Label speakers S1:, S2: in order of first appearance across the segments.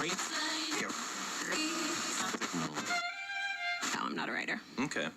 S1: No, I'm not a writer.
S2: Okay.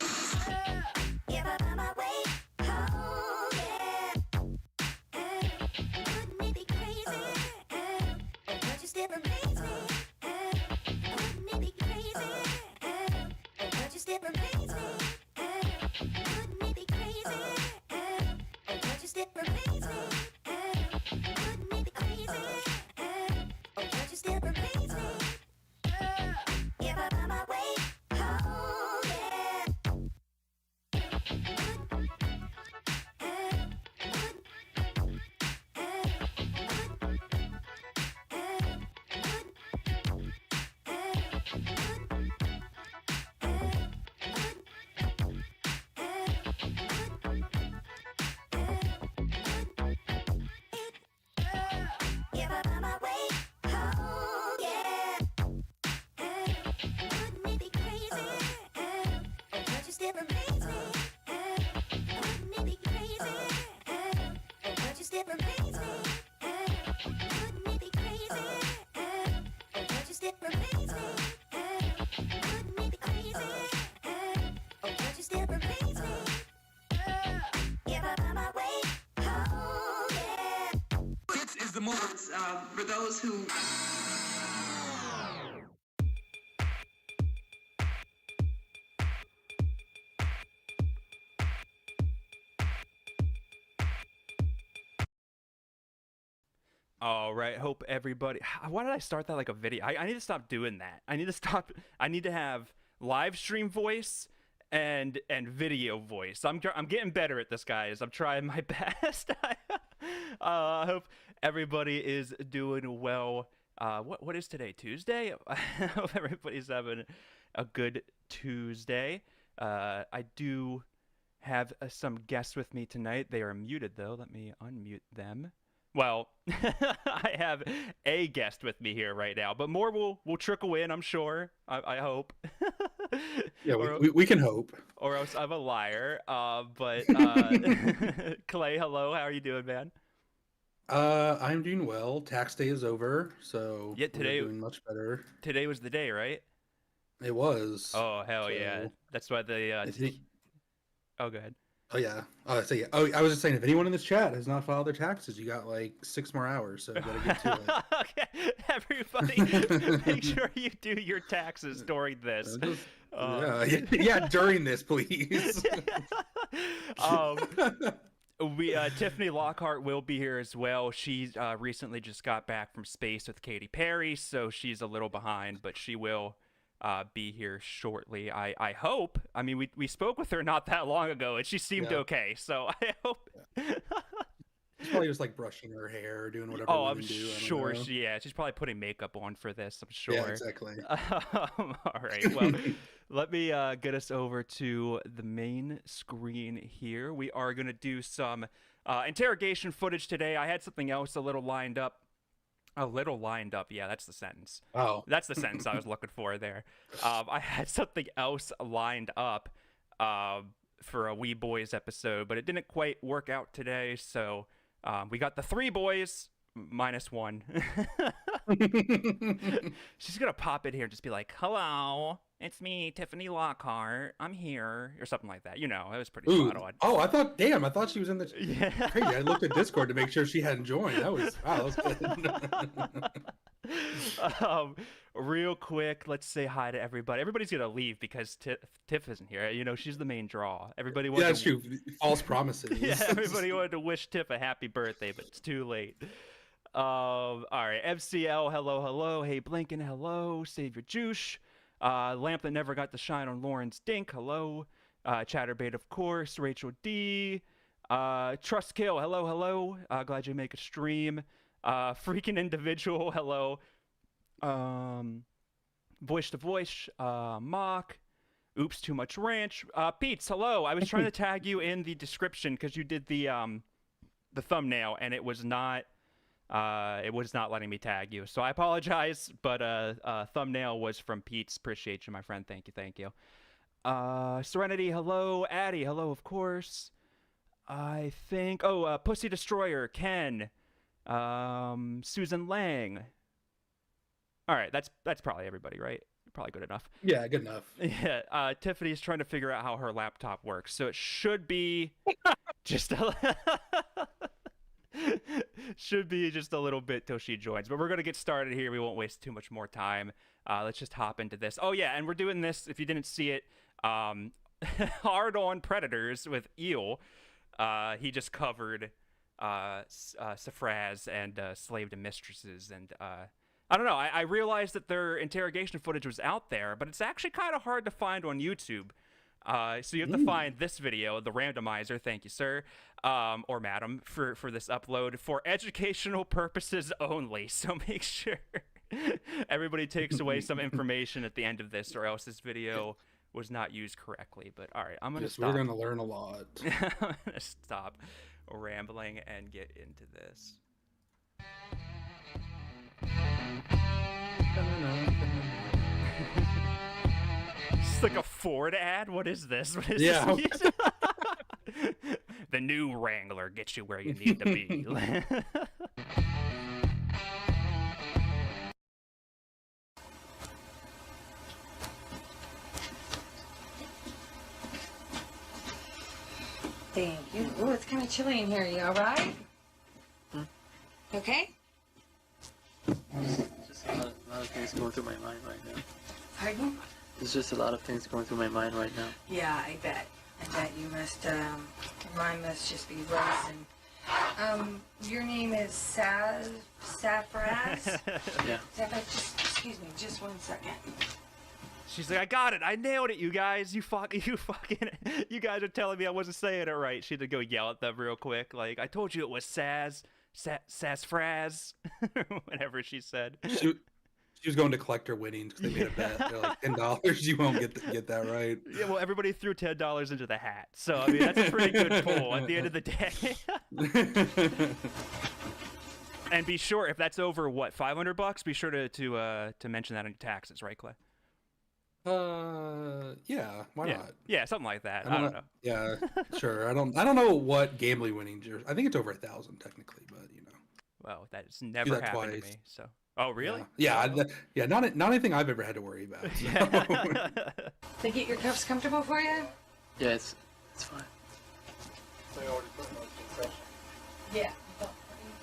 S1: For those who...
S3: All right, hope everybody. Why did I start that like a video? I need to stop doing that. I need to stop. I need to have live stream voice and video voice. I'm getting better at this, guys. I'm trying my best. I hope everybody is doing well. What is today? Tuesday? I hope everybody's having a good Tuesday. I do have some guests with me tonight. They are muted though. Let me unmute them. Well, I have a guest with me here right now, but more will trickle in, I'm sure. I hope.
S4: Yeah, we can hope.
S3: Or else I'm a liar. But Clay, hello. How are you doing, man?
S4: I'm doing well. Tax day is over, so
S3: Yeah, today
S4: we're doing much better.
S3: Today was the day, right?
S4: It was.
S3: Oh hell yeah! That's why the. Oh, go ahead.
S4: Oh yeah. Oh, so yeah. Oh, I was just saying, if anyone in this chat has not filed their taxes, you got like 6 more hours, so you gotta get to it.
S3: Okay, everybody, make sure you do your taxes during this.
S4: Yeah, during this, please.
S3: Tiffany Lockhart will be here as well. She recently just got back from space with Katy Perry, so she's a little behind, but she will be here shortly. I hope. I mean, we spoke with her not that long ago, and she seemed okay. So I hope.
S4: She's probably just like brushing her hair, doing whatever.
S3: Oh, I'm sure. She's probably putting makeup on for this. I'm sure.
S4: Yeah, exactly.
S3: All right. Well, let me get us over to the main screen here. We are going to do some interrogation footage today. I had something else a little lined up. Yeah, that's the sentence.
S4: Oh.
S3: That's the sentence I was looking for there. I had something else lined up for a Wee Boys episode, but it didn't quite work out today, so we got the 3 boys minus 1. She's going to pop in here and just be like, hello, it's me, Tiffany Lockhart. I'm here, or something like that. You know, it was pretty spot on.
S4: Oh, I thought she was in the... Yeah. Crazy. I looked at Discord to make sure she hadn't joined. That was good.
S3: Real quick, let's say hi to everybody. Everybody's going to leave because Tiff isn't here. You know, she's the main draw. Everybody wanted
S4: that's true. False promises.
S3: Yeah, everybody wanted to wish Tiff a happy birthday, but it's too late. All right, MCL, hello. Hey, Blinken, hello. Savior Juice. Lamp that never got to shine on Lauren's dink, hello. Chatterbait, of course. Rachel D. Trust Kill, hello. Glad you make a stream. Freaking Individual, hello. Voice to Voice, Mock. Oops, Too Much Ranch. Pete's, hello. I was trying to tag you in the description because you did the thumbnail and it was not letting me tag you. So I apologize, but thumbnail was from Pete's. Appreciate you, my friend. Thank you. Serenity, hello. Addie, hello, of course. I think, Pussy Destroyer, Ken. Susan Lang. All right, that's probably everybody, right? Probably good enough.
S4: Yeah, good enough.
S3: Yeah, Tiffany's trying to figure out how her laptop works, so it should be just a should be just a little bit till she joins. But we're gonna get started here. We won't waste too much more time. Let's just hop into this. Oh yeah, and we're doing this. If you didn't see it, hard on predators with Eel. He just covered Safraz and slave to mistresses, and I don't know. I realized that their interrogation footage was out there, but it's actually kind of hard to find on YouTube. So you have to find this video, the randomizer, thank you, sir, or madam, for this upload for educational purposes only. So make sure everybody takes away some information at the end of this, or else this video was not used correctly. But all right, I'm going to stop.
S4: We're going to learn a lot.
S3: I'm going to stop rambling and get into this. It's like a Ford ad. What is this? What is
S4: yeah.
S3: this? The new Wrangler gets you where you need to be.
S2: Thank you. Oh, it's kind of chilly in here. You all right? Okay?
S5: Just a lot of things going through my mind right now.
S2: Pardon?
S5: There's just a lot of things going through my mind right now.
S2: Yeah, I bet. I bet you must, your mind must just be racing. Your name is Safraz?
S5: Yeah.
S2: Safraz, excuse me, just 1 second.
S3: She's like, I got it. I nailed it, you guys. You guys are telling me I wasn't saying it right. She had to go yell at them real quick. Like, I told you it was Safraz, whatever she said.
S4: She was going to collect her winnings because they made a bet. They're like $10. You won't get that right.
S3: Yeah, well, everybody threw $10 into the hat. So, I mean, that's a pretty good pull at the end of the day. And be sure, if that's over, what, $500, be sure to mention that on your taxes, right, Clay?
S4: Yeah, why not?
S3: Yeah, something like that. I don't know.
S4: Yeah, sure. I don't know what gambling winnings are. I think it's over 1,000 technically, but you know.
S3: Well, that's never happened to me. So. Oh, really?
S4: Yeah, not anything I've ever had to worry about. So.
S2: They get your cuffs comfortable for you?
S5: Yeah, it's fine.
S4: They already put them in session.
S2: Yeah.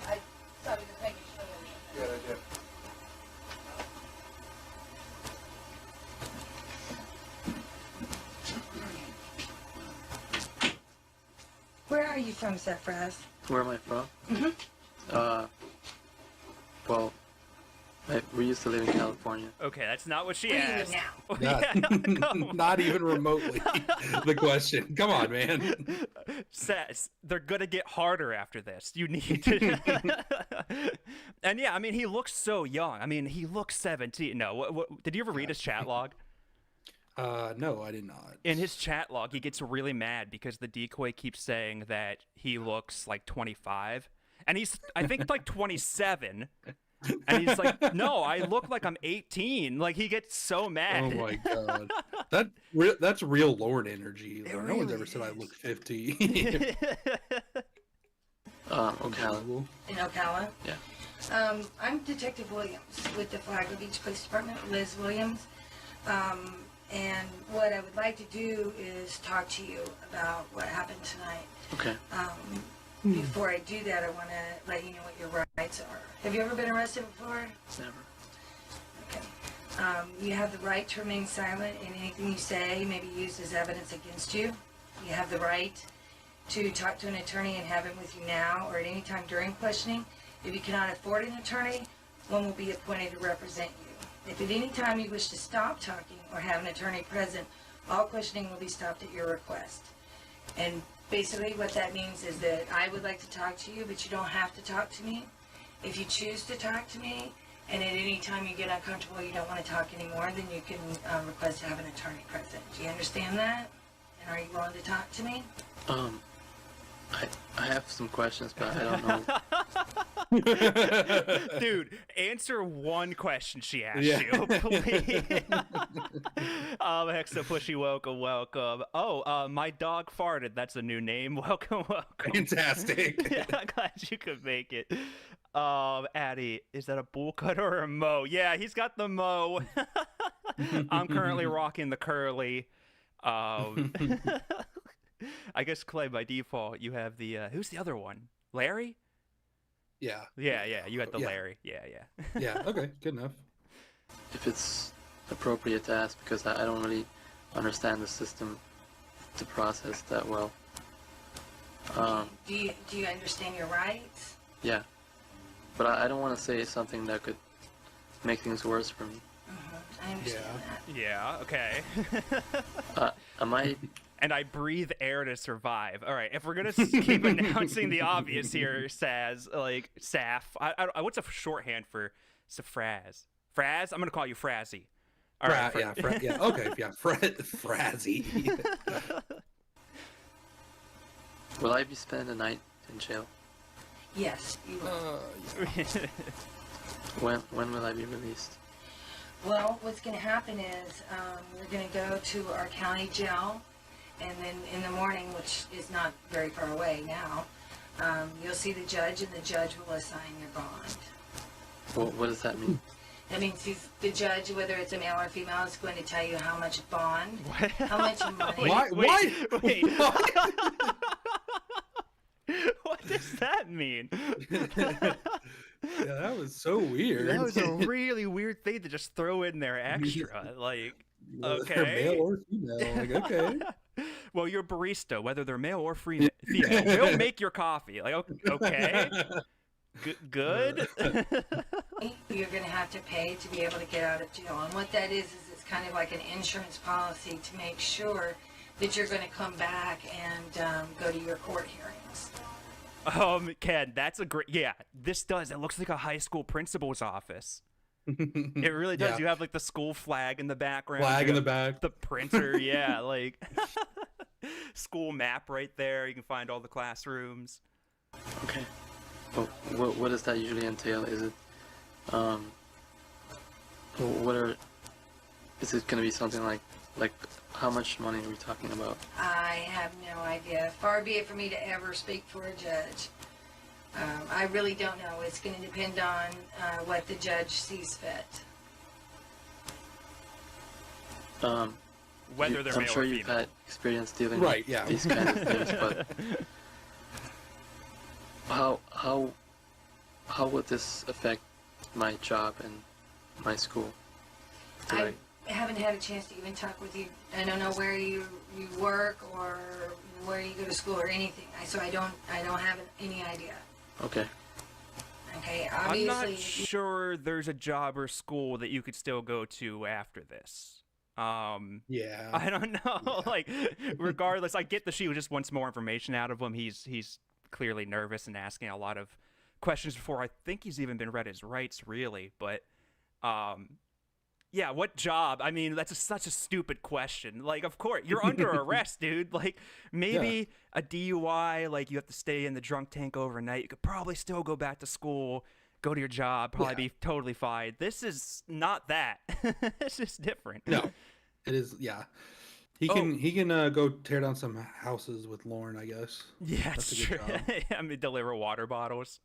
S2: I thought we just making sure that
S4: Yeah, they did.
S2: Where are you from, Safraz?
S5: Where am I from? Well, we used to live in California.
S3: Okay, that's not what she
S2: Where are you
S3: asked.
S2: now?
S3: Yeah,
S4: Not even remotely the question. Come on, man.
S3: Says they're gonna get harder after this. You need to. And yeah, I mean, he looks so young. I mean, he looks 17. No, what did you ever read his chat log?
S4: No, I did not.
S3: In his chat log, he gets really mad because the decoy keeps saying that he looks like 25, and he's, I think, like 27. And he's like, no, I look like I'm 18. Like, he gets so mad.
S4: Oh my god, that's real Lord energy. Like, no one's ever said I look 50.
S5: Ocala.
S2: In Ocala?
S5: Yeah.
S2: I'm Detective Williams with the Flagler Beach Police Department, Liz Williams. And what I would like to do is talk to you about what happened tonight.
S5: Okay.
S2: Before I do that, I want to let you know what your rights are. Have you ever been arrested before?
S5: Never.
S2: Okay. You have the right to remain silent, and anything you say may be used as evidence against you. You have the right to talk to an attorney and have him with you now or at any time during questioning. If you cannot afford an attorney, one will be appointed to represent you. If at any time you wish to stop talking or have an attorney present, all questioning will be stopped at your request. And basically what that means is that I would like to talk to you, but you don't have to talk to me. If you choose to talk to me, and at any time you get uncomfortable, you don't want to talk anymore, then you can request to have an attorney present. Do you understand that? And are you willing to talk to me?
S5: I have some questions, but I don't know.
S3: Dude, answer one question she asked
S4: Yeah.
S3: you, please. Hexa Pushy, welcome. Oh, my dog farted. That's a new name. Welcome.
S4: Fantastic.
S3: Yeah, I'm glad you could make it. Addy, is that a bowl cut or a mo? Yeah, he's got the mo. I'm currently rocking the curly. I guess Clay, by default, you have the who's the other one? Larry?
S4: Yeah.
S3: Yeah, you had the
S4: Yeah.
S3: Larry. Yeah.
S4: Yeah. Okay. Good enough.
S5: If it's appropriate to ask, because I don't really understand the system, the process that well.
S2: Do you understand your rights?
S5: Yeah, but I don't want to say something that could make things worse for me.
S2: I understand that.
S3: Yeah, okay.
S5: Am I?
S3: And I breathe air to survive. All right, if we're gonna keep announcing the obvious here, Saz, like Saf. What's a shorthand for Safraz? Fraz? I'm gonna call you Frazzy. All right.
S4: Yeah. Okay. Yeah. Frazzy.
S5: Will I be spending the night in jail?
S2: Yes, you will.
S5: When will I be released?
S2: Well, what's going to happen is we're going to go to our county jail, and then in the morning, which is not very far away now, you'll see the judge, and the judge will assign your bond.
S5: What does that mean?
S2: That means the judge, whether it's a male or female, is going to tell you how much bond, how much money.
S3: Wait. What does that mean?
S4: Yeah, that was so weird.
S3: That was a really weird thing to just throw in there extra. Like,
S4: Whether they're
S3: okay.
S4: male or female. Like, okay.
S3: Well, your barista, whether they're male or female, will make your coffee. Like, okay. Good.
S2: You're going to have to pay to be able to get out of jail. And what that is it's kind of like an insurance policy to make sure that you're going to come back and go to your court hearings.
S3: Ken, that's a great. Yeah, this does. It looks like a high school principal's office. It really does.
S4: Yeah.
S3: You have like the school flag in the background.
S4: Flag
S3: you
S4: in the
S3: have
S4: back.
S3: The printer, yeah, like school map right there. You can find all the classrooms.
S5: Okay. Well, what does that usually entail? Is it, is it going to be something like how much money are we talking about?
S2: I have no idea. Far be it for me to ever speak for a judge. I really don't know. It's going to depend on what the judge sees fit.
S3: Whether they're
S5: I'm
S3: male
S5: sure
S3: or
S5: you've
S3: female.
S5: had experience dealing
S4: Right,
S5: with
S4: yeah.
S5: these kind of things, but how would this affect my job and my school?
S2: I haven't had a chance to even talk with you. I don't know where you work or where you go to school or anything. So I don't have any idea.
S5: Okay.
S2: Okay,
S3: I'm
S2: obviously.
S3: not sure there's a job or school that you could still go to after this.
S4: Yeah.
S3: I don't know. Like, regardless, I get that she just wants more information out of him. He's clearly nervous and asking a lot of questions before I think he's even been read his rights, really. But, yeah, what job? I mean, that's such a stupid question. Like, of course, you're under arrest, dude. Like, maybe a DUI, like, you have to stay in the drunk tank overnight. You could probably still go back to school, go to your job, probably be totally fine. This is not that. It's just different.
S4: No, it is. Yeah, he can go tear down some houses with Lauren, I guess.
S3: Yeah,
S4: That's
S3: it's
S4: a
S3: true.
S4: good
S3: I mean, deliver water bottles.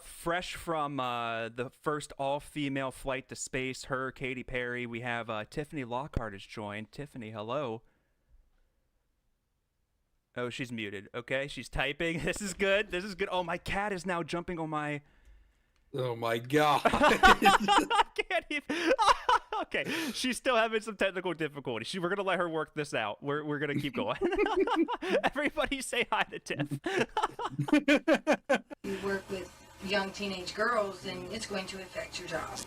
S3: Fresh from the first all-female flight to space, her, Katy Perry, we have Tiffany Lockhart has joined. Tiffany, hello. Oh, she's muted. Okay, she's typing. This is good. This is good. Oh, my cat is now jumping on my...
S4: Oh my god.
S3: I can't even... Okay, she's still having some technical difficulties. We're going to let her work this out. We're going to keep going. Everybody say hi to Tiff.
S2: You work with young teenage girls, then it's going to affect your job.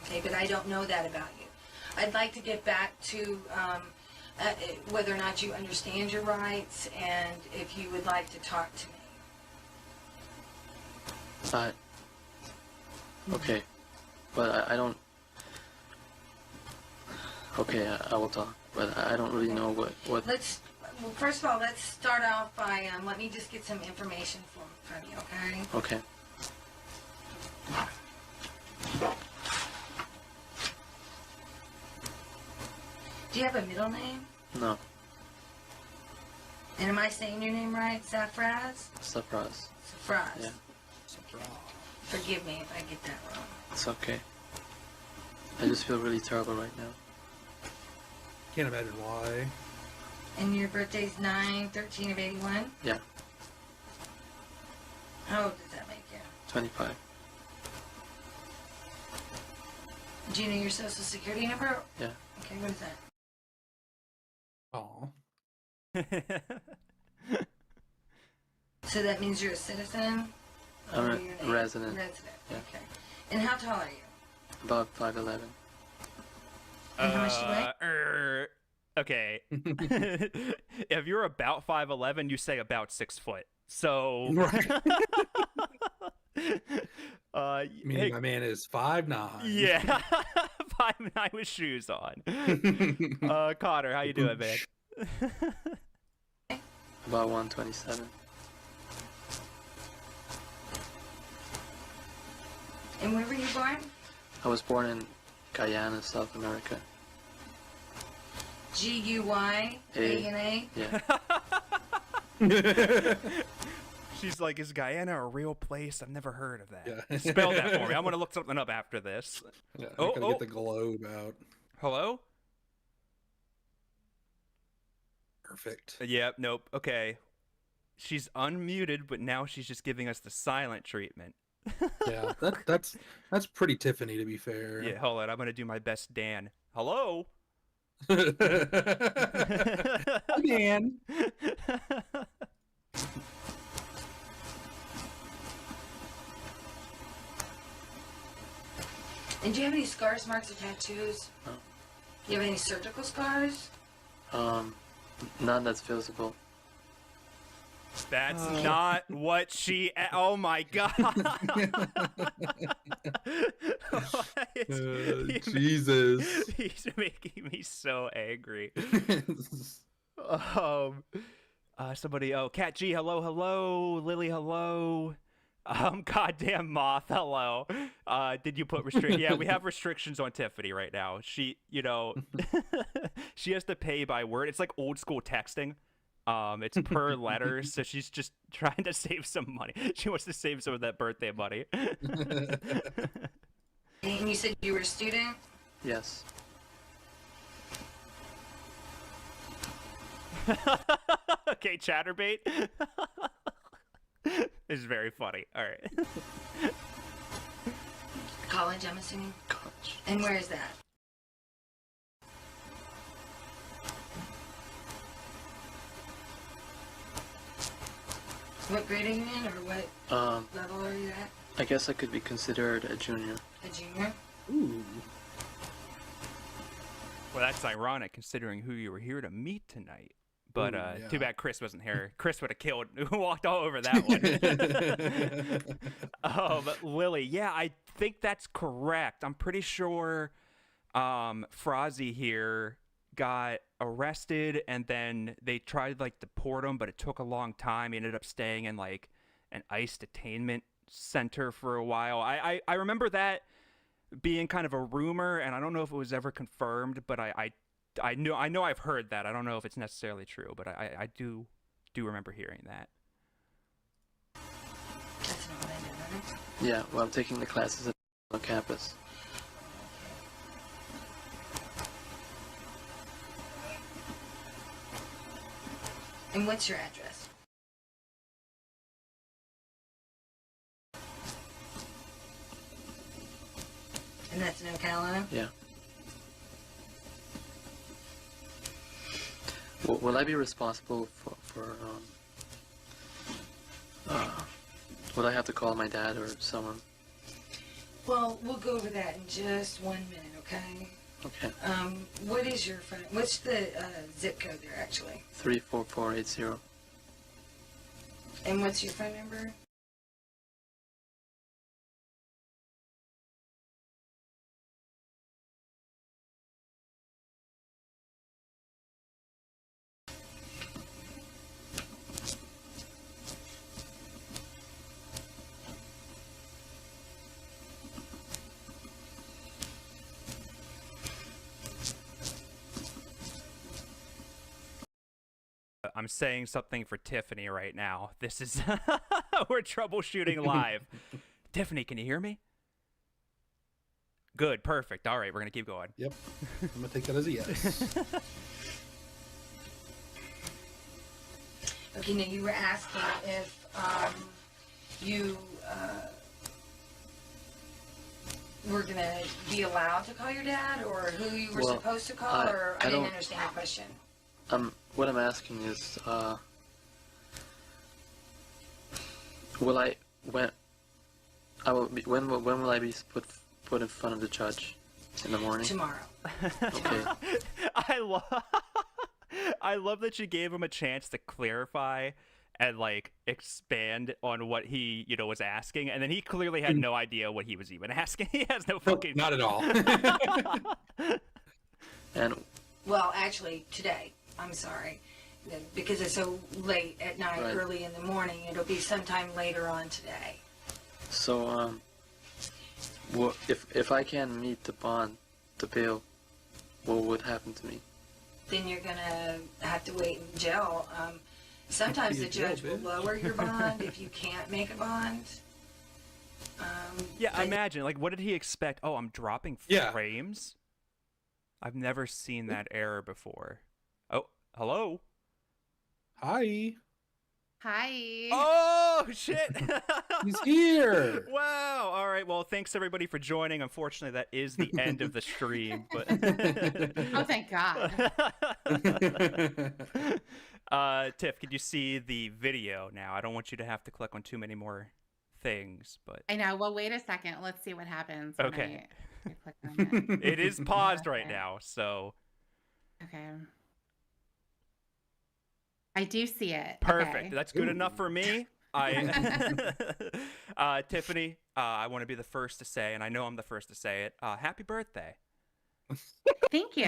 S2: Okay, but I don't know that about you. I'd like to get back to whether or not you understand your rights and if you would like to talk to me.
S5: Okay, but I don't. Okay, I will talk, but I don't really know what.
S2: Well, first of all, let's start off by let me just get some information from you, okay?
S5: Okay.
S2: Do you have a middle name?
S5: No.
S2: And am I saying your name right? Safraz?
S5: Safraz.
S2: Safraz.
S5: Yeah.
S2: Forgive me if I get that wrong.
S5: It's okay. I just feel really terrible right now.
S4: Can't imagine why.
S2: And your birthday's 9/13 of 81?
S5: Yeah,
S2: How old does that make you?
S5: 25.
S2: Do you know your social security number?
S5: Yeah.
S2: Okay, what is that?
S4: Aw.
S2: So that means you're a citizen?
S5: I'm
S2: Or
S5: a
S2: you're
S5: resident.
S2: Resident,
S5: Yeah.
S2: okay. And how tall are you?
S5: About 5'11".
S2: And how much do you weigh?
S3: Okay. If you're about 5'11", you say about 6 foot. So.
S4: Right. Meaning
S3: hey,
S4: my man is 5'9".
S3: yeah, 5'9" with shoes on. Connor, how you doing, man?
S5: About 127.
S2: And where were you born?
S5: I was born in Guyana, South America.
S2: G-U-Y-A-N-A?
S5: Yeah.
S3: She's like, is Guyana a real place? I've never heard of that.
S4: Yeah.
S3: Spell that for me. I'm gonna look something up after this.
S4: Yeah, I
S3: Oh,
S4: gotta
S3: oh.
S4: get the globe out.
S3: Hello?
S4: Perfect.
S3: Yep. Nope. Okay. She's unmuted, but now she's just giving us the silent treatment.
S4: Yeah, that's pretty Tiffany, to be fair.
S3: Yeah. Hold on. I'm gonna do my best, Dan. Hello.
S4: Man.
S2: And do you have any scars, marks, or tattoos?
S5: No.
S2: Do you have any surgical scars?
S5: None that's visible.
S3: That's not what she. Oh my god.
S4: Jesus.
S3: He's making me so angry. Somebody. Oh, Cat G. Hello, hello. Lily. Hello. Goddamn Moth. Hello. Did you put restrict? Yeah, we have restrictions on Tiffany right now. She, she has to pay by word. It's like old school texting. It's per letter, so she's just trying to save some money. She wants to save some of that birthday money.
S2: And you said you were a student?
S5: Yes.
S3: Okay, Chatterbait. This is very funny. All right.
S2: College, I'm assuming.
S5: College.
S2: And where is that? What grade are you in, or what level are you at?
S5: I guess I could be considered a junior.
S2: A junior?
S4: Ooh.
S3: Well, that's ironic considering who you were here to meet tonight. But
S4: Ooh, yeah.
S3: too bad Chris wasn't here. Chris would have killed, walked all over that one. Lily, yeah, I think that's correct. I'm pretty sure Frazzy here got arrested, and then they tried like deport him, but it took a long time. He ended up staying in like an ICE detainment center for a while. I remember that being kind of a rumor, and I don't know if it was ever confirmed, but I know I've heard that. I don't know if it's necessarily true, but I do remember hearing that.
S2: That's not what I did, right?
S5: Yeah, well, I'm taking the classes on campus.
S2: And what's your address? And that's in Ocala?
S5: Yeah. Will I be responsible for would I have to call my dad or someone?
S2: Well, we'll go over that in just 1 minute, okay?
S5: Okay.
S2: What is your phone? What's the zip code there, actually?
S5: 34480.
S2: And what's your phone number?
S3: I'm saying something for Tiffany right now. This is we're troubleshooting live. Tiffany, can you hear me? Good, perfect. All right, we're gonna keep going.
S4: Yep. I'm gonna take that as a yes.
S2: Okay, now you were asking if you were gonna be allowed to call your dad, or who you were
S5: Well,
S2: supposed to call, or I didn't
S5: don't-
S2: understand the question.
S5: What I'm asking is, will I when I will be when will I be put in front of the judge in the morning?
S2: Tomorrow.
S5: Okay.
S3: I love that you gave him a chance to clarify and like expand on what he, was asking, and then he clearly had no idea what he was even asking. He has no fucking
S4: Not at all.
S5: And
S2: Well, actually, today. I'm sorry. Because it's so late at night,
S5: Right.
S2: early in the morning, it'll be sometime later on today.
S5: so, well, if I can't meet the bond, the bail, what would happen to me?
S2: Then you're gonna have to wait in jail. Sometimes
S4: Be
S2: the
S4: in jail,
S2: judge will
S4: bitch.
S2: lower your bond if you can't make a bond.
S3: Yeah,
S2: but-
S3: imagine. Like, what did he expect? Oh, I'm dropping
S4: Yeah.
S3: frames? I've never seen that error before. Oh, hello?
S4: Hi.
S6: Hi.
S3: Oh, shit!
S4: He's here.
S3: Wow! All right, well, thanks everybody for joining. Unfortunately, that is the end of the stream, but...
S6: Oh, thank God.
S3: Tiff, could you see the video now? I don't want you to have to click on too many more things, but...
S6: I know. Well, wait a second. Let's see what happens. When
S3: Okay.
S6: I click on it.
S3: It is paused right
S6: Okay.
S3: now, so...
S6: Okay. I do see it.
S3: Perfect.
S6: Okay.
S3: That's good enough for me. Tiffany, I want to be the first to say, and I know I'm the first to say it, happy birthday.
S6: Thank you.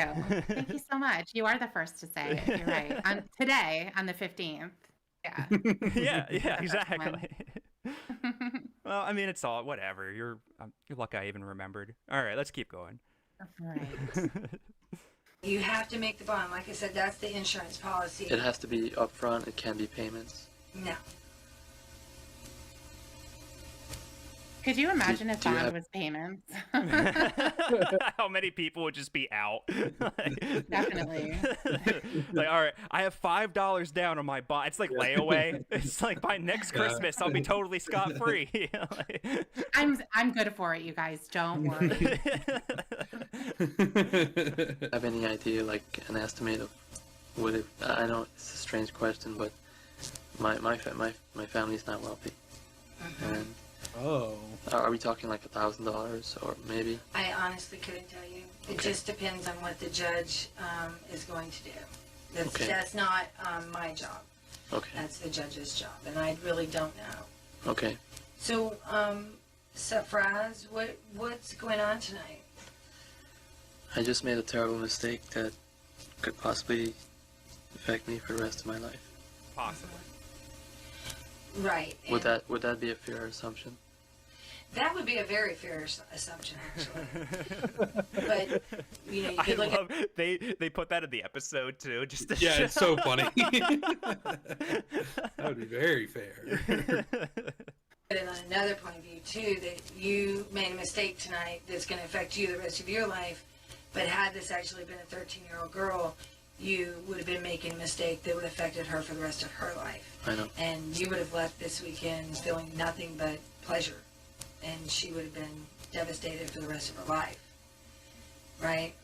S6: Thank you so much. You are the first to say it. You're right. Today, on the 15th. Yeah.
S3: Yeah,
S6: The first
S3: exactly. Well, I mean, it's all, whatever. You're lucky I even remembered. All right, let's keep going.
S6: Right.
S2: You have to make the bond. Like I said, that's the insurance policy.
S5: It has to be upfront. It can't be payments.
S2: No.
S6: Could you imagine if
S5: do you
S6: bond
S5: have-
S6: was payments?
S3: How many people would just be out? Like-
S6: Definitely.
S3: Like, all right, I have $5 down on my bond. It's like layaway. It's like by next
S4: Yeah.
S3: Christmas, I'll be totally scot free.
S6: I'm good for it, you guys. Don't worry.
S5: Have any idea, like an estimate of what it? I know it's a strange question, but my family's not wealthy, and
S4: Oh.
S5: are we talking like $1,000 or maybe?
S2: I honestly couldn't tell you. It
S5: Okay.
S2: just depends on what the judge is going to do.
S5: Okay.
S2: That's not my job.
S5: Okay.
S2: That's the judge's job, and I really don't know.
S5: Okay.
S2: So, Safraz, what's going on tonight?
S5: I just made a terrible mistake that could possibly affect me for the rest of my life.
S3: Possibly.
S2: Right.
S5: Would
S2: and
S5: that be a fair assumption?
S2: that would be a very fair assumption, actually. But you
S3: I
S2: could look
S3: love they put that in the episode too, just to
S4: Yeah,
S3: show.
S4: it's so funny. That would be very fair.
S2: at it on another point of view too. That you made a mistake tonight that's going to affect you the rest of your life. But had this actually been a 13-year-old girl, you would have been making a mistake that would have affected her for the rest of her life.
S5: I know.
S2: And you would have left this weekend feeling nothing but pleasure. And she would have been devastated for the rest of her life. Right?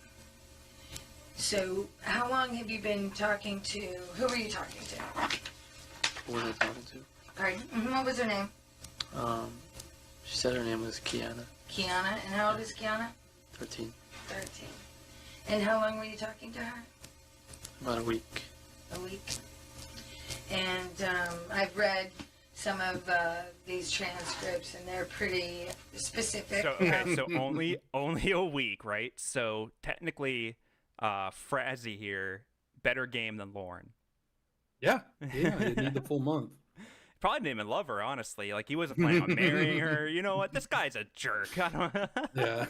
S2: So, how long have you been talking to, who were you talking to?
S5: Who was I talking to?
S2: Pardon? What was her name?
S5: She said her name was Kiana,
S2: Kiana. And how old is Kiana?
S5: 13,
S2: 13. And how long were you talking to her?
S5: about a week.
S2: A week. And I've read some of these transcripts, and they're pretty specific.
S3: So okay, so only a week, right? So technically, Frazzy here better game than Lauren.
S4: Yeah, I didn't need the full month.
S3: Probably didn't even love her, honestly. Like, he wasn't planning on marrying her. You know what? This guy's a jerk. I don't...
S4: Yeah.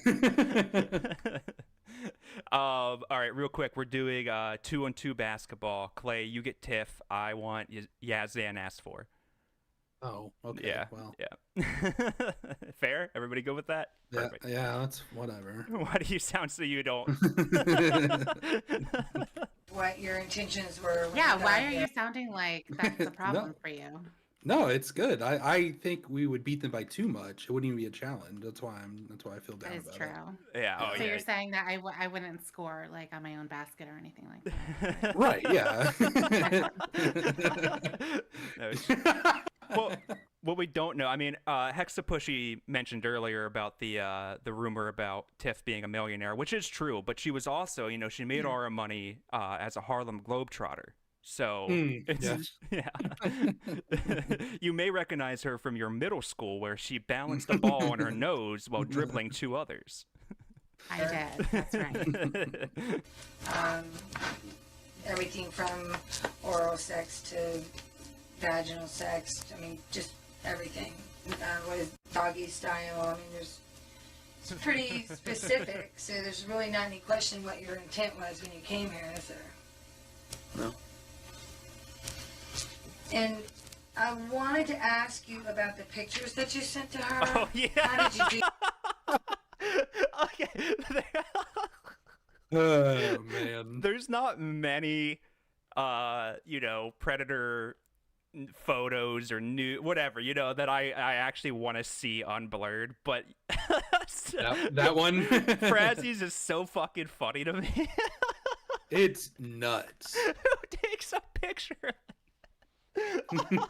S3: All right, real quick. We're doing 2-on-2 basketball. Clay, you get Tiff. I want Yazen asked for.
S4: Oh, okay.
S3: Yeah.
S4: Well.
S3: Yeah. Fair? Everybody good with that?
S4: Yeah.
S3: Perfect.
S4: Yeah. That's whatever.
S3: Why do you sound so you don't?
S2: What your intentions were. when
S6: Yeah,
S2: you
S6: why
S2: got
S6: are
S2: here.
S6: you sounding like that's a problem for you?
S4: No, it's good. I think we would beat them by too much. It wouldn't even be a challenge. That's why I feel down
S6: That is
S4: about
S6: true.
S3: Yeah. Oh,
S6: So
S3: yeah.
S6: you're saying that I wouldn't score like on my own basket or anything like that?
S4: it. Right? Yeah.
S3: No, well, what we don't know, I mean, Hexapushy mentioned earlier about the rumor about Tiff being a millionaire, which is true, but she was also, you know, she made all her money as a Harlem Globetrotter. So, it's,
S4: yes.
S3: yeah. You may recognize her from your middle school where she balanced a ball on her nose while dribbling 2 others.
S6: I did. That's right.
S2: Everything from oral sex to vaginal sex. I mean, just everything. With doggy style. I mean, it's pretty specific. So there's really not any question what your intent was when you came here, is there?
S5: No.
S2: And I wanted to ask you about the pictures that you sent to her.
S3: Oh, yeah.
S2: How did you do?
S3: Okay.
S4: Oh man.
S3: There's not many, you know, Predator photos or new whatever, you know, that I actually want to see unblurred, but
S4: That one.
S3: Frazzy's is so fucking funny to me.
S4: It's nuts.
S3: Who takes a picture?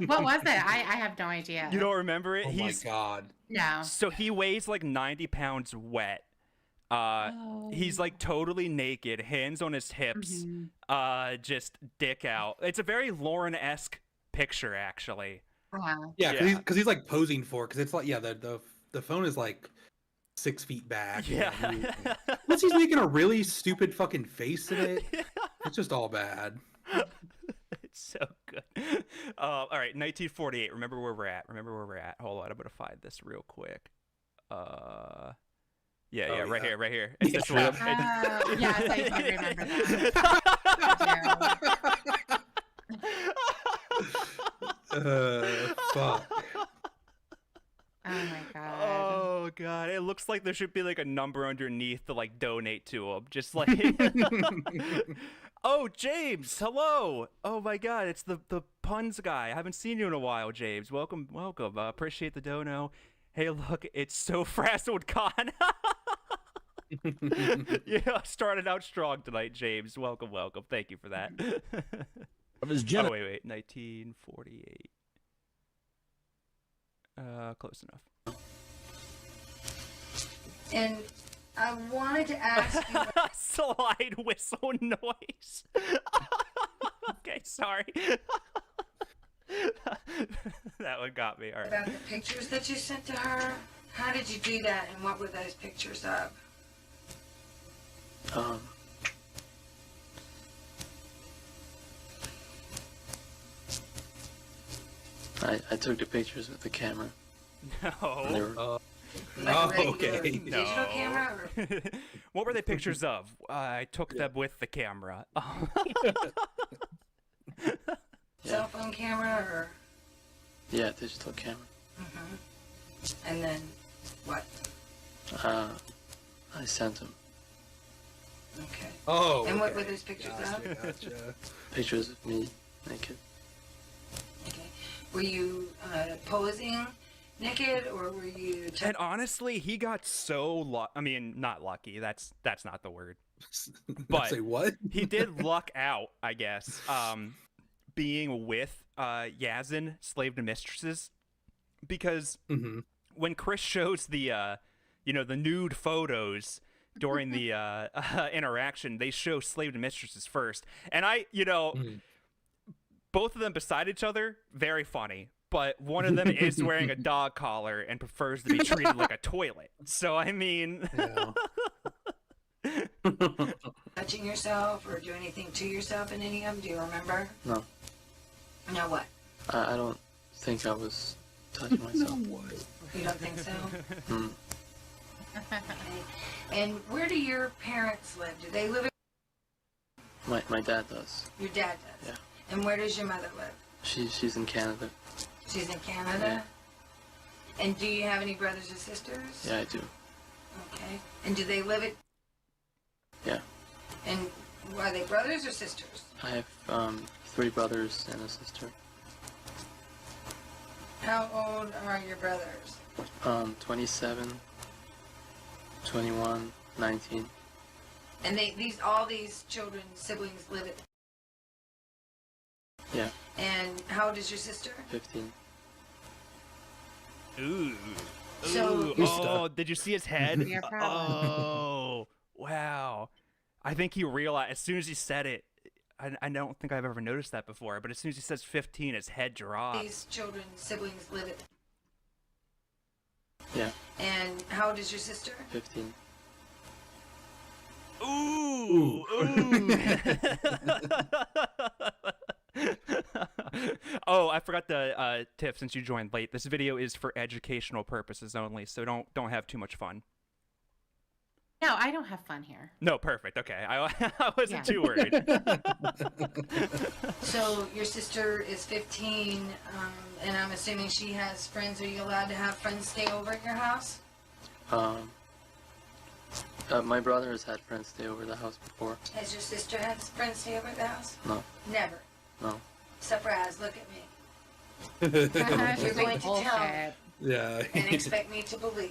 S6: What was it? I have no idea.
S3: You don't remember it?
S4: Oh my god.
S6: No.
S3: So he weighs like 90 pounds wet. He's like totally naked, hands on his hips, just dick out. It's a very Lauren-esque picture, actually.
S6: Wow.
S4: Yeah,
S3: Yeah.
S4: because he's like posing for. Because it's like the phone is like 6 feet back.
S3: Yeah.
S4: Plus he's making a really stupid fucking face in it. It's just all bad.
S3: It's so good. All right, 1948. Remember where we're at. Hold on, I'm gonna find this real quick. Yeah,
S4: Oh,
S3: right
S4: yeah.
S3: here. It's this one.
S6: Yes, I do remember that.
S4: Fuck.
S6: Oh my god.
S3: Oh god, it looks like there should be like a number underneath to like donate to him. Just like Oh, James, hello. Oh my god, it's the puns guy. I haven't seen you in a while, James. Welcome. Appreciate the dono. Hey, look, it's so frazzled con. Yeah, started out strong tonight, James. Welcome. Thank you for that.
S7: Of his
S3: Oh, wait, 1948. Close enough.
S2: And I wanted to ask you
S3: Slide whistle noise. Okay, sorry. That one got me. All right.
S2: about the pictures that you sent to her. How did you do that, and what were those pictures of?
S5: I took the pictures with the camera. And they
S3: No.
S5: were,
S2: Like a regular
S4: okay.
S2: digital
S3: No.
S2: camera? Or?
S3: What were they pictures of? I took them with the camera.
S2: Cell phone camera, or?
S5: yeah, digital camera.
S2: And then what?
S5: I sent them
S2: Okay.
S4: Oh.
S2: And what
S4: okay.
S2: were those pictures of?
S4: Gotcha.
S5: pictures of me naked.
S2: Okay. Were you posing naked, or were you?
S3: And honestly, he got so I mean, not lucky. That's not the word. But
S4: Say what?
S3: He did luck out, I guess. Being with Yazen, slave to mistresses, because
S4: Mm-hmm.
S3: when Chris shows the the nude photos during the interaction, they show slave to mistresses first, and both of them beside each other, very funny. But one of them is wearing a dog collar and prefers to be treated like a toilet. So I mean,
S4: Yeah.
S2: Touching yourself or do anything to yourself in any of them? Do you remember?
S5: No,
S2: No, what?
S5: I don't think I was touching myself.
S2: You don't think so?
S5: Mm.
S2: Okay. And where do your parents live? Do they live?
S5: My dad does.
S2: Your dad does.
S5: Yeah.
S2: And where does your mother live?
S5: She's in Canada.
S2: She's in Canada. And do you have any brothers or sisters?
S5: Yeah, I do.
S2: Okay. And do they live at?
S5: Yeah.
S2: And are they brothers or sisters?
S5: I have 3 brothers and a sister.
S2: How old are your brothers?
S5: 27, 21, 19.
S2: And all these children, siblings live at?
S5: Yeah,
S2: And how old is your sister?
S5: 15.
S3: Ooh.
S2: So-
S3: Ooh. Oh, did you see his head?
S6: Your problem.
S3: Oh, wow. I think he realized as soon as he said it. I don't think I've ever noticed that before, but as soon as he says 15, his head drops.
S2: These children, siblings live at?
S5: Yeah,
S2: And how old is your sister?
S5: 15.
S3: Ooh. Oh, I forgot the Tiff, since you joined late. This video is for educational purposes only, so don't have too much fun.
S6: No, I don't have fun here.
S3: No, perfect. Okay, I wasn't
S6: Yeah.
S3: too worried.
S2: So your sister is 15, and I'm assuming she has friends. Are you allowed to have friends stay over at your house?
S5: My brother has had friends stay over the house before.
S2: Has your sister had friends stay over at the house?
S5: No,
S2: Never.
S5: no.
S2: Safraz, look at me
S6: She's
S2: You're going
S6: like,
S2: to tell me.
S6: bullshit.
S4: Yeah.
S2: and expect me to believe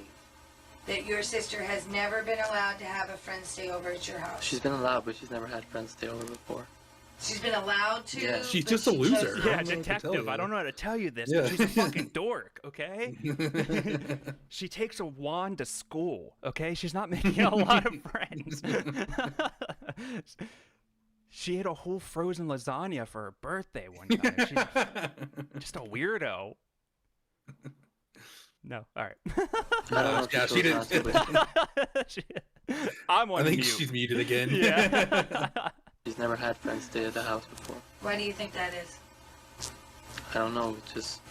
S2: that your sister has never been allowed to have a friend stay over at your house.
S5: She's been allowed, but she's never had friends stay over before.
S2: She's been allowed to.
S5: Yeah.
S4: She's
S2: but
S4: just a
S2: she chose
S4: loser.
S2: not
S3: Yeah,
S4: I don't know what to tell
S3: detective.
S4: you.
S3: I don't know how to tell you this,
S4: Yeah.
S3: but she's a fucking dork, okay? She takes a wand to school, okay? She's not making a lot of friends. She ate a whole frozen lasagna for her birthday one time. She's just a weirdo. No, all right.
S5: I don't know if
S4: Yeah,
S5: she
S4: she
S5: chose
S4: didn't.
S5: not to, but
S3: I'm on
S4: I think
S3: mute.
S4: she's muted again.
S3: Yeah.
S5: she's never had friends stay at the house before.
S2: Why do you think that is?
S5: I don't know, just...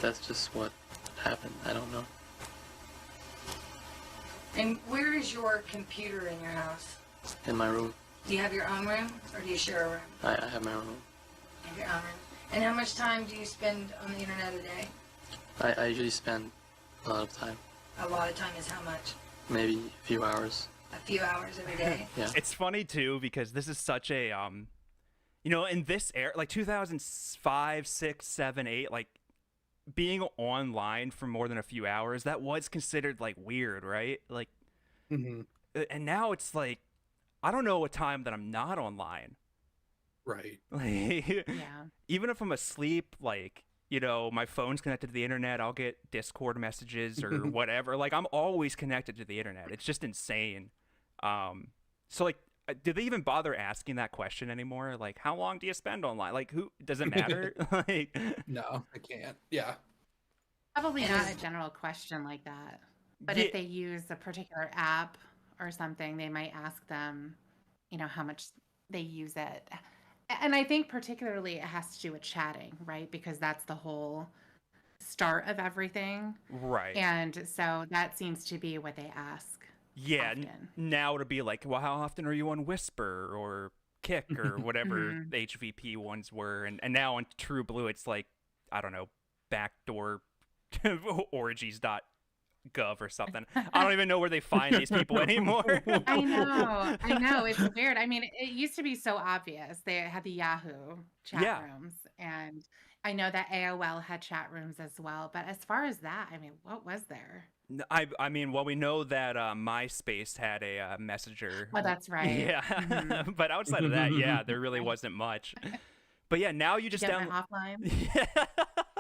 S5: That's just what happened. I don't know.
S2: And where is your computer in your house?
S5: In my room.
S2: Do you have your own room, or do you share a room?
S5: I have my own room.
S2: You have your own room. And how much time do you spend on the internet a day?
S5: I usually spend a lot of time.
S2: A lot of time is how much?
S5: Maybe a few hours.
S2: A few hours every day.
S5: Yeah.
S3: It's funny too because this is such a you know, in this era, like 2005, 6, 7, 8, like being online for more than a few hours, that was considered like weird, right? Like,
S4: Hmm.
S3: and now it's like, I don't know a time that I'm not online.
S4: Right.
S3: Like,
S6: Yeah.
S3: even if I'm asleep, like, you know, my phone's connected to the internet, I'll get Discord messages or whatever. Like, I'm always connected to the internet. It's just insane. So like, do they even bother asking that question anymore? Like, how long do you spend online? Like, who does it matter? Like,
S4: No, I can't. Yeah.
S6: Probably
S2: And
S6: not
S2: is-
S6: a general question like that. But
S3: Yeah.
S6: if they use a particular app or something, they might ask them, you know, how much they use it. And I think particularly it has to do with chatting, right? Because that's the whole start of everything.
S3: right.
S6: And so that seems to be what they ask.
S3: Yeah,
S6: often.
S3: now to be like, well, how often are you on Whisper or Kick or whatever
S6: Mhm.
S3: the HVP ones were, and now on True Blue, it's like, I don't know, backdoor orgies.gov or something. I don't even know where they find these people anymore.
S6: I know. It's weird. I mean, it used to be so obvious. They had the Yahoo chat
S3: Yeah.
S6: rooms, and I know that AOL had chat rooms as well. But as far as that, I mean, what was there?
S3: I mean, well, we know that MySpace had a messenger.
S6: Oh, that's right.
S3: Yeah,
S6: Mhm.
S3: but outside of that, yeah, there really wasn't much. But yeah, now you just
S6: Get
S3: download.
S6: my offline.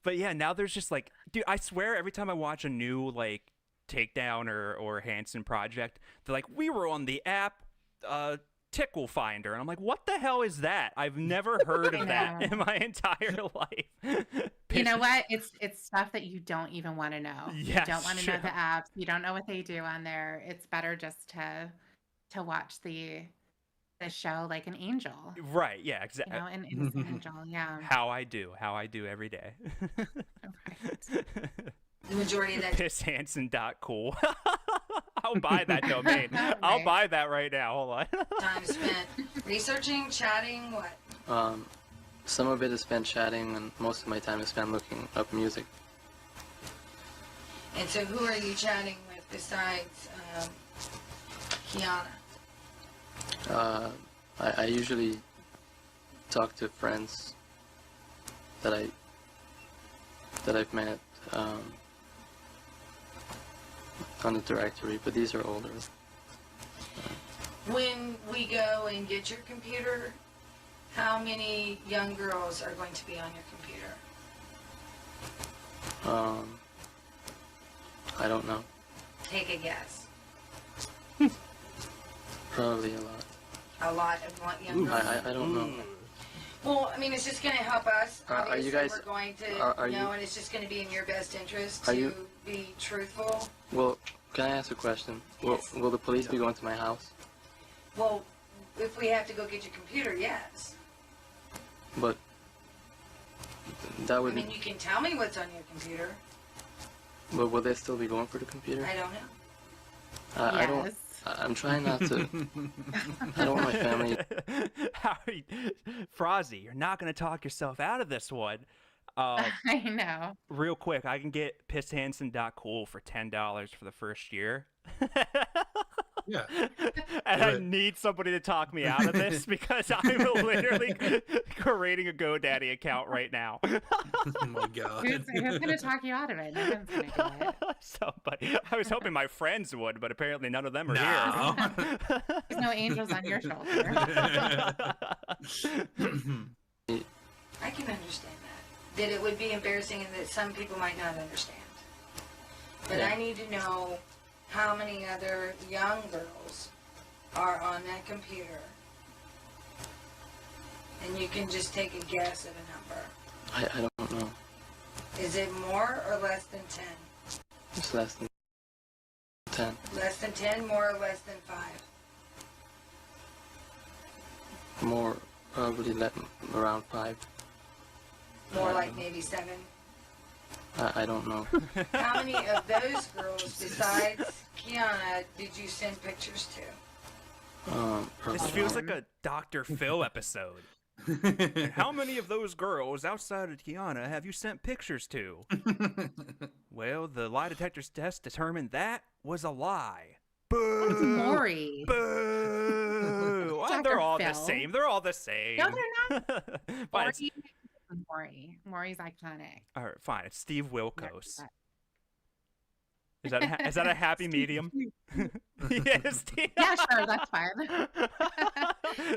S3: But yeah, now there's just like, dude, I swear every time I watch a new like Takedown or Hanson project, they're like, we were on the app Tickle Finder, and I'm like, what the hell is that? I've never heard
S6: I
S3: of that
S6: know.
S3: in my entire life.
S6: You know what? It's stuff that you don't even want to know.
S3: Yes,
S6: You don't want to know
S3: true.
S6: the apps. You don't know what they do on there. It's better just to watch the the show like an angel,
S3: Right, yeah,
S6: you
S3: exactly.
S6: know, an innocent angel. Yeah.
S3: How I do every day.
S6: Right.
S2: The majority of that
S3: Pisshanson.cool. I'll buy that domain. I'll
S6: Right.
S3: buy that right now. Hold on.
S2: time spent researching, chatting, what?
S5: Some of it is spent chatting, and most of my time is spent looking up music.
S2: And so who are you chatting with besides Kiana?
S5: I usually talk to friends that I've met on the directory, but these are older.
S2: When we go and get your computer, how many young girls are going to be on your computer?
S5: I don't know.
S2: Take a guess.
S5: Probably a lot.
S2: A lot of young girls.
S5: I don't know.
S2: Well, I mean, it's just going to help us.
S5: Are
S2: Obviously,
S5: you guys-
S2: we're going to
S5: are
S2: know,
S5: you-
S2: and it's just going to be in your best interest
S5: Are
S2: to
S5: you-
S2: be truthful.
S5: Well, can I ask a question?
S2: Yes.
S5: Will the police be going to my house?
S2: Well, if we have to go get your computer, yes.
S5: But that
S2: I
S5: would
S2: mean,
S5: be.
S2: you can tell me what's on your computer.
S5: But will they still be going for the computer?
S2: I don't know.
S5: I don't.
S6: Yes.
S5: I'm trying not to. I don't want my family.
S3: Frozzy, you're not going to talk yourself out of this one.
S6: I know.
S3: Real quick, I can get pisshanson.cool for $10 for the first year.
S4: Yeah.
S3: And
S4: Do
S3: I
S4: it.
S3: need somebody to talk me out of this because I'm literally creating a GoDaddy account right now.
S4: Oh my god.
S6: Who's going to talk you out of it? No one's going to do it.
S3: Somebody. I was hoping my friends would, but apparently none of them are
S4: No.
S6: There's no angels on your shoulder.
S2: I can understand that. That it would be embarrassing and that some people might not understand. But
S5: Yeah.
S2: I need to know how many other young girls are on that computer. And you can just take a guess of a number.
S5: I don't know.
S2: Is it more or less than 10?
S5: It's less than 10.
S2: Less than 10, more or less than 5?
S5: More, probably around 5.
S2: More like maybe 7?
S5: I don't know.
S2: How many of those girls besides Kiana did you send pictures to?
S5: Probably.
S3: This feels like a Dr. Phil episode. How many of those girls outside of Kiana have you sent pictures to? Well, the lie detector test determined that was a lie. Boo!
S6: It's Maury.
S3: Boo! Well, they're
S6: Dr.
S3: all the
S6: Phil.
S3: same. They're all the same.
S6: No, they're not.
S3: Fine, it's-
S6: Maury's iconic.
S3: all right, fine. It's Steve
S6: Yeah,
S3: Wilkos.
S6: but-
S3: Is that a happy medium? Yeah, Steve.
S6: Yeah, sure, that's fine.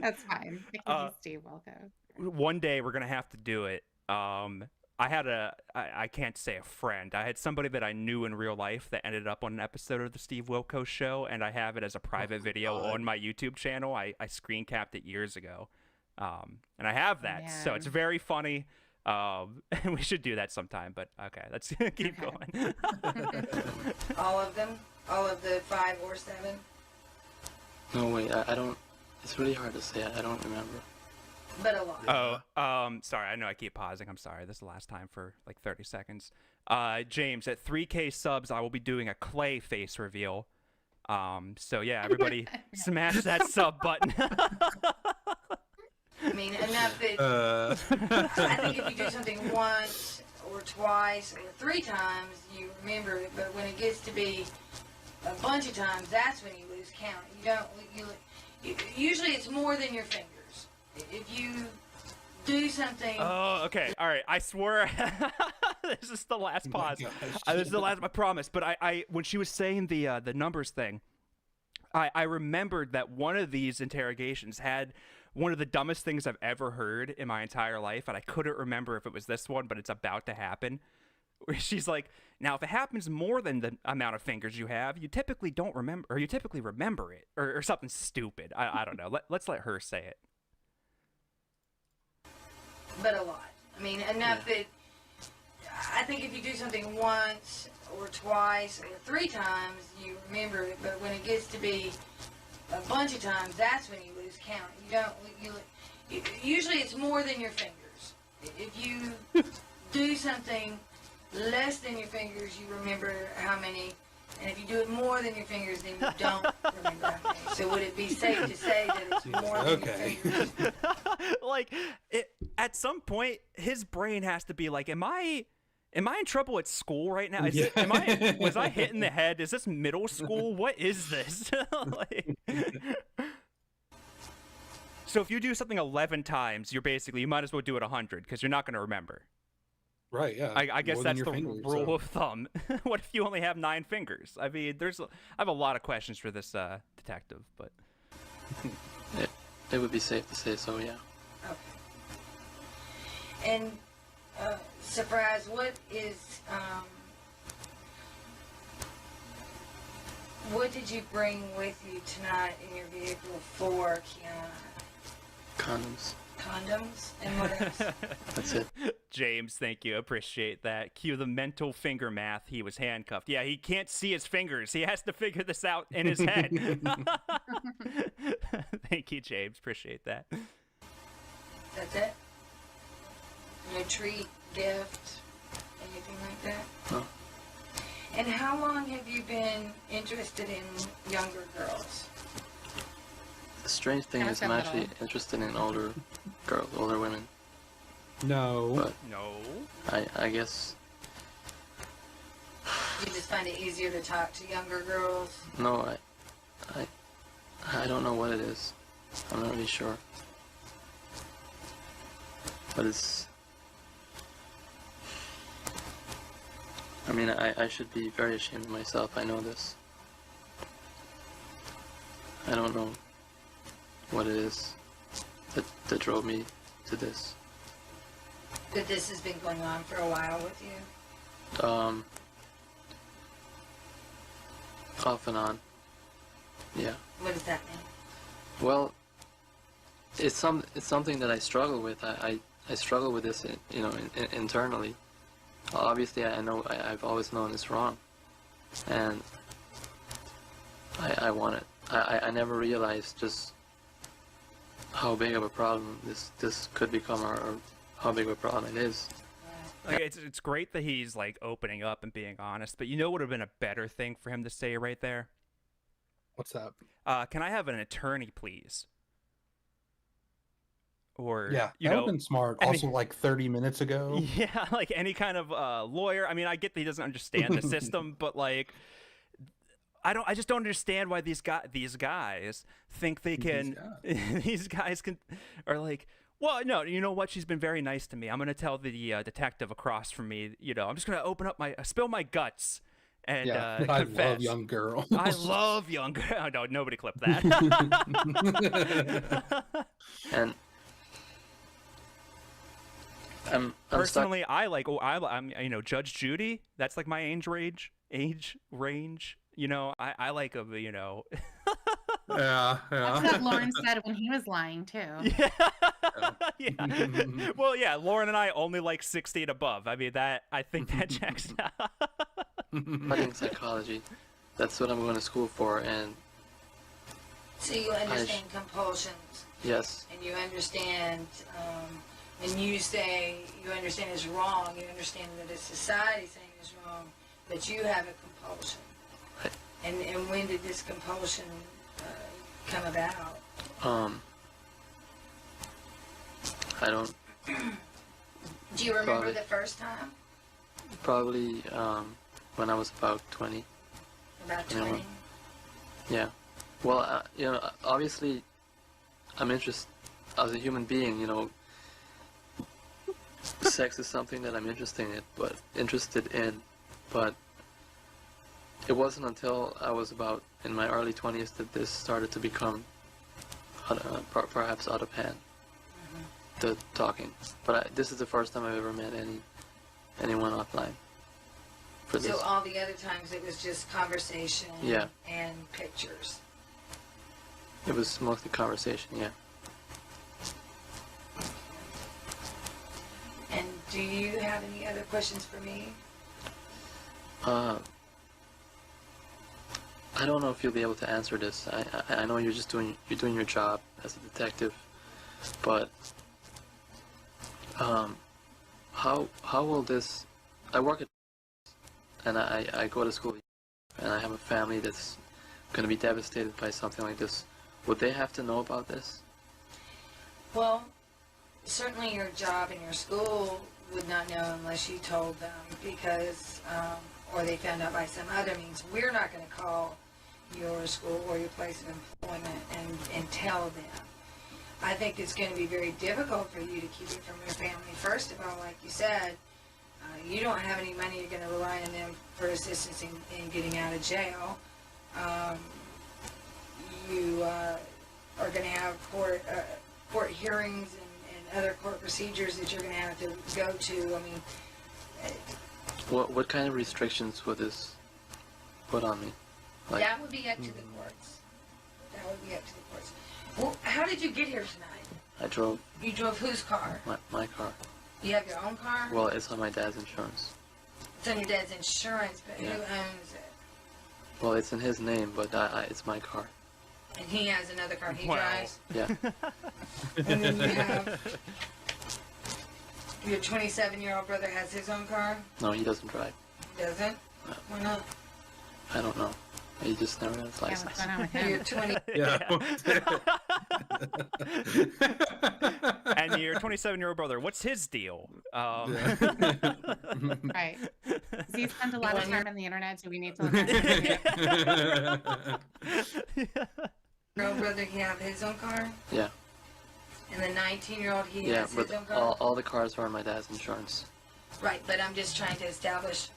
S6: That's fine. I can use Steve Wilkos.
S3: One day we're gonna have to do it. I can't say a friend. I had somebody that I knew in real life that ended up on an episode of the Steve Wilkos show, and I have it as a private video
S4: God.
S3: on my YouTube channel. I screen capped it years ago, and I have that, so it's
S6: Man.
S3: very funny. And we should do that sometime. But okay, let's keep
S6: Okay.
S3: going.
S2: All of them? All of the 5 or 7?
S5: No, wait, I don't. It's really hard to say. I don't remember.
S2: But a lot.
S3: Oh, sorry. I know I keep pausing. I'm sorry. This is the last time for like 30 seconds. James, at 3K subs, I will be doing a Klayyy face reveal. So yeah, everybody smash that sub button.
S2: I mean, enough that I think if you do something once or twice or 3 times, you remember it. But when it gets to be a bunch of times, that's when you lose count. Usually it's more than your fingers. If you do something.
S3: Oh, okay. All right. I swear. This is the last pause.
S4: gosh.
S3: This is the last. I promise. But I when she was saying the numbers thing, I remembered that one of these interrogations had one of the dumbest things I've ever heard in my entire life, and I couldn't remember if it was this one, but it's about to happen. Where she's like, now if it happens more than the amount of fingers you have, you typically don't remember, or you typically remember it, or something stupid. I don't know. Let's let her say it.
S2: But a lot. I mean, enough that I think if you do something once or twice or 3 times, you remember it. But when it gets to be a bunch of times, that's when you lose count. You don't, usually it's more than your fingers. If you do something less than your fingers, you remember how many, and if you do it more than your fingers, then you don't remember how many. So would it be safe to say that it's more than your fingers?
S3: Like, at some point, his brain has to be like, am I in trouble at school right now? Was I hit in the head? Is this middle school? What is this? Like, so if you do something 11 times, you might as well do it 100 because you're not going to remember.
S4: Right, yeah.
S3: I guess
S4: More than
S3: that's
S4: your
S3: the
S4: fingers,
S3: rule
S4: so.
S3: of thumb. What if you only have 9 fingers? I mean, I have a lot of questions for this detective, but
S5: It would be safe to say so, yeah.
S2: Okay. And, Safraz, what did you bring with you tonight in your vehicle for Kiana?
S5: Condoms.
S2: Condoms? And what else?
S5: That's it.
S3: James, thank you. Appreciate that. Cue the mental finger math. He was handcuffed. Yeah, he can't see his fingers. He has to figure this out in his head. Thank you, James. Appreciate that.
S2: That's it? No treat, gift, anything like that?
S5: No.
S2: And how long have you been interested in younger girls?
S5: The strange thing is I'm actually interested in older girls, older women.
S4: No.
S5: But
S3: No.
S5: I guess,
S2: You just find it easier to talk to younger girls?
S5: no, I don't know what it is. I'm not really sure. But I mean, I should be very ashamed of myself. I know this. I don't know what it is that drove me to this.
S2: That this has been going on for a while with you?
S5: Off and on. Yeah.
S2: What does that mean?
S5: Well, it's something that I struggle with. I struggle with this, internally. Obviously, I know I've always known it's wrong, and I want it. I never realized just how big of a problem this could become, or how big of a problem it is.
S3: Like, it's great that he's like opening up and being honest, but you know what would have been a better thing for him to say right there?
S4: What's that?
S3: Can I have an attorney, please? Or
S4: Yeah,
S3: you
S4: that would
S3: know,
S4: have been smart.
S3: any-
S4: Also, like 30 minutes ago.
S3: yeah, like any kind of lawyer. I mean, I get that he doesn't understand the system, but like, I just don't understand why these guys think they can. These guys can, are like, well, no, you know what? She's been very nice to me. I'm gonna tell the detective across from me. You know, I'm just gonna spill my guts. And
S4: I
S3: confess.
S4: love young girls.
S3: I love young girls. Oh, no, nobody clipped that.
S5: And I'm
S3: Personally, I'm Judge Judy. That's like my age range. You know, I like a
S4: Yeah.
S6: That's what Lauren said when he was lying too.
S3: Yeah. Yeah. Well, yeah, Lauren and I only like 60 and above. I mean, I think that checks out.
S5: studying psychology. That's what I'm going to school for, and
S2: So you understand compulsions,
S5: yes,
S2: and you understand, when you say you understand it's wrong, you understand that it's society saying it's wrong, but you have a compulsion.
S5: Right.
S2: And when did this compulsion come about?
S5: I don't,
S2: Do you remember
S5: Probably.
S2: the first time?
S5: probably when I was about 20.
S2: About
S5: Yeah.
S2: 20?
S5: Yeah. Well, obviously, I'm interested as a human being. Sex is something that I'm interested in, but it wasn't until I was about in my early 20s that this started to become perhaps out of hand. The talking, but this is the first time I've ever met anyone offline. For this,
S2: So all the other times it was just conversation
S5: Yeah.
S2: and pictures.
S5: it was mostly conversation. Yeah.
S2: And do you have any other questions for me?
S5: I don't know if you'll be able to answer this. I know you're just doing your job as a detective, but how will this? I work at, and I go to school, and I have a family that's going to be devastated by something like this. Would they have to know about this?
S2: Well, certainly your job and your school would not know unless you told them, because, or they found out by some other means. We're not going to call your school or your place of employment and tell them. I think it's going to be very difficult for you to keep it from your family. First of all, like you said, you don't have any money. You're going to rely on them for assistance in getting out of jail. You are going to have court hearings and other court procedures that you're going to have to go to. I mean,
S5: What kind of restrictions would this put on me? Like,
S2: that would be up to the courts. That would be up to the courts. Well, how did you get here tonight?
S5: I drove
S2: You drove whose car?
S5: my car.
S2: You have your own car?
S5: Well, it's on my dad's insurance.
S2: It's on your dad's insurance, but
S5: Yeah.
S2: who owns it?
S5: Well, it's in his name, but it's my car.
S2: And he has another car he
S3: Wow.
S2: drives.
S5: Yeah.
S2: And then you have your 27-year-old brother has his own car.
S5: No, he doesn't drive.
S2: He doesn't.
S5: No.
S2: Why not?
S5: I don't know. He just never got his
S6: Yeah, what's
S5: license.
S6: going on with
S2: You're
S6: him?
S2: 20.
S4: Yeah.
S3: And your 27-year-old brother, what's his deal?
S6: Right. Does he spend a lot of time on the internet? Do we need to look at
S2: Your old brother, he have his own car.
S5: Yeah.
S2: And the 19-year-old, he
S5: Yeah,
S2: has
S5: but
S2: his own car.
S5: all the cars are on my dad's insurance.
S2: Right, but I'm just trying to establish.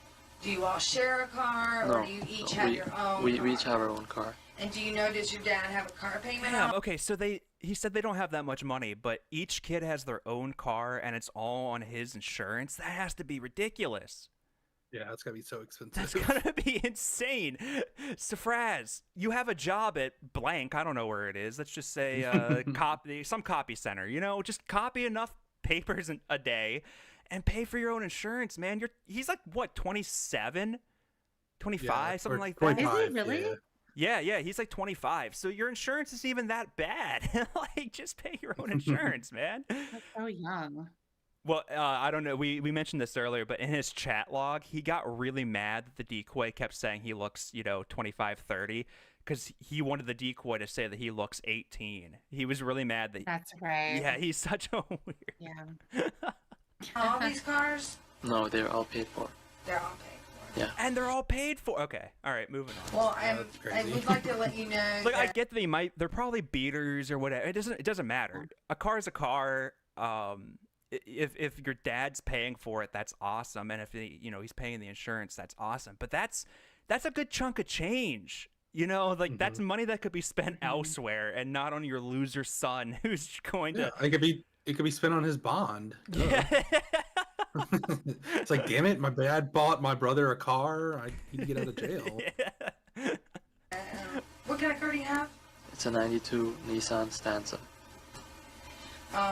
S2: Do you all share a car,
S5: No.
S2: or do you each have
S5: we,
S2: your own?
S5: we
S2: car?
S5: each have our own car.
S2: And do you know, does your dad have a car payment
S3: Damn,
S2: on?
S3: okay, so he said they don't have that much money, but each kid has their own car and it's all on his insurance. That has to be ridiculous.
S4: Yeah, it's gotta be so expensive.
S3: That's gonna be insane. Safraz, you have a job at blank. I don't know where it is. Let's just say some copy center. You know, just copy enough papers a day, and pay for your own insurance, man. He's like what, 27, 25,
S4: Yeah,
S3: something
S4: or
S3: like that.
S4: 25,
S6: Is he really?
S4: yeah.
S3: Yeah, he's like 25. So your insurance isn't even that bad. Like, just pay your own insurance, man.
S6: That's so young.
S3: Well, I don't know. We mentioned this earlier, but in his chat log, he got really mad that the decoy kept saying he looks, 25, 30, because he wanted the decoy to say that he looks 18. He was really mad that.
S6: That's right.
S3: Yeah, he's such a weird.
S6: Yeah.
S2: All these cars,
S5: No, they're all paid for.
S2: they're all paid for.
S5: Yeah.
S3: And they're all paid for. Okay, all right, moving on.
S2: Well,
S4: that's
S2: I
S4: crazy.
S2: would like to let you know
S3: Look, I
S2: that
S3: get that they're probably beaters or whatever. It doesn't matter. A car is a car. If your dad's paying for it, that's awesome. And if he's paying the insurance, that's awesome. But that's a good chunk of change. That's money that could be spent elsewhere and not on your loser son who's going
S4: Yeah,
S3: to.
S4: it could be spent on his bond. Duh.
S3: Yeah.
S4: It's like, damn it, my dad bought my brother a car. I need to get out of jail.
S2: what kind of car do you have?
S5: It's a 92 Nissan Stanza.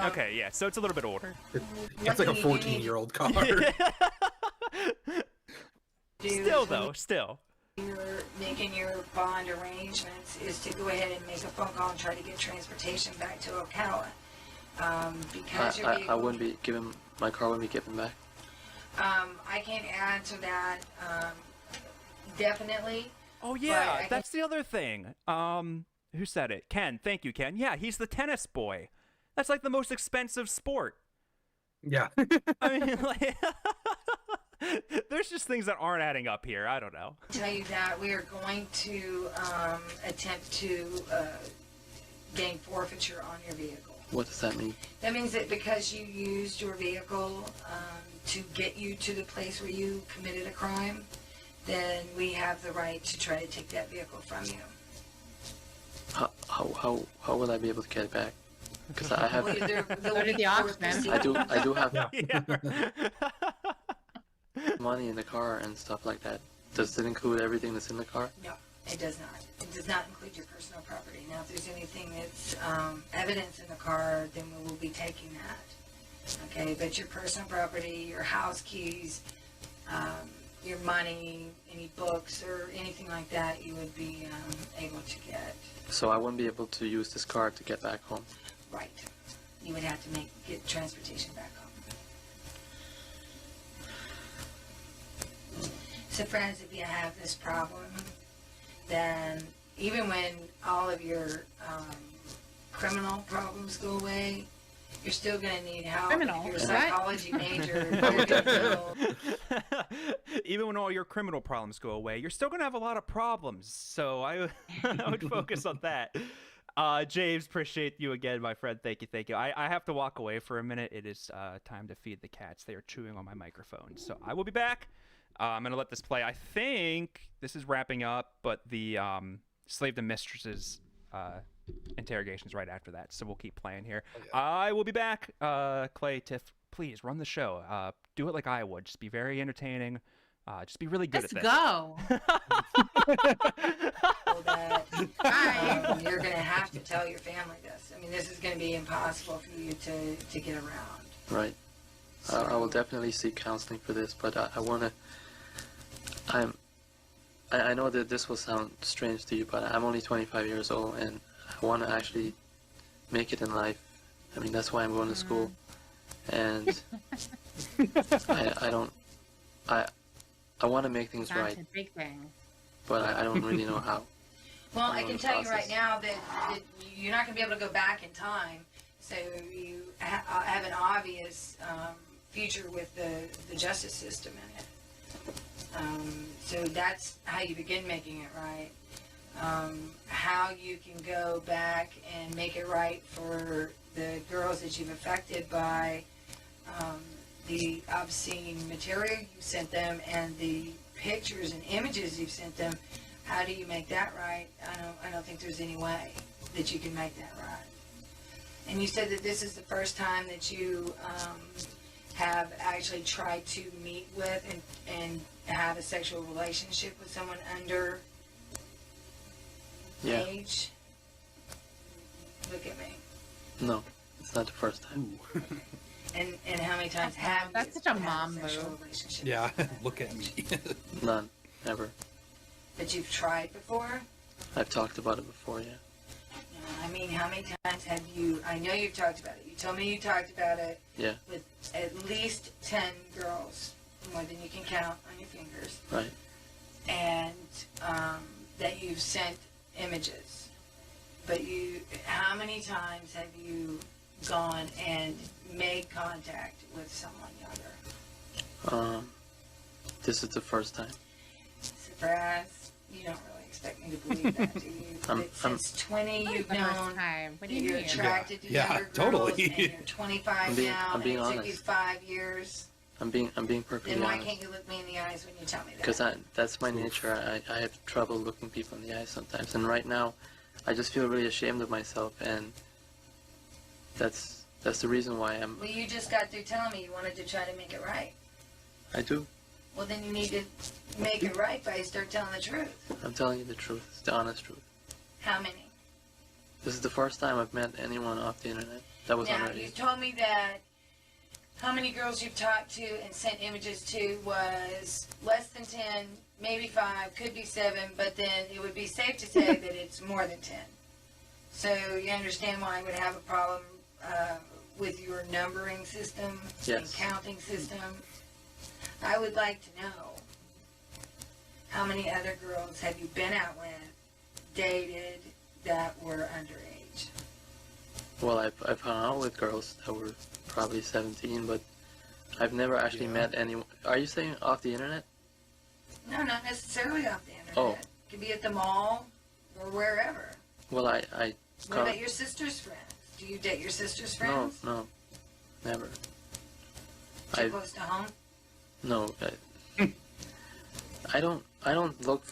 S3: Okay, yeah. So it's a little bit older.
S4: It's like a
S2: Lucky you need-
S4: 14-year-old car.
S3: Still.
S2: You're making your bond arrangements is to go ahead and make a phone call and try to get transportation back to Ocala. Because your
S5: I
S2: vehicle,
S5: wouldn't be given, my car wouldn't be given back.
S2: I can't answer that definitely.
S3: Oh
S2: But
S3: yeah,
S2: I
S3: that's the other thing. Who said it? Ken. Thank you, Ken. Yeah, he's the tennis boy. That's like the most expensive sport.
S4: Yeah.
S3: I mean, like, there's just things that aren't adding up here. I don't know.
S2: Tell you that we are going to attempt to gain forfeiture on your vehicle.
S5: What does that mean?
S2: That means that because you used your vehicle to get you to the place where you committed a crime, then we have the right to try to take that vehicle from you.
S5: How will I be able to get it back? Because I have,
S2: Well, there
S6: Go
S2: will
S6: to
S2: be
S6: the
S2: court
S6: auction.
S2: proceedings.
S5: I do have
S3: Yeah.
S5: money in the car and stuff like that. Does it include everything that's in the car?
S2: No, it does not. It does not include your personal property. Now, if there's anything that's evidence in the car, then we will be taking that. Okay, but your personal property, your house keys, your money, any books, or anything like that, you would be able to get.
S5: So I wouldn't be able to use this card to get back home.
S2: Right. You would have to get transportation back home. So friends, if you have this problem, then even when all of your criminal problems go away, you're still going to need help.
S6: Criminal?
S2: If you're a
S6: What?
S2: psychology major, you're gonna go-
S3: Even when all your criminal problems go away, you're still gonna have a lot of problems. So I would focus on that. James, appreciate you again, my friend. Thank you, thank you. I have to walk away for a minute. It is time to feed the cats. They are chewing on my microphone. So I will be back. I'm gonna let this play. I think this is wrapping up, but the slave to mistresses interrogations right after that. So we'll keep playing here. I will be back. Klayyy, Tiff, please run the show. Do it like I would. Just be very entertaining. Just be really good
S6: Let's
S3: at this.
S6: go.
S2: so that you're going to have to tell your family this. I mean, this is going to be impossible for you to get around.
S5: Right. I will definitely seek counseling for this, but I want to. I know that this will sound strange to you, but I'm only 25 years old, and I want to actually make it in life. I mean, that's why I'm going to school, and I want to make things right,
S6: Big thing.
S5: but I don't really know how.
S2: Well, I can tell you right now that you're not going to be able to go back in time, so you have an obvious future with the justice system in it. So that's how you begin making it right. How you can go back and make it right for the girls that you've affected by the obscene material you sent them and the pictures and images you've sent them. How do you make that right? I don't think there's any way that you can make that right. And you said that this is the first time that you have actually tried to meet with and have a sexual relationship with someone under
S5: Yeah.
S2: age. Look at me.
S5: No, it's not the first time.
S2: And how many times have
S6: That's
S2: you
S6: such a
S2: had
S6: mom
S2: sexual
S6: move.
S2: relationship?
S4: Yeah, look at me.
S5: None, ever.
S2: That you've tried before?
S5: I've talked about it before, yeah.
S2: No, I mean, how many times have you? I know you've talked about it. You told me you talked about it.
S5: Yeah.
S2: With at least 10 girls, more than you can count on your fingers.
S5: Right.
S2: And that you've sent images. But how many times have you gone and made contact with someone younger?
S5: This is the first time.
S2: Safraz, you don't really expect me to believe that, do you? That since 20 you've
S6: The first
S2: known
S6: time. What do
S2: that
S6: you
S2: you're
S6: mean?
S2: attracted to
S4: Yeah,
S2: younger girls,
S4: totally.
S2: and you're 25 now,
S5: I'm being
S2: and it took you
S5: honest.
S2: 5 years.
S5: I'm being perfectly
S2: Then why
S5: honest.
S2: can't you look me in the eyes when you tell me that?
S5: Because that's my nature. I have trouble looking people in the eyes sometimes. And right now, I just feel really ashamed of myself. And that's the reason why I'm...
S2: Well, you just got through telling me you wanted to try to make it right.
S5: I do.
S2: Well, then you need to make it right by start telling the truth.
S5: I'm telling you the truth. It's the honest truth.
S2: How many?
S5: This is the first time I've met anyone off the internet that was
S2: Now,
S5: underage.
S2: you told me that how many girls you've talked to and sent images to was less than 10, maybe 5, could be 7, but then it would be safe to say that it's more than 10. So you understand why I would have a problem with your numbering system and
S5: Yes.
S2: counting system? I would like to know how many other girls have you been out with, dated, that were underage?
S5: Well, I've hung out with girls that were probably 17, but I've never actually met anyone. Are you saying off the internet?
S2: No, not necessarily off the internet.
S5: Oh.
S2: It could be at the mall or wherever.
S5: Well, I
S2: What about your sister's friends? Do you date your sister's
S5: no,
S2: friends?
S5: no, never.
S2: Too
S5: I
S2: close to home?
S5: no. I don't look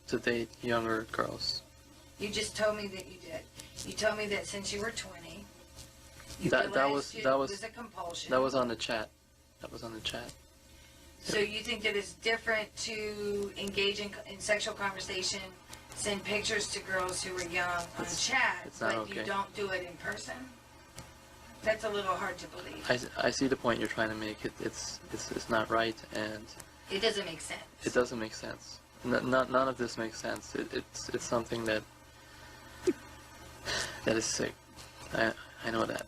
S5: to date younger girls.
S2: You just told me that you did. You told me that since you were 20, you
S5: That
S2: realized
S5: was-
S2: it
S5: that was-
S2: was a compulsion.
S5: That was on the chat. That was on the chat.
S2: So you think that it's different to engage in sexual conversation, send pictures to girls who are young on chat,
S5: it's not
S2: but you
S5: okay.
S2: don't do it in person? That's a little hard to believe.
S5: I see the point you're trying to make. It's not right, and
S2: It doesn't make sense.
S5: It doesn't make sense. None of this makes sense. It's something that is sick. I know that.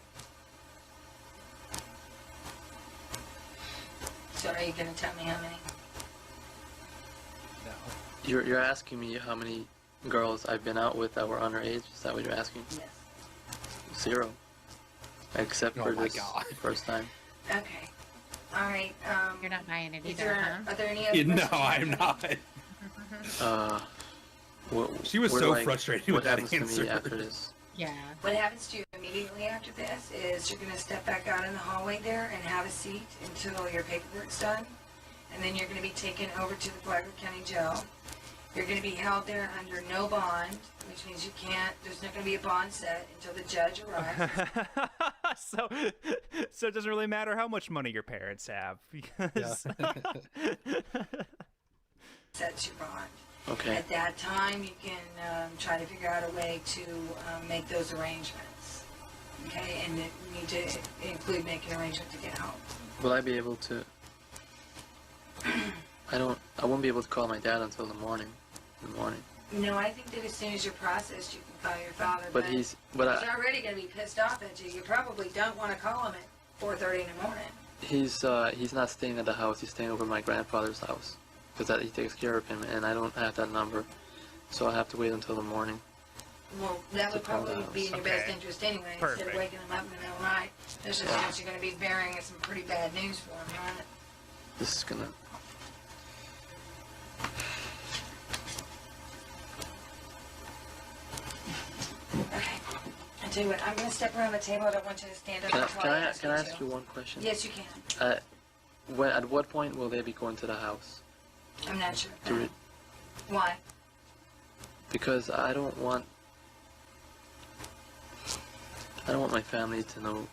S2: So are you going to tell me how many?
S3: No.
S5: You're asking me how many girls I've been out with that were underage? Is that what you're asking?
S2: Yes.
S5: 0. Except
S4: Oh
S5: for
S4: my
S5: this
S4: God.
S5: first time.
S2: Okay. All right.
S6: You're not buying it
S2: Is
S6: either,
S2: there,
S6: huh?
S2: are there any other
S4: No,
S2: questions?
S4: I'm not. She was
S5: where
S4: so
S5: do I-
S4: frustrated
S5: what
S4: with that
S5: happens to
S4: answer.
S5: me after this?
S6: Yeah.
S2: What happens to you immediately after this is you're going to step back out in the hallway there and have a seat until your paperwork's done. And then you're going to be taken over to the Flagler County Jail. You're going to be held there under no bond, which means you can't, there's not going to be a bond set until the judge arrives.
S3: So it doesn't really matter how much money your parents have. Because
S2: Sets your bond.
S5: Okay.
S2: At that time, you can try to figure out a way to make those arrangements. Okay, and you need to include making an arrangement to get home.
S5: Will I be able to? I won't be able to call my dad until the morning.
S2: No, I think that as soon as you're processed, you can call your father.
S5: But he's
S2: already going to be pissed off at you. You probably don't want to call him at 4:30 in the morning.
S5: he's not staying at the house. He's staying over at my grandfather's house because he takes care of him, and I don't have that number, so I'll have to wait until the morning.
S2: Well, that would
S5: To call the
S2: probably be in your best
S3: Okay.
S2: interest anyway. Instead
S3: Perfect.
S2: of waking him up in the middle of the night. There's a chance you're going to be bearing some pretty bad news for him, right?
S5: This is gonna.
S2: Okay. I tell you what, I'm going to step around the table. I don't want you to stand up until
S5: Can I
S2: ask
S5: ask you one question?
S2: Yes, you can.
S5: At what point will they be going to the house?
S2: I'm not sure.
S5: To re-
S2: Why?
S5: because I don't want my family to know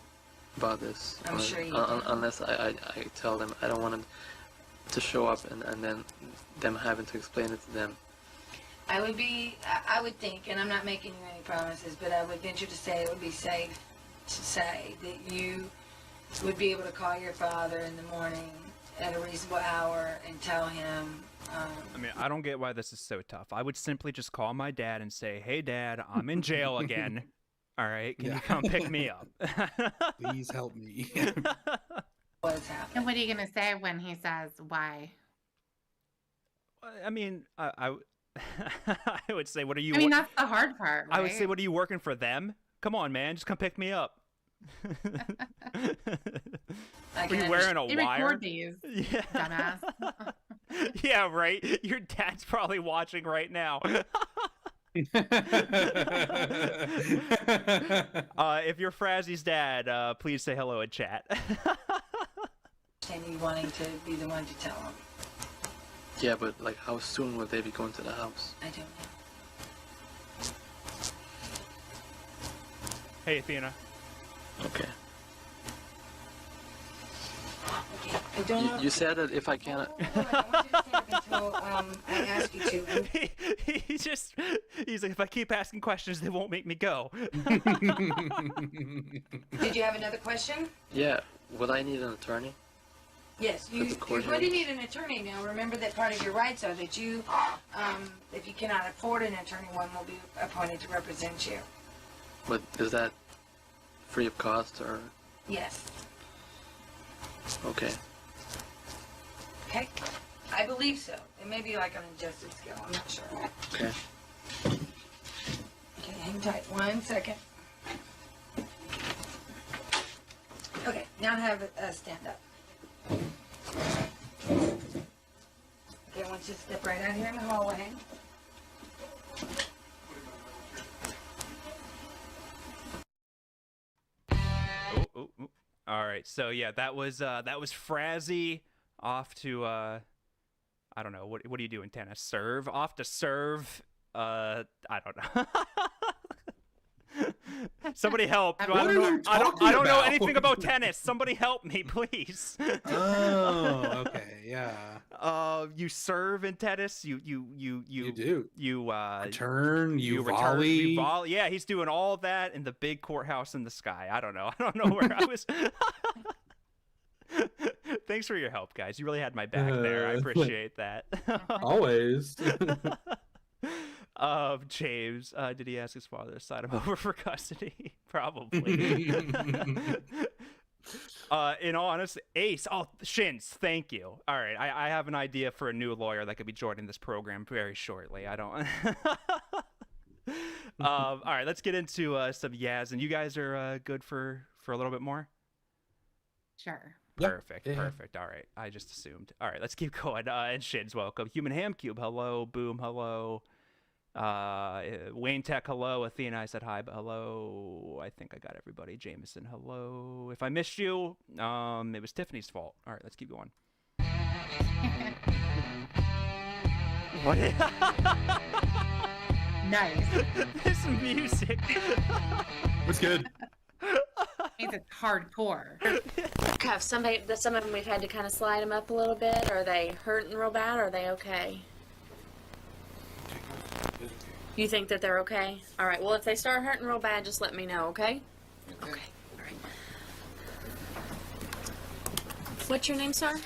S5: about this.
S2: I'm sure you do.
S5: Unless I tell them. I don't want them to show up and then them having to explain it to them.
S2: I would think, and I'm not making you any promises, but I would venture to say it would be safe to say that you would be able to call your father in the morning at a reasonable hour and tell him.
S3: I mean, I don't get why this is so tough. I would simply just call my dad and say, "Hey, Dad, I'm in jail again. All right, can you come pick me up?"
S4: Please help me.
S2: What has happened?
S6: And what are you going to say when he says why?
S3: I mean, I would say, "What are you?"
S6: I mean, that's the hard part, right?
S3: I would say, "What are you working for them? Come on, man, just come pick me up." Are you wearing a
S6: They
S3: wire?
S6: record these,
S3: Yeah.
S6: dumbass.
S3: Yeah, right. Your dad's probably watching right now. If you're Frazzy's dad, please say hello in chat.
S2: And you wanting to be the one to tell him.
S5: Yeah, but like, how soon will they be going to the house?
S2: I don't know.
S3: Hey, Athena.
S5: Okay.
S2: Okay. I don't know.
S5: You said that if I cannot.
S2: Hold on, I want you to stand up until I ask you to. And
S3: He's like, if I keep asking questions, they won't make me go.
S2: did you have another question?
S5: Yeah. Will I need an attorney?
S2: Yes,
S5: For the
S2: you're
S5: court
S2: going to
S5: hearings.
S2: need an attorney now. Remember that part of your rights are that you, if you cannot afford an attorney, one will be appointed to represent you.
S5: But is that free of cost or?
S2: Yes.
S5: Okay.
S2: Okay? I believe so. It may be like an adjusted scale. I'm not sure.
S5: Okay.
S2: Okay, hang tight 1 second. Okay, now have a stand up. Okay, I want you to step right out here in the hallway.
S3: Oh. All right. So yeah, that was Frazzy off to I don't know, what are you doing, tennis? Serve? Off to serve. I don't know. Somebody help.
S6: What
S3: I
S4: are
S3: don't
S4: you
S3: know. I don't
S4: talking
S3: know
S4: about?
S3: anything about tennis. Somebody help me, please.
S4: Oh, okay, yeah.
S3: You serve in tennis. You
S4: do.
S3: You
S4: Return, you
S3: return,
S4: volley.
S3: you volley. Yeah, he's doing all that in the big courthouse in the sky. I don't know. I don't know where I was. Thanks for your help, guys. You really had my back there. I appreciate that.
S4: Always.
S3: James, did he ask his father to sign him over for custody? Probably. In all honesty, Ace. Oh, Shins, thank you. All right, I have an idea for a new lawyer that could be joining this program very shortly. I don't. All right, let's get into some Yazen. You guys are good for a little bit more.
S6: Sure.
S3: Perfect, perfect. All right, I just assumed. All right, let's keep going. And Shins, welcome. Human Ham Cube, hello. Boom, hello. Wayne Tech, hello. Athena, I said hi, but hello. I think I got everybody. Jameson, hello. If I missed you, it was Tiffany's fault. All right, let's keep going. What?
S6: Nice.
S3: This music.
S4: It's good.
S6: Means it's hardcore.
S8: Have some of them we've had to kind of slide them up a little bit. Are they hurting real bad, or are they okay? You think that they're okay? All right. Well, if they start hurting real bad, just let me know, okay? Okay. All right. What's your name, sir?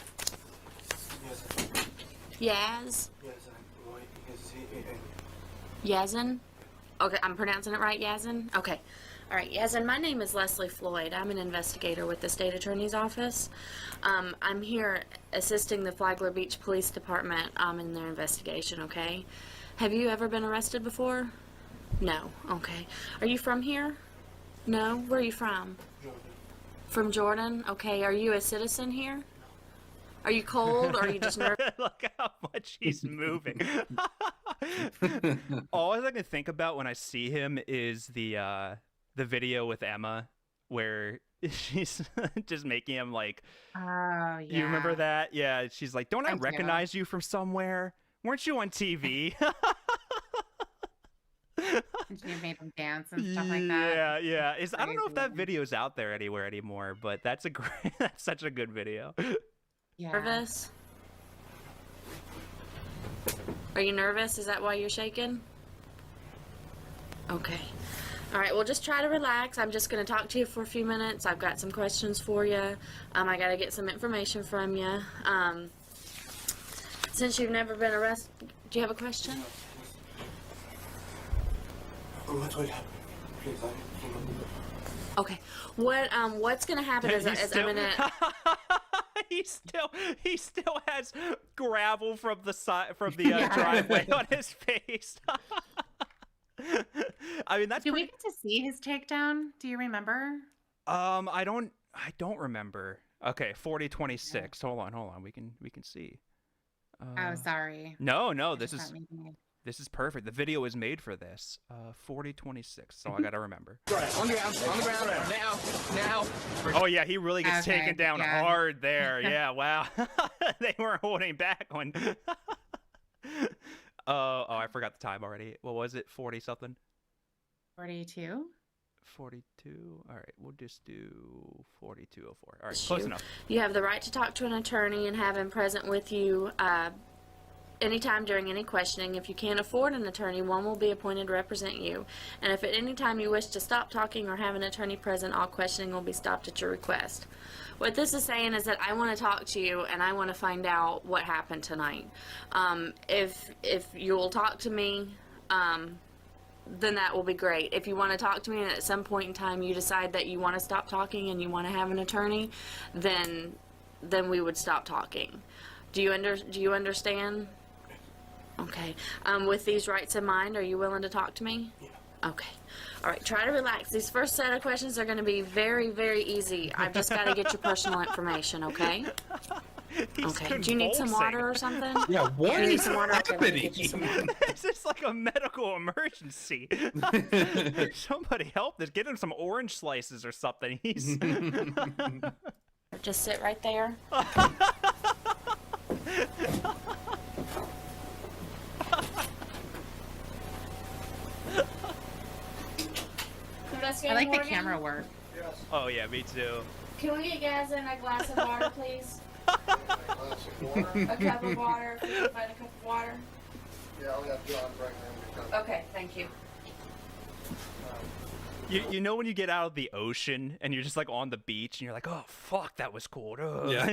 S8: Yaz? Yazen? Okay, I'm pronouncing it right, Yazen? Okay. All right, Yazen, my name is Leslie Floyd. I'm an investigator with the State Attorney's Office. I'm here assisting the Flagler Beach Police Department in their investigation, okay? Have you ever been arrested before? No. Okay. Are you from here? No? Where are you from? Jordan. From Jordan? Okay. Are you a citizen here? Are you cold, or are you just nervous?
S3: Look how much he's moving. All I can think about when I see him is the video with Emma where she's just making him like,
S6: Oh, yeah.
S3: You remember that? Yeah, she's like, don't I
S6: I do.
S3: recognize you from somewhere? Weren't you on TV?
S6: And she made them dance and stuff like that.
S3: Yeah. I don't know if that
S6: Crazy.
S3: video's out there anywhere anymore, but that's that's such a good video.
S6: Yeah.
S8: Nervous? Are you nervous? Is that why you're shaking? Okay. All right, well, just try to relax. I'm just going to talk to you for a few minutes. I've got some questions for you. I got to get some information from you. Since you've never been arrested, do you have a question? Okay. What's going to happen is I'm going to...
S3: He still has gravel from the side driveway on his face. I mean, that's.
S6: Do we get to see his takedown? Do you remember?
S3: I don't remember. Okay, 4026. Hold on. We can see.
S6: Oh, sorry.
S3: No.
S6: I
S3: This
S6: just
S3: is
S6: thought maybe-
S3: this is perfect. The video is made for this. 4026. So I gotta remember.
S9: On the ground, now.
S3: Oh yeah, he really gets
S6: Okay,
S3: taken down
S6: yeah.
S3: hard there. Yeah, wow. They weren't holding back when. Oh, I forgot the time already. What was it? 40 something.
S6: 42?
S3: 42. All right, we'll just do 4204. All right, close enough.
S8: You have the right to talk to an attorney and have him present with you anytime during any questioning. If you can't afford an attorney, one will be appointed to represent you. And if at any time you wish to stop talking or have an attorney present, all questioning will be stopped at your request. What this is saying is that I want to talk to you and I want to find out what happened tonight. If you'll talk to me, then that will be great. If you want to talk to me and at some point in time you decide that you want to stop talking and you want to have an attorney, then we would stop talking. Do you understand? Okay. With these rights in mind, are you willing to talk to me? Yeah. Okay. All right. Try to relax. These first set of questions are going to be very, very easy. I've just got to get your personal information, okay? Okay. Do you need some water or something?
S4: Yeah, what
S8: Do you need
S4: is
S8: some water? Okay, let me
S4: happening?
S8: get you some water.
S3: This is like a medical emergency. Somebody help this. Get him some orange slices or something. He's.
S8: Just sit right there.
S6: I like the camera work.
S3: Oh yeah, me too.
S8: Can we get Yazen a glass of water, please? A cup of water. If we can find a cup of water.
S9: Yeah, I'll have John bring them.
S8: Okay, thank you.
S3: You know when you get out of the ocean and you're just like on the beach and you're like, oh fuck, that was cool. Ugh.
S4: Yeah.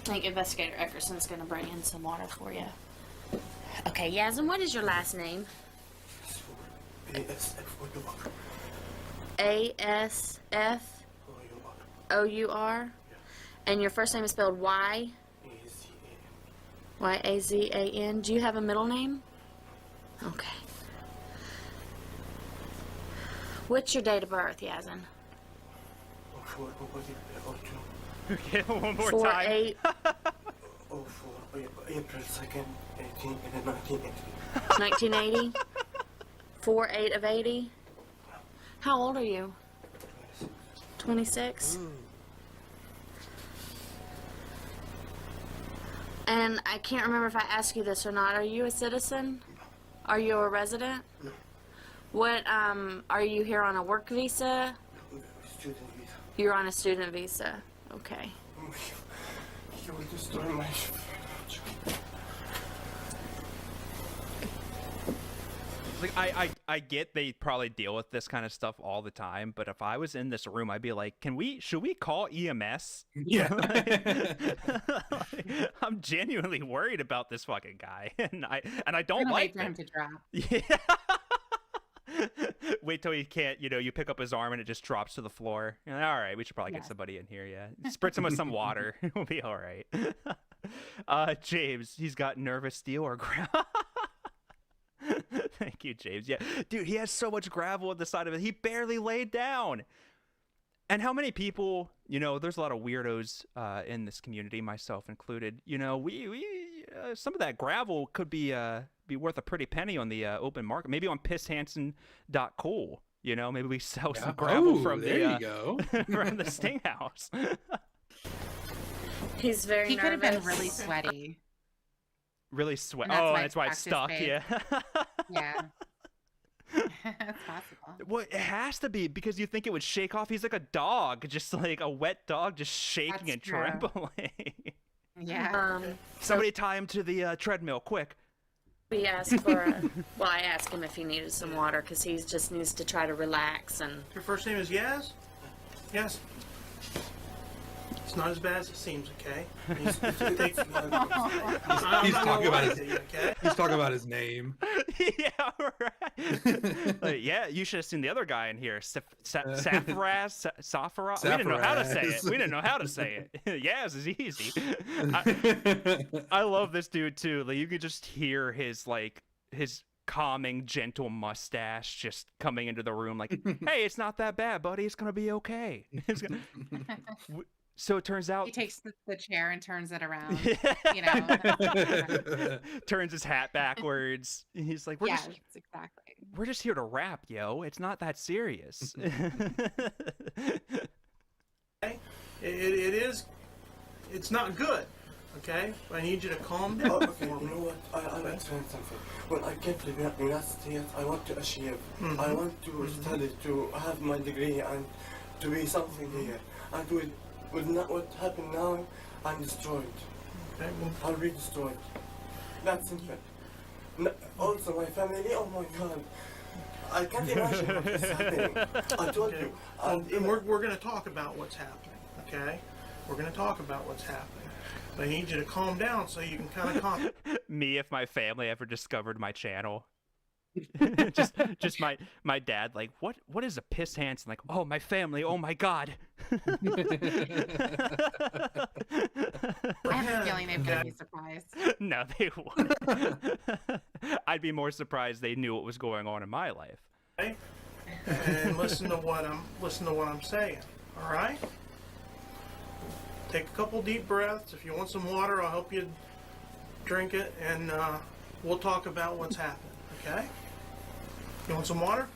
S8: I think Investigator Eckerson's gonna bring in some water for you. Okay, Yazen, what is your last name? A-S-F-O-U-R? And your first name is spelled Y? Y-A-Z-A-N. Do you have a middle name? Okay. What's your date of birth, Yazen?
S3: Okay, one more
S8: 4,
S3: time.
S8: 8.
S9: April 2nd, 1980.
S8: 1980? 4, 8 of 80? How old are you? 26? And I can't remember if I asked you this or not. Are you a citizen? Are you a resident?
S9: No.
S8: What, are you here on a work visa?
S9: Student visa.
S8: You're on a student visa. Okay.
S9: You will destroy my future.
S3: Like I get they probably deal with this kind of stuff all the time, but if I was in this room, I'd be like, should we call EMS?
S4: Yeah.
S3: I'm genuinely worried about this fucking guy, and I don't
S6: I'm gonna
S3: like
S6: wait for him to drop.
S3: Yeah. Wait till he can't, you pick up his arm and it just drops to the floor. You're like, all right, we should probably get somebody in here, yeah. Spritz him with some water. We'll be all right. James, he's got nervous steel or gravel. Thank you, James. Yeah, dude, he has so much gravel at the side of it. He barely laid down. And how many people, there's a lot of weirdos in this community, myself included. We some of that gravel could be worth a pretty penny on the open market. Maybe on pisshansen.cool. Maybe we sell some gravel from
S4: there you go.
S3: from the Sting House.
S8: He's very
S6: He could have been
S8: nervous.
S6: really sweaty.
S3: Really sweat.
S6: And that's
S3: Oh,
S6: why
S3: that's why it's
S6: it's
S3: stuck.
S6: practice
S3: Yeah.
S6: Yeah. That's possible.
S3: Well, it has to be because you think it would shake off. He's like a dog, just like a wet dog, just shaking
S6: That's
S3: and
S6: true.
S3: trembling.
S6: Yeah.
S3: Somebody tie him to the treadmill, quick.
S8: We asked for I asked him if he needed some water because he just needs to try to relax and.
S10: Your first name is Yaz? Yes. It's not as bad as it seems, okay?
S4: He's talking about his.
S10: Okay?
S4: He's talking about his name.
S3: Yeah, right. Yeah, you should have seen the other guy in here, Safraz. We didn't know how to say it. We didn't know how to say it. Yaz is easy. I love this dude too. Like you could just hear his calming, gentle mustache just coming into the room. Like, hey, it's not that bad, buddy. It's gonna be okay. So it turns out
S6: He takes the chair and turns it around.
S3: Turns his hat backwards. He's like,
S6: Exactly.
S3: we're just here to rap, yo. It's not that serious.
S10: It is. It's not good, okay? I need you to calm down.
S9: Okay, you know what? I'll explain something. When I came to the United States, I want to achieve. I want to study, to have my degree, and to be something here. And with not what happened now, I'm destroyed.
S10: Okay, well,
S9: I'll be destroyed. That's simple. Also, my family, oh my God. I can't imagine what is happening. I told you.
S10: and we're going to talk about what's happening, okay? We're going to talk about what's happening. But I need you to calm down so you can kind of calm.
S3: Me, if my family ever discovered my channel. just my dad, like, what is a piss Hansen? Like, oh, my family, oh my God.
S6: I have a feeling they're going to be surprised.
S3: No, they wouldn't. I'd be more surprised they knew what was going on in my life.
S10: Okay? And listen to what I'm saying. All right? Take a couple deep breaths. If you want some water, I'll help you drink it, and we'll talk about what's happening. Okay? You want some water?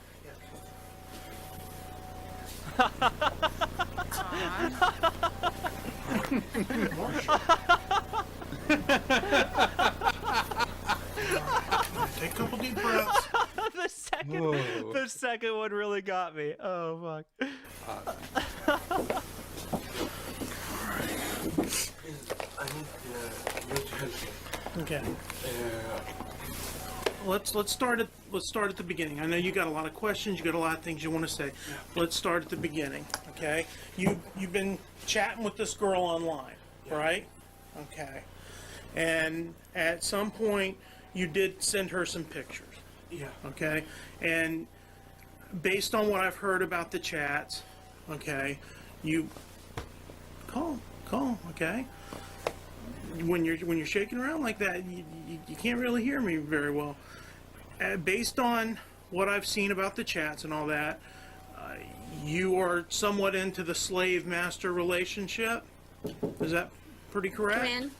S10: Take a couple deep breaths.
S3: The second one really got me. Oh fuck.
S10: Okay.
S9: Uh,
S10: Let's start at the beginning. I know you got a lot of questions. You got a lot of things you want to say. Let's start at the beginning. Okay. You've been chatting with this girl online, right? Okay. And at some point, you did send her some pictures.
S9: yeah.
S10: Okay. And based on what I've heard about the chats, okay, you calm, okay. When you're shaking around like that, you can't really hear me very well. Based on what I've seen about the chats and all that, you are somewhat into the slave-master relationship. Is that pretty correct?
S8: Come in.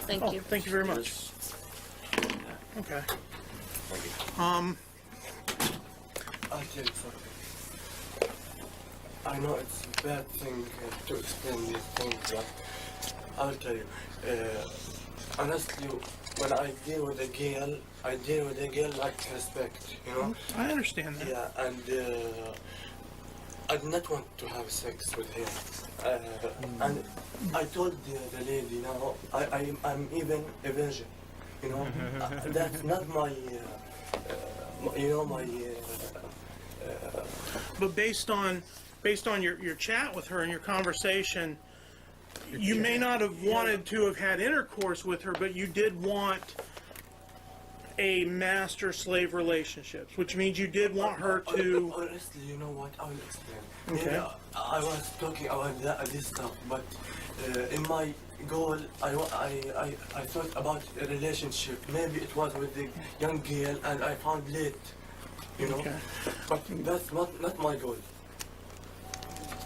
S8: Thank
S10: Oh,
S8: you.
S10: thank you very much. Okay.
S9: I'll tell you something. I know it's a bad thing to explain these things, but I'll tell you. Honestly, when I deal with a girl, I deal with a girl like respect, you know?
S10: I understand that.
S9: Yeah, and I do not want to have sex with her. And I told the lady, now, I'm even a virgin, you know? That's not my, you know, my...
S10: But based on your chat with her and your conversation, you may not have wanted to have had intercourse with her, but you did want a master-slave relationship, which means you did want her to...
S9: Honestly, you know what? I will explain.
S10: Okay.
S9: Yeah, I was talking about this stuff, but in my goal, I thought about a relationship. Maybe it was with the young girl, and I found late, you know?
S10: Okay.
S9: But that's not my goal.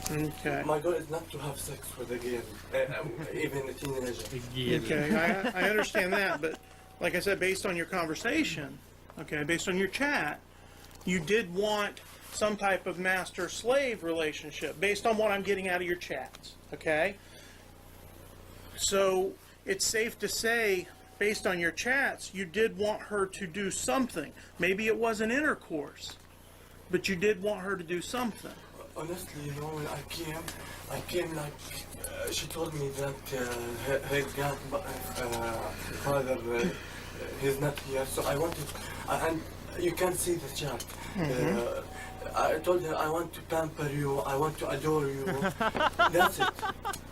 S10: Okay.
S9: My goal is not to have sex with a girl, even a teenager.
S10: Okay, I understand that, but like I said, based on your conversation, okay, based on your chat, you did want some type of master-slave relationship, based on what I'm getting out of your chats, okay? So it's safe to say, based on your chats, you did want her to do something. Maybe it wasn't intercourse, but you did want her to do something.
S9: Honestly, you know, when I came like, she told me that her grandfather, he's not here, so I wanted, and you can see the chat. I told her I want to pamper you, I want to adore you. That's it.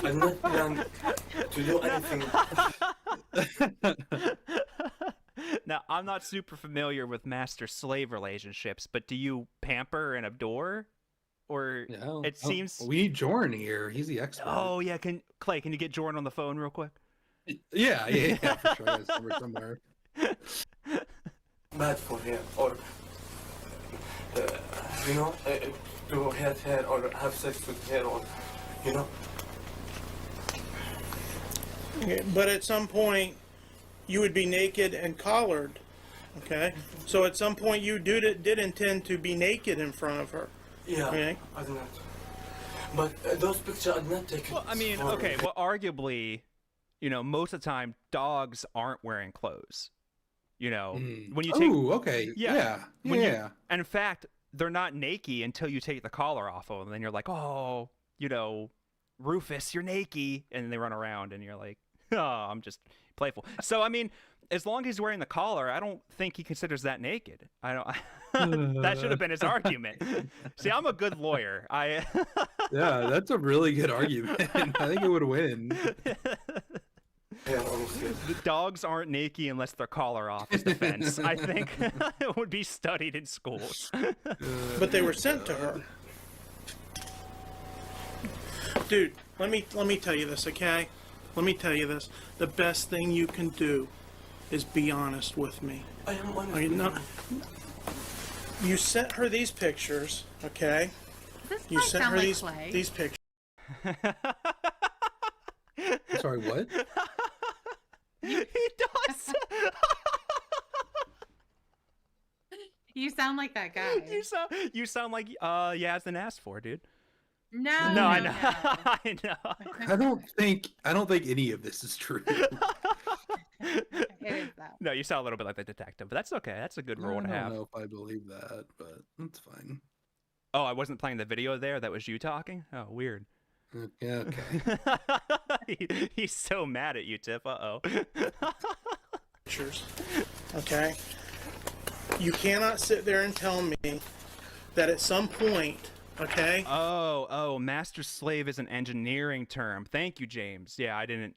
S9: I'm not plan to do anything.
S3: Now, I'm not super familiar with master-slave relationships, but do you pamper and adore? Or
S4: Yeah,
S3: it seems...
S4: we need Jordan here. He's the expert.
S3: Oh, yeah. Clay, can you get Jordan on the phone real quick?
S4: Yeah, for sure. It's somewhere.
S9: Bad for him, or you know, to hit her or have sex with her, or you know.
S10: Okay, but at some point, you would be naked and collared, okay? So at some point, you did intend to be naked in front of her.
S9: Yeah,
S10: Okay.
S9: I do not. But those pictures are not taken.
S3: Well, I mean, okay, well, arguably, you know, most of the time, dogs aren't wearing clothes. You know, when you take...
S4: Oh, okay. Yeah.
S3: And in fact, they're not naked until you take the collar off of them. And then you're like, oh, you know, Rufus, you're naked. And then they run around and you're like, oh, I'm just playful. So, I mean, as long as he's wearing the collar, I don't think he considers that naked. I don't... That should have been his argument. See, I'm a good lawyer.
S4: Yeah, that's a really good argument. I think it would win.
S9: Yeah, honestly.
S3: The dogs aren't naked unless their collar off is defense. I think it would be studied in schools.
S10: But they were sent to her. Dude, let me tell you this, okay? Let me tell you this. The best thing you can do is be honest with me.
S9: I am honest.
S10: Are you not? You sent her these pictures, okay?
S6: This
S10: You
S6: might
S10: sent
S6: sound
S10: her
S6: like
S10: these
S6: Clay.
S10: these pictures.
S4: Sorry, what?
S3: He does.
S6: You sound like that guy.
S3: You sound like Yazen asked for, dude.
S6: No,
S3: I know.
S6: no.
S3: I know.
S4: I don't think any of this is true.
S6: It is though.
S3: No, you sound a little bit like the detective, but that's okay. That's a good role to
S4: I
S3: have.
S4: don't know if I believe that, but that's fine.
S3: Oh, I wasn't playing the video there. That was you talking. Oh, weird.
S4: Yeah, okay.
S3: He's so mad at you, Tiff. Uh-oh.
S10: Pictures. Okay? You cannot sit there and tell me that at some point, okay?
S3: Oh, master slave is an engineering term. Thank you, James. Yeah, I didn't.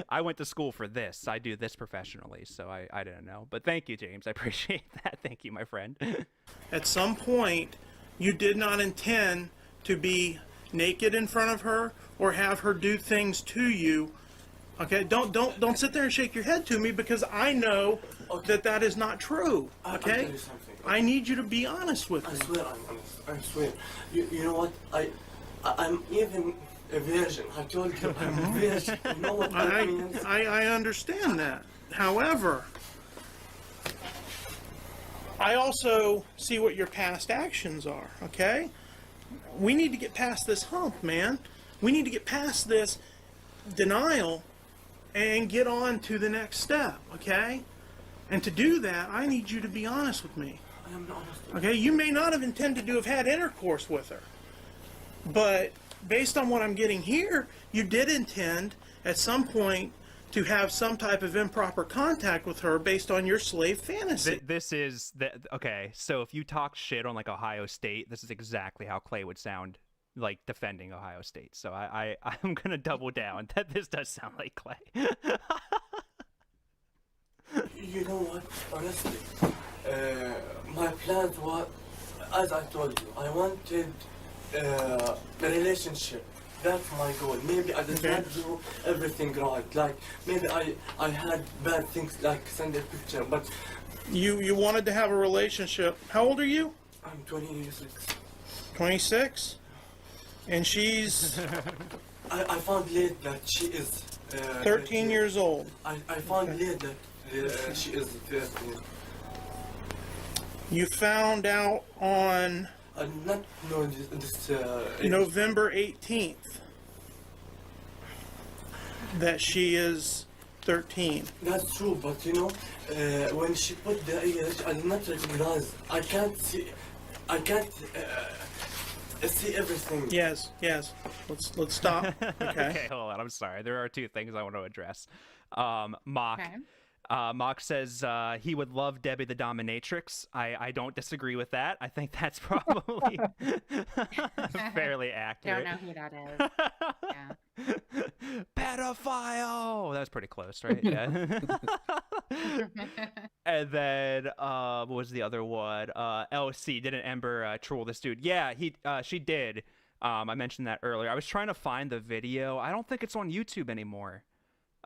S3: I went to school for this. I do this professionally, so I didn't know. But thank you, James. I appreciate that. Thank you, my friend.
S10: At some point, you did not intend to be naked in front of her or have her do things to you. Okay, don't sit there and shake your head to me, because I know that is not true.
S9: I'll
S10: Okay,
S9: tell you something.
S10: I need you to be honest with
S9: I
S10: me.
S9: swear I'm honest. I swear. You know what? I'm even a virgin. I told you I'm a virgin. You know what that means?
S10: I understand that. However, I also see what your past actions are. Okay, we need to get past this hump, man. We need to get past this denial and get on to the next step, okay? And to do that, I need you to be honest with me.
S9: I am honest.
S10: Okay, you may not have intended to have had intercourse with her, but based on what I'm getting here, you did intend at some point to have some type of improper contact with her based on your slave fantasy.
S3: This is okay. So if you talk shit on like Ohio State, this is exactly how Klayyy would sound, like defending Ohio State. So I'm gonna double down that this does sound like Klayyy.
S9: You know what? Honestly, my plans were, as I told you, I wanted a relationship. That's my goal. Maybe I did not do everything right. Like maybe I had bad things, like send a picture, but
S10: You wanted to have a relationship. How old are you?
S9: I'm 26.
S10: 26? And she's
S9: I found late that she is
S10: 13 years old.
S9: I found late that she is 13.
S10: You found out on
S9: I did not know this
S10: November 18th that she is 13.
S9: That's true, but you know, when she put the age, I did not recognize. I can't see everything.
S10: Yes. Let's stop. Okay.
S3: Okay, hold on. I'm sorry. There are two things I want to address. Mock.
S6: Okay.
S3: Mock says he would love Debbie the Dominatrix. I don't disagree with that. I think that's probably fairly accurate.
S6: Don't know who that is. Yeah.
S3: Pedophile! That was pretty close, right? Yeah. And then, what was the other one? LC, didn't Ember troll this dude? Yeah, she did. I mentioned that earlier. I was trying to find the video. I don't think it's on YouTube anymore.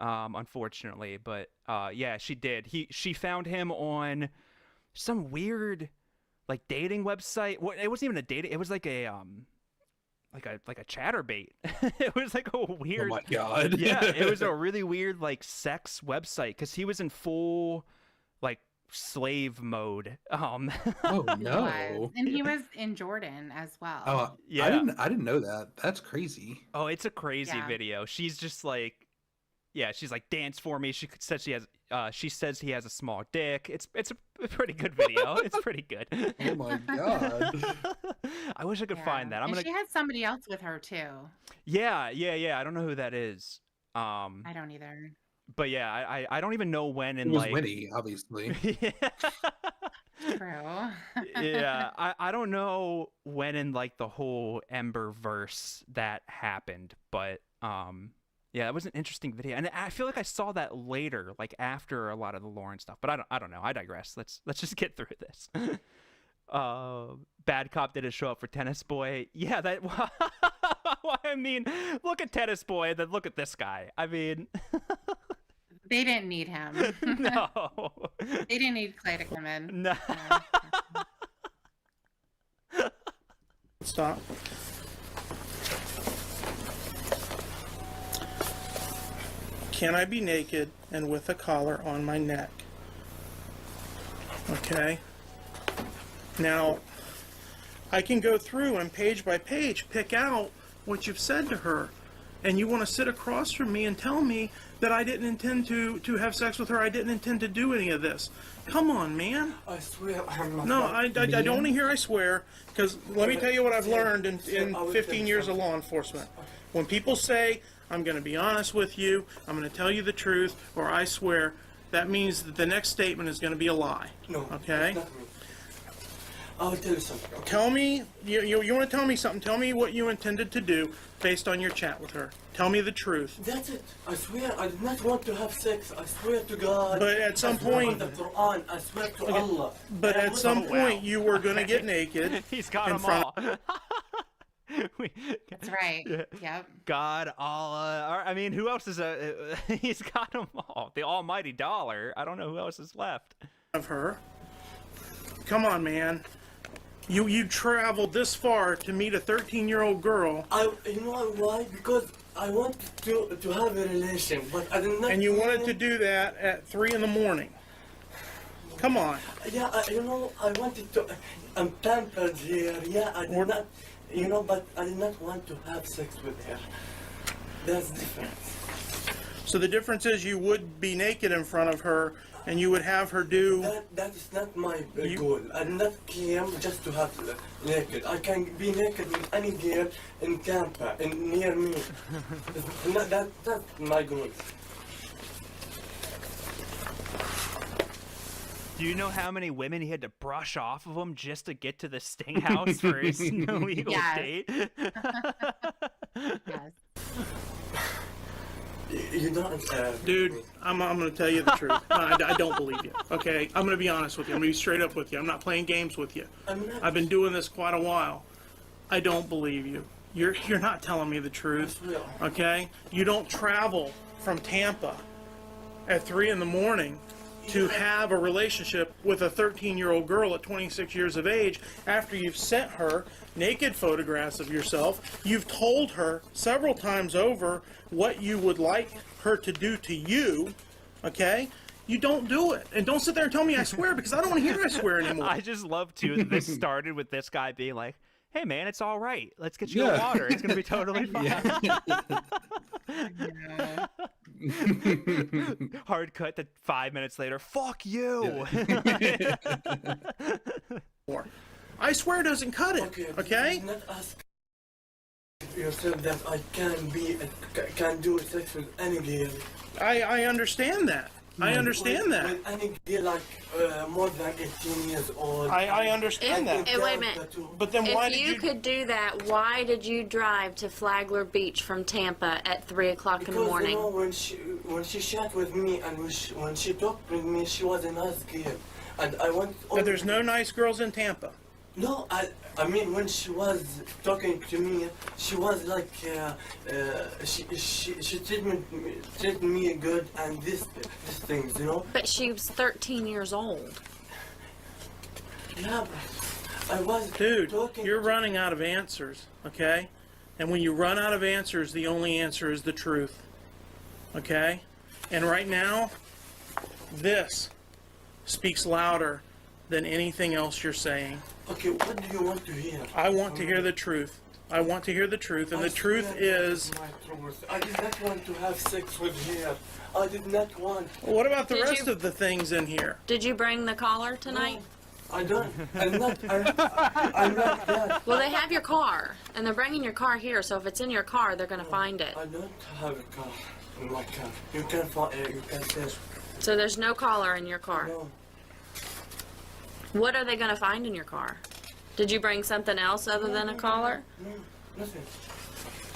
S3: Unfortunately, but yeah, she did. She found him on some weird like dating website. It wasn't even a dating. It was like a chatterbait. It was like a weird.
S4: Oh my god.
S3: Yeah, it was a really weird like sex website because he was in full like slave mode.
S4: Oh
S6: He
S4: no.
S6: was. And he was in Jordan as well.
S4: Oh
S3: Yeah.
S4: I didn't know that. That's crazy.
S3: Oh, it's a crazy
S6: Yeah.
S3: video. She's just like, yeah, she's like, dance for me. She says she says he has a small dick. It's a pretty good video. It's pretty good.
S4: Oh my god.
S3: I wish I could find that.
S6: And she had somebody else with her too.
S3: Yeah. I don't know who that is.
S6: I don't either.
S3: But yeah, I don't even know when in
S4: It was
S3: like
S4: Winnie, obviously.
S6: True.
S3: Yeah, I don't know when in like the whole Ember verse that happened, but yeah, it was an interesting video, and I feel like I saw that later, like after a lot of the lore and stuff. But I don't know. I digress. Let's just get through this. Bad Cop didn't show up for Tennis Boy. Yeah, that. I mean, look at Tennis Boy, then look at this guy. I mean,
S6: They didn't need him.
S3: no,
S6: They didn't need Klayyy to come in.
S3: no.
S10: Stop. Can I be naked and with a collar on my neck? Okay. Now, I can go through and page by page pick out what you've said to her. and you want to sit across from me and tell me that I didn't intend to have sex with her, I didn't intend to do any of this. Come on, man.
S9: I swear I'm not.
S10: No, I don't want to hear I swear, because let me tell you what I've learned in 15 years of law enforcement. When people say, I'm going to be honest with you, I'm going to tell you the truth, or I swear, that means that the next statement is going to be a lie.
S9: No.
S10: Okay?
S9: It's not me. I'll tell you something. Okay?
S10: Tell me, you want to tell me something. Tell me what you intended to do based on your chat with her. Tell me the truth.
S9: That's it. I swear I did not want to have sex. I swear to God.
S10: But at some point...
S9: I swear to the Quran. I swear to Allah.
S10: But at some point, you were going to get naked.
S3: He's got
S10: in
S3: them
S10: front
S3: all.
S6: That's right. Yep.
S3: God, Allah. I mean, who else is he's got them all. The almighty dollar. I don't know who else is left.
S10: Of her. Come on, man. You traveled this far to meet a 13-year-old girl.
S9: You know why? Because I wanted to have a relation, but I did not.
S10: And you wanted to do that at 3 in the morning. Come on.
S9: Yeah, I wanted to. I'm pampered here. Yeah, I did not. But I did not want to have sex with her. That's different.
S10: So the difference is you would be naked in front of her, and you would have her do...
S9: That is not my goal. I did not came just to have naked. I can be naked with any girl in Tampa, near me. That's my goal.
S3: Do you know how many women he had to brush off of him just to get to the Sting House for his illegal date?
S6: Yes.
S9: You don't,
S10: Dude, I'm going to tell you the truth. I don't believe you, okay? I'm going to be honest with you. I'm going to be straight up with you. I'm not playing games with you. I've been doing this quite a while. I don't believe you. You're not telling me the truth, okay? You don't travel from Tampa at 3 in the morning to have a relationship with a 13-year-old girl at 26 years of age after you've sent her naked photographs of yourself. You've told her several times over what you would like her to do to you, okay? You don't do it. And don't sit there and tell me I swear, because I don't want to hear I swear anymore.
S3: I just love, too, that this started with this guy being like, hey, man, it's all right. Let's get you a water. It's going to be totally fine. Hard cut to 5 minutes later. Fuck you.
S10: I swear doesn't cut it, okay?
S9: Not ask yourself that I can do sex with any girl.
S10: I understand that. I understand that.
S9: With any girl like more than 18 years old.
S10: I understand that.
S8: Wait a minute.
S10: But then why
S8: If
S10: did
S8: you could do that, why did you drive to Flagler Beach from Tampa at 3 o'clock in the morning?
S9: Because, when she chat with me and when she talked with me, she was a nice girl. And I want...
S10: But there's no nice girls in Tampa.
S9: No, I mean, when she was talking to me, she was like, she treated me good and these things, you know?
S8: But she was 13 years old.
S9: Yeah, but I was
S10: Dude,
S9: talking
S10: you're running out of answers, okay? And when you run out of answers, the only answer is the truth, okay? And right now, this speaks louder than anything else you're saying.
S9: Okay, what do you want to hear?
S10: I want to hear the truth. I want to hear the truth, and the truth is...
S9: I did not want to have sex with her. I did not want...
S10: What about the
S8: Did
S10: rest
S8: you-
S10: of the things in here?
S8: Did you bring the collar tonight?
S9: I don't. I'm not that.
S8: Well, they have your car, and they're bringing your car here, so if it's in your car, they're going to find it.
S9: I don't have a car in my car. You can find you can search.
S8: So there's no collar in your car.
S9: No.
S8: What are they going to find in your car? Did you bring something else other than a collar?
S9: No, nothing.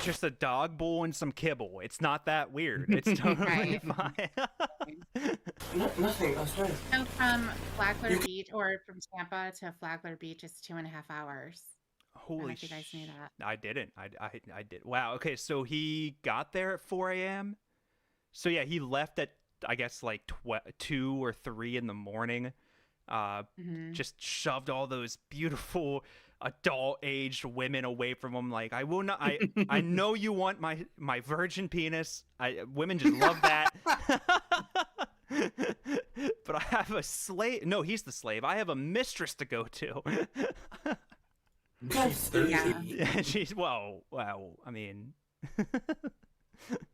S3: Just a dog bowl and some kibble. It's not that weird. It's totally fine.
S9: Nothing, I swear.
S6: So from Flagler Beach, or from Tampa to Flagler Beach is 2.5 hours. I don't know
S3: Holy
S6: if you guys knew that.
S3: I didn't. I did. Wow. Okay, so he got there at 4 a.m. So yeah, he left at, I guess, like 2 or 3 in the morning. Just shoved all those beautiful adult-aged women away from him. Like, I will not. I know you want my virgin penis. Women just love that. But I have a slave. No, he's the slave. I have a mistress to go to.
S4: She's 30.
S6: Yeah.
S3: She's well. I mean,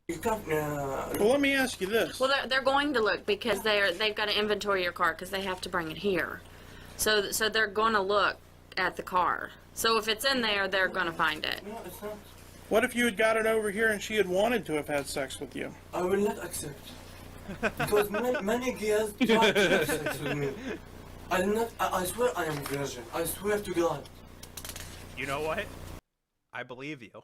S9: You can't.
S10: Well, let me ask you this.
S8: Well, they're going to look because they've got to inventory your car because they have to bring it here. So they're going to look at the car. So if it's in there, they're going to find it.
S9: No, it's not.
S10: What if you had got it over here and she had wanted to have had sex with you?
S9: I will not accept. Because many girls try to have sex with me. I swear I am a virgin. I swear to God.
S3: You know what? I believe you.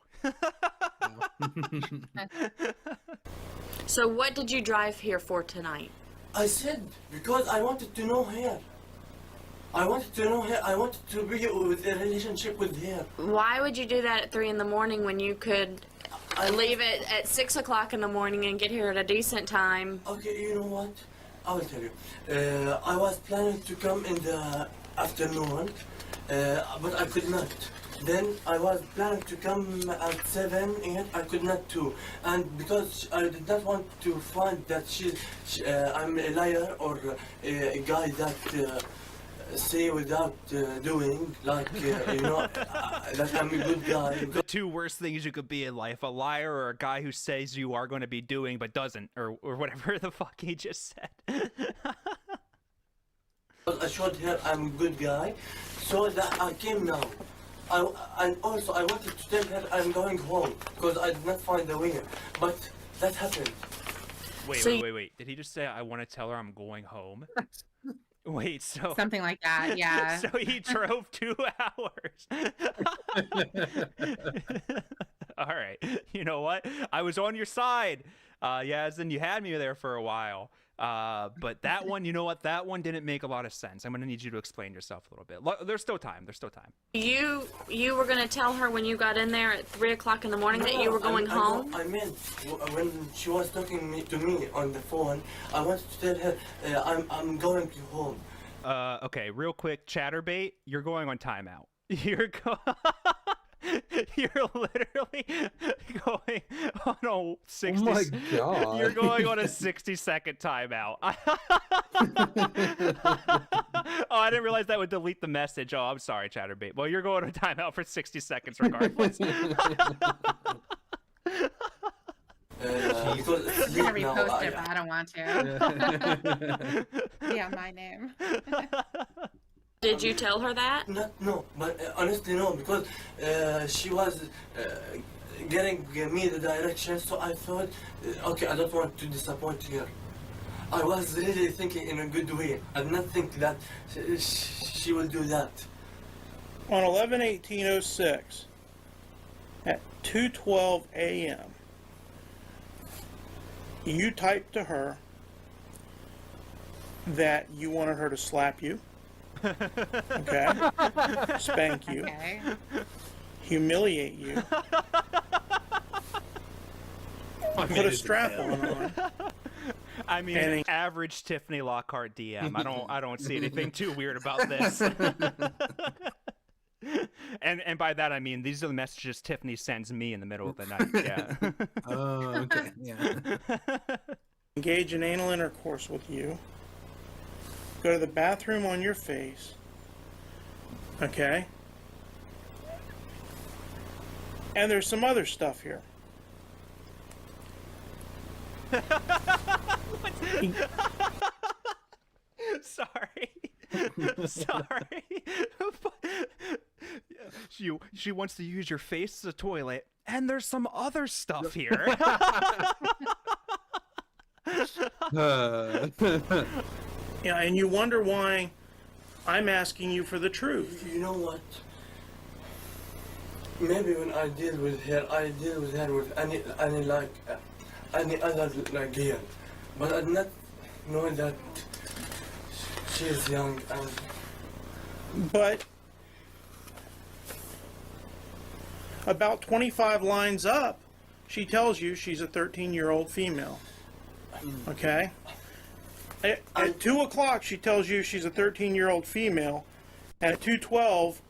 S8: So what did you drive here for tonight?
S9: I said because I wanted to know her. I wanted to know her. I wanted to be with a relationship with her.
S8: Why would you do that at 3 in the morning when you could leave it at 6 o'clock in the morning and get here at a decent time?
S9: Okay, you know what? I will tell you. I was planning to come in the afternoon, but I could not. Then I was planning to come at 7 and I could not too. And because I did not want to find that I'm a liar or a guy that say without doing, like, you know, that I'm a good guy.
S3: The two worst things you could be in life: a liar or a guy who says you are going to be doing but doesn't, or whatever the fuck he just said.
S9: I showed her I'm a good guy, so that I came now. And also I wanted to tell her I'm going home because I did not find the way, but that happened.
S3: Wait. Did he just say I want to tell her I'm going home? Wait, so
S6: Something like that, yeah.
S3: So he drove 2 hours. All right. You know what? I was on your side. Yazen, you had me there for a while. But that one, you know what? That one didn't make a lot of sense. I'm going to need you to explain yourself a little bit. There's still time.
S8: You were going to tell her when you got in there at 3 o'clock in the morning that you were going home?
S9: I meant when she was talking to me on the phone, I wanted to tell her I'm going to home.
S3: Okay, real quick, Chatterbait, you're going on timeout. You're literally going on a 60.
S4: Oh my God.
S3: You're going on a 60-second timeout. Oh, I didn't realize that would delete the message. Oh, I'm sorry, Chatterbait. Well, you're going on a timeout for 60 seconds regardless.
S9: Because
S6: I'm gonna repost it, but I don't want to. Yeah, my name.
S8: Did you tell her that?
S9: No, but honestly no, because she was getting me the direction, so I thought, okay, I don't want to disappoint her. I was really thinking in a good way. I did not think that she will do that.
S10: On 11/18/06, at 2:12 a.m., you typed to her that you wanted her to slap you. Okay? Spank you.
S6: Okay.
S10: Humiliate you. Put a strap on.
S3: I mean, average Tiffany Lockhart DM. I don't see anything too weird about this. And by that I mean these are the messages Tiffany sends me in the middle of the night. Yeah.
S4: Oh, okay. Yeah.
S10: Engage in anal intercourse with you. Go to the bathroom on your face. Okay? And there's some other stuff here.
S3: Sorry. She wants to use your face as a toilet, and there's some other stuff here.
S10: Yeah, and you wonder why I'm asking you for the truth.
S9: You know what? Maybe when I deal with her with any other like girl, but I did not know that she is young and.
S10: But about 25 lines up, she tells you she's a 13-year-old female. Okay? At 2 o'clock, she tells you she's a 13-year-old female. And at 2:12,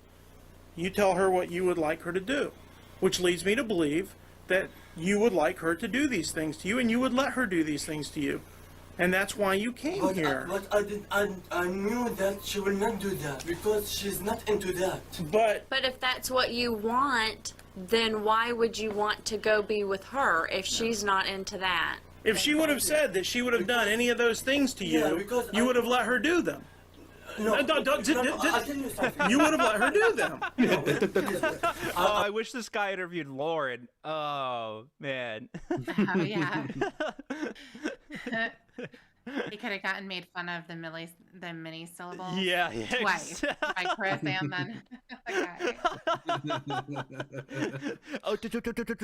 S10: you tell her what you would like her to do. Which leads me to believe that you would like her to do these things to you, and you would let her do these things to you. And that's why you came here.
S9: I knew that she will not do that because she's not into that.
S10: But
S8: if that's what you want, then why would you want to go be with her if she's not into that?
S10: If she would have said that she would have done any of those things to you,
S9: Yeah, because
S10: you would have let her do them.
S9: No,
S10: I'll tell
S9: you something.
S10: You would have let her do them.
S3: Oh, I wish this guy interviewed Lauren. Oh man.
S6: Oh yeah. He could have gotten made fun of the mini syllables.
S3: Yeah,
S6: Twice by Chris and then the guy.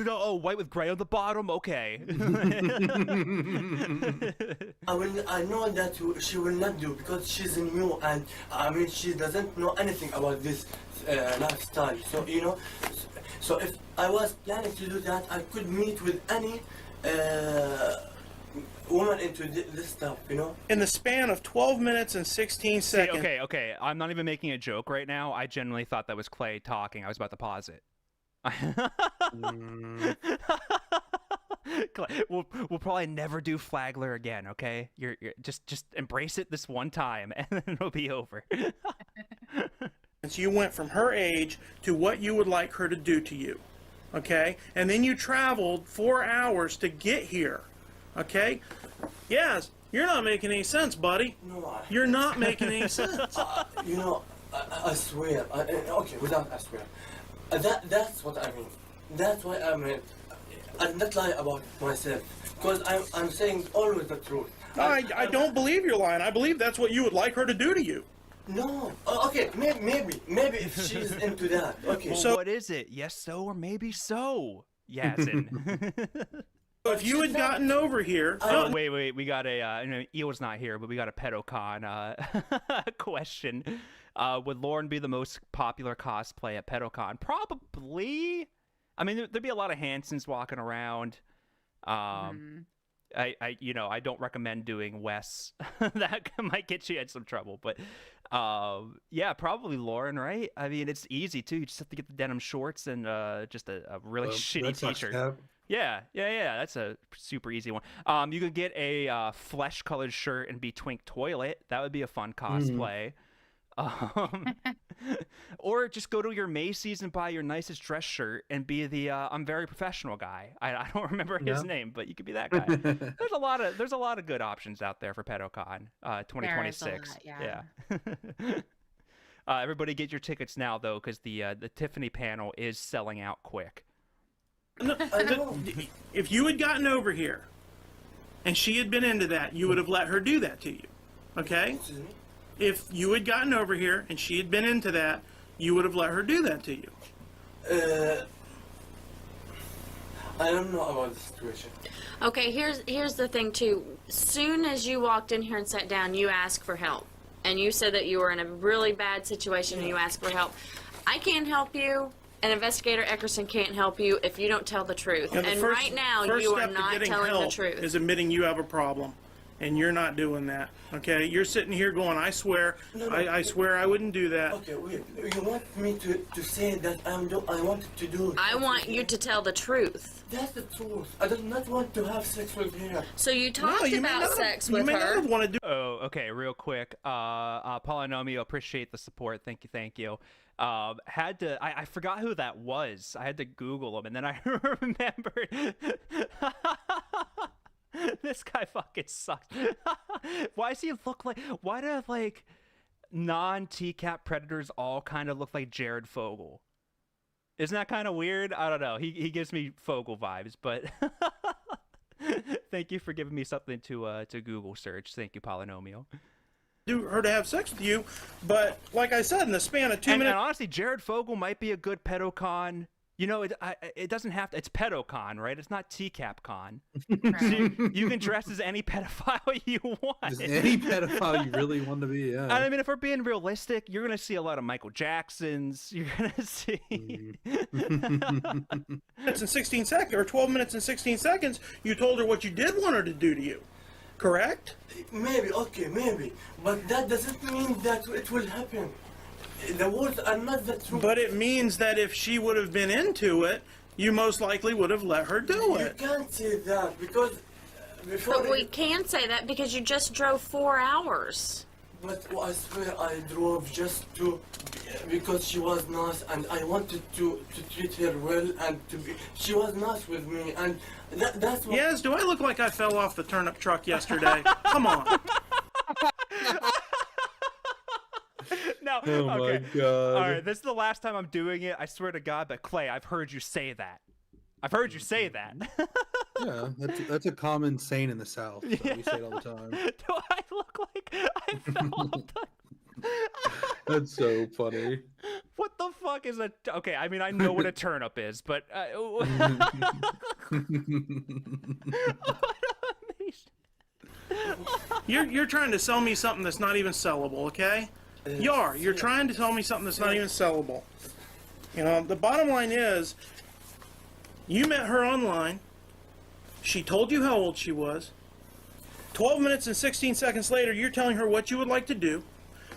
S3: Oh, white with gray on the bottom. Okay.
S9: I know that she will not do because she's new and I mean she doesn't know anything about this lifestyle. So you know, so if I was planning to do that, I could meet with any woman into this stuff. You know.
S10: In the span of 12 minutes and 16 seconds.
S3: Okay. I'm not even making a joke right now. I genuinely thought that was Klayyy talking. I was about to pause it. We'll probably never do Flagler again, okay? You're just embrace it this one time, and then it'll be over.
S10: So you went from her age to what you would like her to do to you, okay? And then you traveled 4 hours to get here, okay? Yes, you're not making any sense, buddy.
S9: No,
S10: you're not making any sense.
S9: You know, I swear. Okay, without I swear. That's what I mean. That's why I mean. I'm not lying about myself because I'm saying always the truth.
S10: I don't believe you're lying. I believe that's what you would like her to do to you.
S9: No. Okay. Maybe if she's into that. Okay.
S3: Well, so what is it? Yes, so or maybe so. Yazen.
S10: If you had gotten over here.
S3: Wait. We got a. Eel's not here, but we got a pedocon question. Would Lauren be the most popular cosplay at pedocon? Probably. I mean, there'd be a lot of Hansons walking around. I don't recommend doing Wes. That might get you in some trouble. But yeah, probably Lauren, right? I mean, it's easy too. You just have to get the denim shorts and just a really shitty t-shirt. Yeah. That's a super easy one. You could get a flesh-colored shirt and be Twink Toilet. That would be a fun cosplay. Or just go to your Macy's and buy your nicest dress shirt and be the I'm very professional guy. I don't remember his name, but you could be that guy. There's a lot of good options out there for pedocon 2026. Yeah. Everybody get your tickets now though, because the Tiffany panel is selling out quick.
S10: If you had gotten over here and she had been into that, you would have let her do that to you. Okay? If you had gotten over here and she had been into that, you would have let her do that to you.
S9: I don't know about the situation.
S8: Okay, here's the thing too. Soon as you walked in here and sat down, you asked for help. And you said that you were in a really bad situation and you asked for help. I can't help you, and Investigator Eckerson can't help you if you don't tell the truth. And right now, you are not telling the truth.
S10: Is admitting you have a problem. And you're not doing that, okay? You're sitting here going, I swear, I swear I wouldn't do that.
S9: Okay, wait. You want me to say that I wanted to do it?
S8: I want you to tell the truth.
S9: That's the truth. I do not want to have sex with her.
S8: So you talked about sex with her.
S10: You may not want to do.
S3: Oh, okay, real quick. Polynomio, appreciate the support. Thank you. I forgot who that was. I had to Google him, and then I remembered. This guy fucking sucks. Why does he look like? Why do like non-TCAP predators all kind of look like Jared Fogle? Isn't that kind of weird? I don't know. He gives me Fogle vibes, but thank you for giving me something to Google search. Thank you, Polynomio.
S10: Do her to have sex with you, but like I said, in the span of 2 minutes.
S3: And honestly, Jared Fogle might be a good pedocon. You know, it doesn't have to. It's pedocon, right? It's not TCAP con. So you can dress as any pedophile you want.
S4: Just any pedophile you really want to be, yeah.
S3: I mean, if we're being realistic, you're going to see a lot of Michael Jacksons. You're going to see...
S10: minutes and 16 seconds, or 12 minutes and 16 seconds, you told her what you did want her to do to you. Correct?
S9: Maybe, okay, maybe. But that doesn't mean that it will happen. The words are not the truth.
S10: But it means that if she would have been into it, you most likely would have let her do it.
S9: You can't say that because
S8: But we can say that because you just drove 4 hours.
S9: But I swear I drove just to, because she was nice and I wanted to treat her well and to be, she was nice with me and that's what...
S10: Yes, do I look like I fell off the turnip truck yesterday? Come on.
S3: No,
S4: Oh my
S3: okay.
S4: God.
S3: All right, this is the last time I'm doing it. I swear to God, but Klayyy, I've heard you say that. I've heard you say that.
S4: Yeah, that's a common saying in the South. So we say it all the time.
S3: Do I look like I fell off the...
S4: That's so funny.
S3: What the fuck is a... Okay, I mean, I know what a turnip is, but...
S10: You're trying to sell me something that's not even sellable, okay? You're trying to tell me something that's not even sellable. You know, the bottom line is, you met her online. She told you how old she was. 12 minutes and 16 seconds later, you're telling her what you would like to do.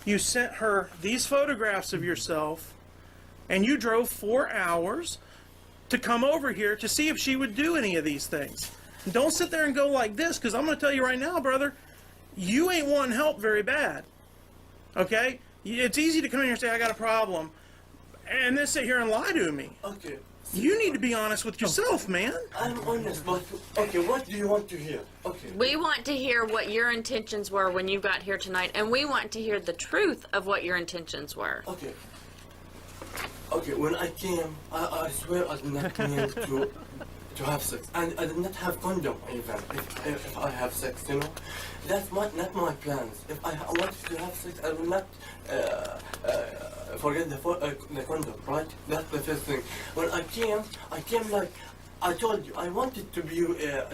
S10: You sent her these photographs of yourself, and you drove 4 hours to come over here to see if she would do any of these things. Don't sit there and go like this, because I'm going to tell you right now, brother, you ain't wanting help very bad. Okay? It's easy to come in here and say, I got a problem, and then sit here and lie to me.
S9: Okay.
S10: You need to be honest with yourself, man.
S9: I'm honest, but okay, what do you want to hear? Okay.
S8: We want to hear what your intentions were when you got here tonight, and we want to hear the truth of what your intentions were.
S9: Okay. Okay, when I came, I swear I did not mean to have sex. And I did not have condom even, if I have sex, you know? That's not my plans. If I wanted to have sex, I will not forget the condom, right? That's the first thing. When I came like, I told you, I wanted to be,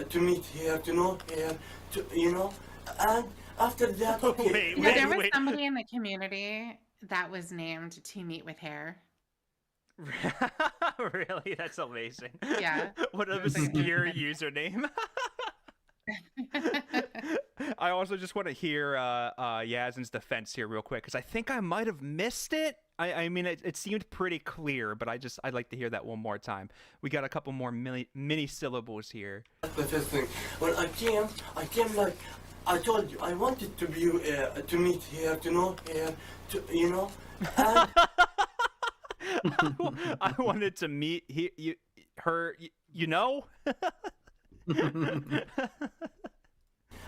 S9: to meet here, to know here, to, you know? And after that, okay.
S6: There was somebody in the community that was named To Meet With Hair.
S3: Really? That's amazing.
S6: Yeah.
S3: What an obscure username. I also just want to hear Yazen's defense here real quick, because I think I might have missed it. I mean, it seemed pretty clear, but I'd like to hear that one more time. We got a couple more mini syllables here.
S9: That's the first thing. When I came like, I told you, I wanted to be, to meet here, to know here, to, you know? And
S3: I wanted to meet her, you know?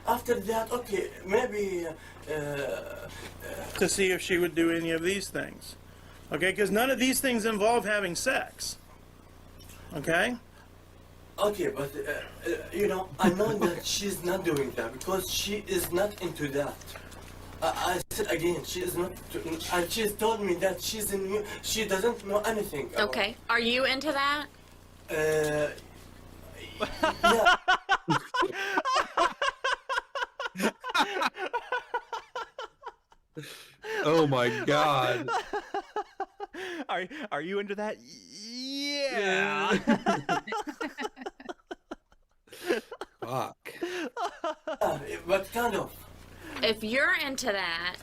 S9: after that, okay, maybe...
S10: To see if she would do any of these things. Okay, because none of these things involve having sex. Okay?
S9: Okay, but, you know, I know that she's not doing that because she is not into that. I said again, she is not, and she's told me that she doesn't know anything about.
S8: Okay. Are you into that?
S9: Yeah.
S4: Oh my God.
S3: Are you into that? Yeah.
S4: Fuck.
S9: But kind of.
S8: If you're into that,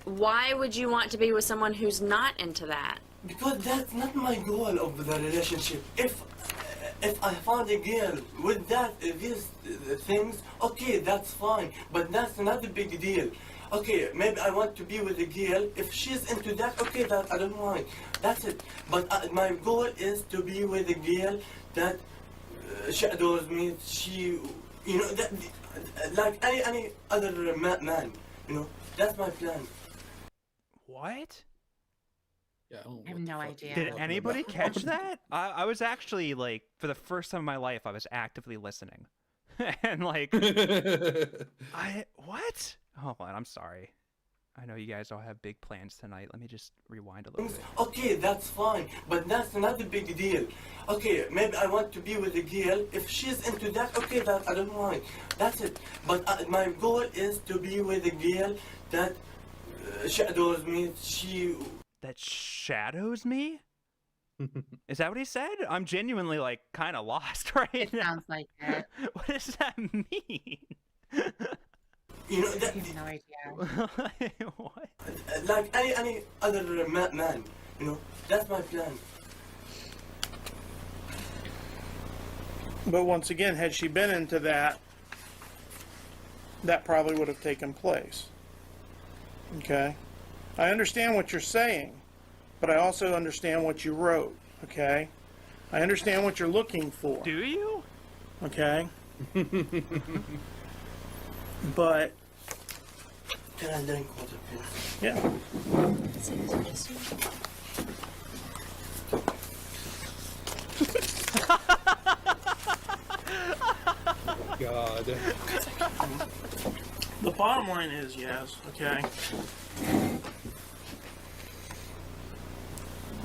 S8: why would you want to be with someone who's not into that?
S9: Because that's not my goal of the relationship. If I found a girl with these things, okay, that's fine. But that's not a big deal. Okay, maybe I want to be with a girl. If she's into that, okay, that I don't mind. That's it. But my goal is to be with a girl that she adores me. She, you know, that, like any other man, you know. That's my plan.
S3: What?
S4: Yeah,
S6: I have no idea.
S3: Did anybody catch that? I was actually, like, for the first time in my life, I was actively listening. And, like, what? Hold on, I'm sorry. I know you guys all have big plans tonight. Let me just rewind a little bit.
S9: Okay, that's fine, but that's not a big deal. Okay, maybe I want to be with a girl. If she's into that, okay, that I don't mind. That's it. But my goal is to be with a girl that she adores me.
S3: That shadows me? Is that what he said? I'm genuinely, like, kind of lost right
S6: It
S3: now.
S6: sounds like it.
S3: What does that mean?
S9: You know,
S6: I have no idea.
S3: What?
S9: like any other man, you know. That's my plan.
S10: But once again, had she been into that, that probably would have taken place. Okay? I understand what you're saying, but I also understand what you wrote. Okay? I understand what you're looking for.
S3: Do you?
S10: Okay? But
S9: Can I drink water, please?
S10: yeah.
S4: God.
S10: The bottom line is, yes, okay?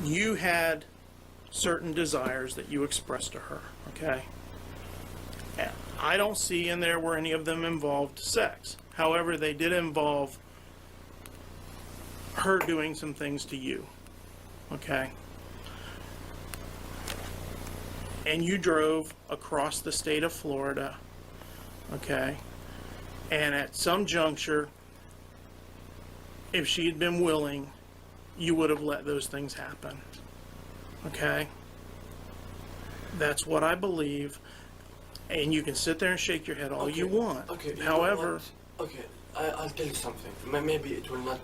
S10: You had certain desires that you expressed to her, okay? And I don't see in there where any of them involved sex. However, they did involve her doing some things to you, okay? And you drove across the state of Florida, okay? And at some juncture, if she had been willing, you would have let those things happen, okay? That's what I believe. And you can sit there and shake your head all you want.
S9: Okay.
S10: However,
S9: okay, I'll tell you something. Maybe it will not.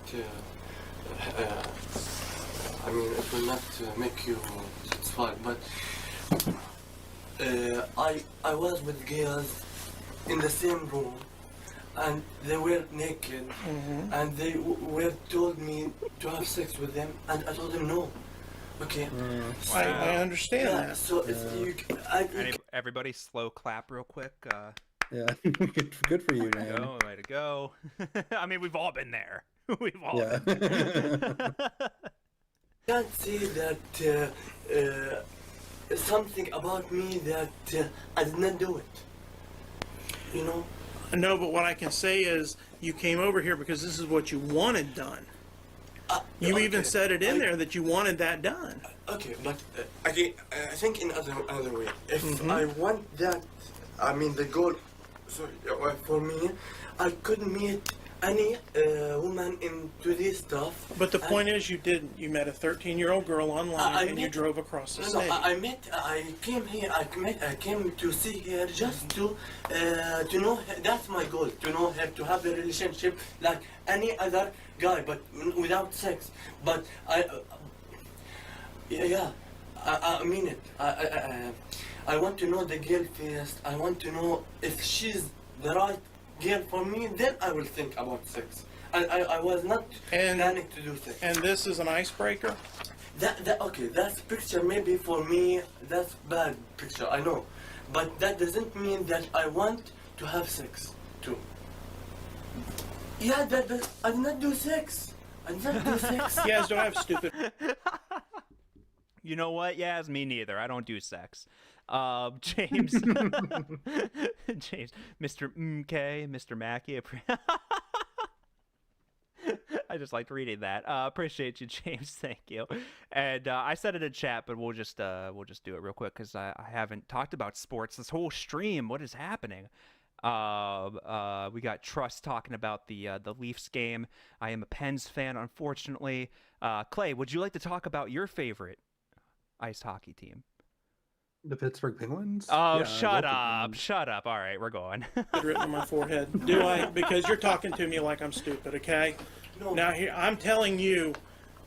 S9: I mean, it will not make you satisfied. But I was with girls in the same room, and they were naked, and they were told me to have sex with them, and I told them no. Okay.
S10: I understand
S9: Yeah,
S10: that.
S9: so it's
S3: Everybody slow clap real quick.
S4: Yeah. Good for you, man.
S3: Go, way to go. I mean, we've all been there. We've all
S4: Yeah.
S3: been there.
S9: can't say that something about me that I did not do it. You know?
S10: No, but what I can say is you came over here because this is what you wanted done. You
S9: okay.
S10: even said it in there that you wanted that done.
S9: Okay, but I think in another way. If I want that, I mean the goal. Sorry, for me, I couldn't meet any woman into this stuff.
S10: But the point is, you didn't. You met a 13-year-old girl online, and you drove across the state.
S9: I came here. I came to see her just to know her. That's my goal. To know her, to have a relationship like any other guy, but without sex. But I mean it. I want to know the girl first. I want to know if she's the right girl for me. Then I will think about sex. I was not planning to do sex.
S10: And this is an icebreaker?
S9: Okay, that's picture maybe for me, that's bad picture, I know. But that doesn't mean that I want to have sex too. Yeah, I did not do sex. I did not do sex.
S10: Yes, don't have stupid.
S3: You know what? Yes, me neither. I don't do sex. James. James. Mr. MK, Mr. Mackey. I just liked reading that. Appreciate you, James. Thank you. And I said it in chat, but we'll just do it real quick because I haven't talked about sports this whole stream. What is happening? We got Trust talking about the Leafs game. I am a Pens fan, unfortunately. Klayyy, would you like to talk about your favorite ice hockey team?
S4: The Pittsburgh Penguins?
S3: Oh,
S4: Yeah,
S3: shut
S4: I love the
S3: up.
S4: Penguins.
S3: Shut up. All right, we're going.
S10: Written on my forehead. Do I? Because you're talking to me like I'm stupid, okay?
S9: No.
S10: Now, here, I'm telling you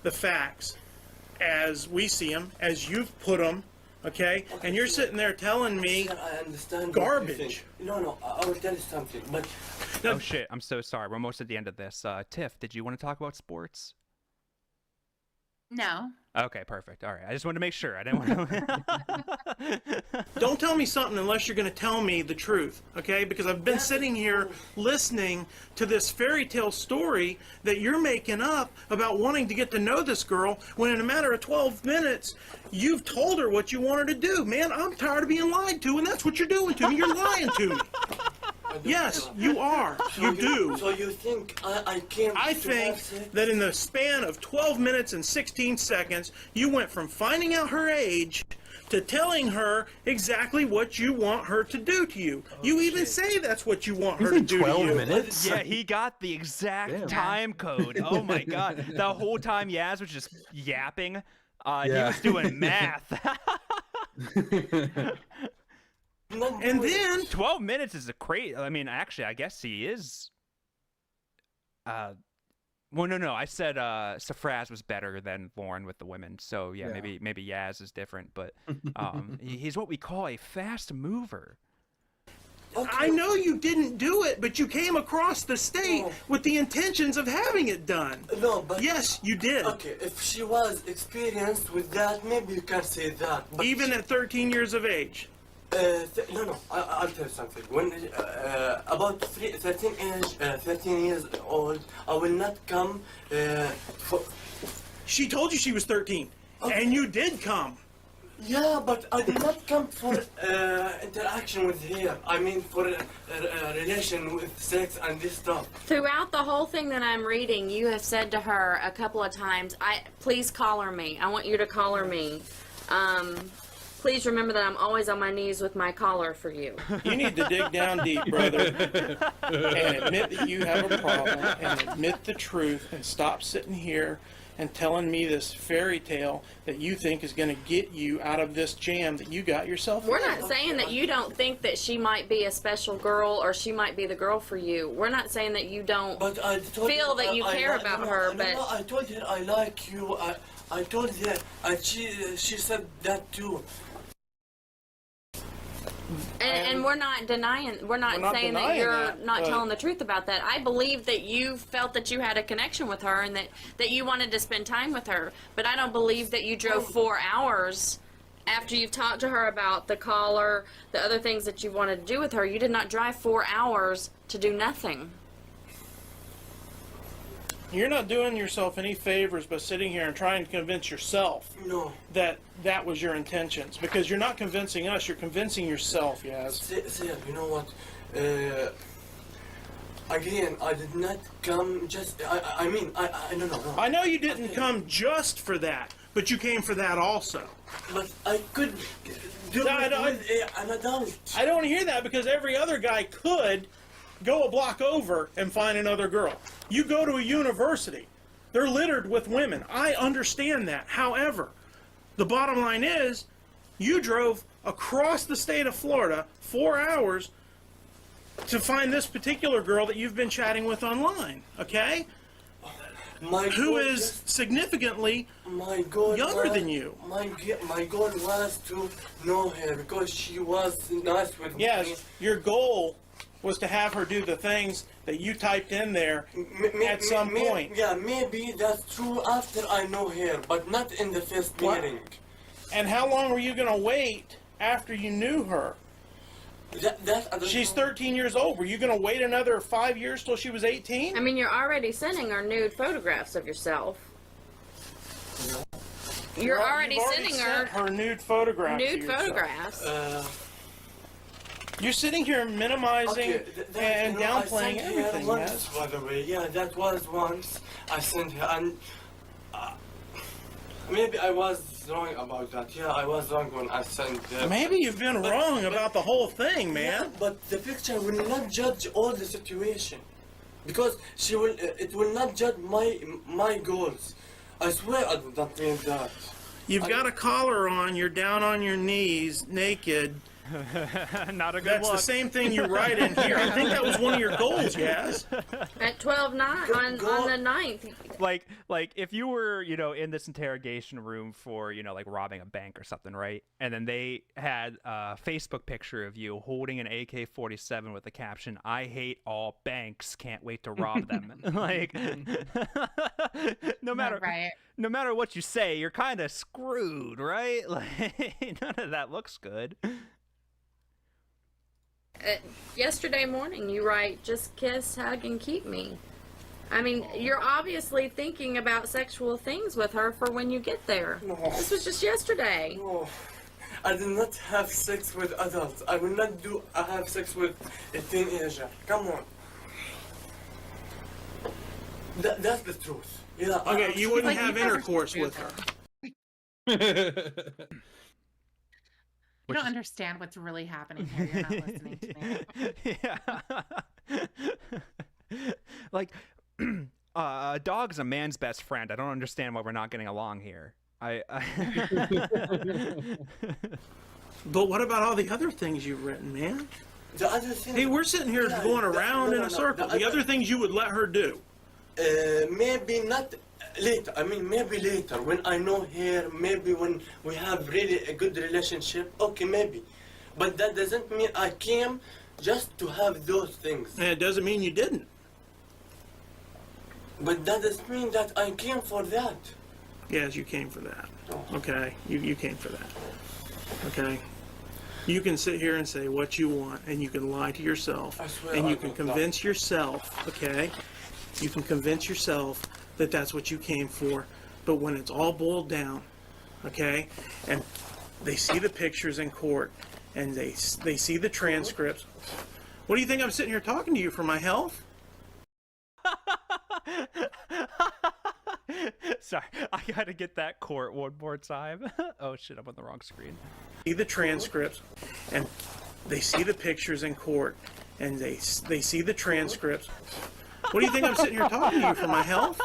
S10: the facts as we see them, as you've put them, okay? And you're sitting there telling me
S9: Sir, I understand
S10: garbage.
S9: what you think. No, I will tell you something. But
S3: Oh, shit. I'm so sorry. We're almost at the end of this. Tiff, did you want to talk about sports?
S6: No.
S3: Okay, perfect. All right. I just wanted to make sure. I didn't want to...
S10: don't tell me something unless you're going to tell me the truth, okay? Because I've been sitting here listening to this fairy tale story that you're making up about wanting to get to know this girl when in a matter of 12 minutes, you've told her what you want her to do. Man, I'm tired of being lied to, and that's what you're doing to me. You're lying to me. Yes, you are. You do.
S9: So you think I came
S10: I
S9: to
S10: think
S9: have sex?
S10: that in the span of 12 minutes and 16 seconds, you went from finding out her age to telling her exactly what you want her to do to you. You even say that's what you want her to do to
S4: 12
S10: you.
S4: minutes?
S3: Yeah, he got the exact
S4: Damn.
S3: time code. Oh, my God. The whole time Yaz was just yapping. He
S4: Yeah.
S3: was doing math.
S10: And then
S3: 12 minutes is a crazy. I mean, actually, I guess he is. Well, no, I said Safraz was better than Lauren with the women. So yeah,
S4: Yeah.
S3: maybe Yaz is different, but he's what we call a fast mover.
S10: I know you didn't do it, but you came across the state with the intentions of having it done.
S9: No, but
S10: Yes, you did.
S9: okay, if she was experienced with that, maybe you can say that. But
S10: Even at 13 years of age.
S9: no, I'll tell you something. When about 13 years old, I will not come for.
S10: She told you she was 13, and you did come.
S9: Yeah, but I did not come for interaction with her. I mean, for a relation with sex and this stuff.
S8: Throughout the whole thing that I'm reading, you have said to her a couple of times, please collar me. I want you to collar me. Please remember that I'm always on my knees with my collar for you.
S10: You need to dig down deep, brother, and admit that you have a problem, and admit the truth, and stop sitting here and telling me this fairy tale that you think is going to get you out of this jam that you got yourself in.
S8: We're not saying that you don't think that she might be a special girl or she might be the girl for you. We're not saying that you don't
S9: But I told
S8: feel
S9: her,
S8: that you care about her, but
S9: no, I told her I like you. I told her, and she said that too.
S8: and we're not denying, we're not saying that
S10: denying
S8: you're
S10: that,
S8: not
S10: but-
S8: telling the truth about that. I believe that you felt that you had a connection with her and that you wanted to spend time with her, but I don't believe that you drove 4 hours after you've talked to her about the collar, the other things that you wanted to do with her. You did not drive 4 hours to do nothing.
S10: You're not doing yourself any favors by sitting here and trying to convince yourself
S9: No.
S10: that that was your intentions, because you're not convincing us, you're convincing yourself, Yaz.
S9: Sam, you know what? Again, I did not come just. I mean, no.
S10: I know you didn't come just for that, but you came for that also.
S9: But I could do
S10: No,
S9: it
S10: I-
S9: with an adult.
S10: I don't want to hear that, because every other guy could go a block over and find another girl. You go to a university, they're littered with women. I understand that. However, the bottom line is, you drove across the state of Florida 4 hours to find this particular girl that you've been chatting with online, okay?
S9: My
S10: Who
S9: goal
S10: is
S9: just-
S10: significantly
S9: my goal
S10: younger
S9: was-
S10: than you.
S9: My goal was to know her because she was nice with me.
S10: Yes, your goal was to have her do the things that you typed in there at some point.
S9: Yeah, maybe that's true after I know her, but not in the first
S10: What?
S9: meeting.
S10: And how long were you going to wait after you knew her?
S9: That I don't
S10: She's
S9: know.
S10: 13 years old. Were you going to wait another 5 years till she was 18?
S8: I mean, you're already sending her nude photographs of yourself. You're already
S10: You've
S8: sending her
S10: sent her nude photographs. of
S8: nude
S10: yourself.
S8: photographs.
S10: You're sitting here minimizing
S9: Okay,
S10: and
S9: you know, I
S10: downplaying
S9: sent her
S10: everything.
S9: once,
S10: Yes?
S9: by the way. Yeah, that was once. I sent her, and maybe I was wrong about that. Yeah, I was wrong when I sent her.
S10: Maybe you've been wrong about the whole thing,
S9: Yeah,
S10: man.
S9: but the picture will not judge all the situation, because she will. It will not judge my goals. I swear I did not mean that.
S10: You've got a collar on. You're down on your knees, naked.
S3: Not a good
S10: That's
S3: look.
S10: the same thing you write in here. I think that was one of your goals, Yaz.
S8: At 12/9 on the 9th.
S3: Like if you were, in this interrogation room for, like robbing a bank or something, right? And then they had a Facebook picture of you holding an AK-47 with the caption, "I hate all banks, can't wait to rob them." Like, no matter
S6: Right.
S3: no matter what you say, you're kind of screwed, right? Like, none of that looks good.
S8: Yesterday morning, you write, "Just kiss, hug, and keep me." I mean, you're obviously thinking about sexual things with her for when you get there.
S9: No.
S8: This was just yesterday.
S9: No, I did not have sex with adults. I will not have sex with a teenager. Come on. That's the truth. Yeah.
S10: Okay, you wouldn't
S6: Like,
S10: have
S6: you guys are
S10: intercourse
S6: stupid.
S10: with her.
S6: You don't understand what's really happening here. You're not listening to me.
S3: Yeah. Like, a dog's a man's best friend. I don't understand why we're not getting along here.
S10: But what about all the other things you've written, man?
S9: The other thing.
S10: Hey, we're sitting here
S9: Yeah,
S10: going
S9: the-
S10: around
S9: no,
S10: in
S9: no,
S10: a
S9: no,
S10: circle. The other things you would let her do.
S9: maybe not later. I mean, maybe later when I know her, maybe when we have really a good relationship. Okay, maybe, but that doesn't mean I came just to have those things.
S10: And it doesn't mean you didn't.
S9: But that doesn't mean that I came for that.
S10: Yes, you came for that.
S9: Oh.
S10: Okay, you came for that. Okay. You can sit here and say what you want, and you can lie to yourself,
S9: I swear
S10: and
S9: I
S10: you can
S9: don't
S10: convince yourself, okay? You can convince yourself that that's what you came for. But when it's all boiled down, okay, and they see the pictures in court, and they see the transcripts, what do you think I'm sitting here talking to you for my health?
S3: Sorry, I gotta get that court one more time. Oh shit, I'm on the wrong screen.
S10: See the transcripts, and they see the pictures in court, and they see the transcripts. What do you think I'm sitting here talking to you for my health?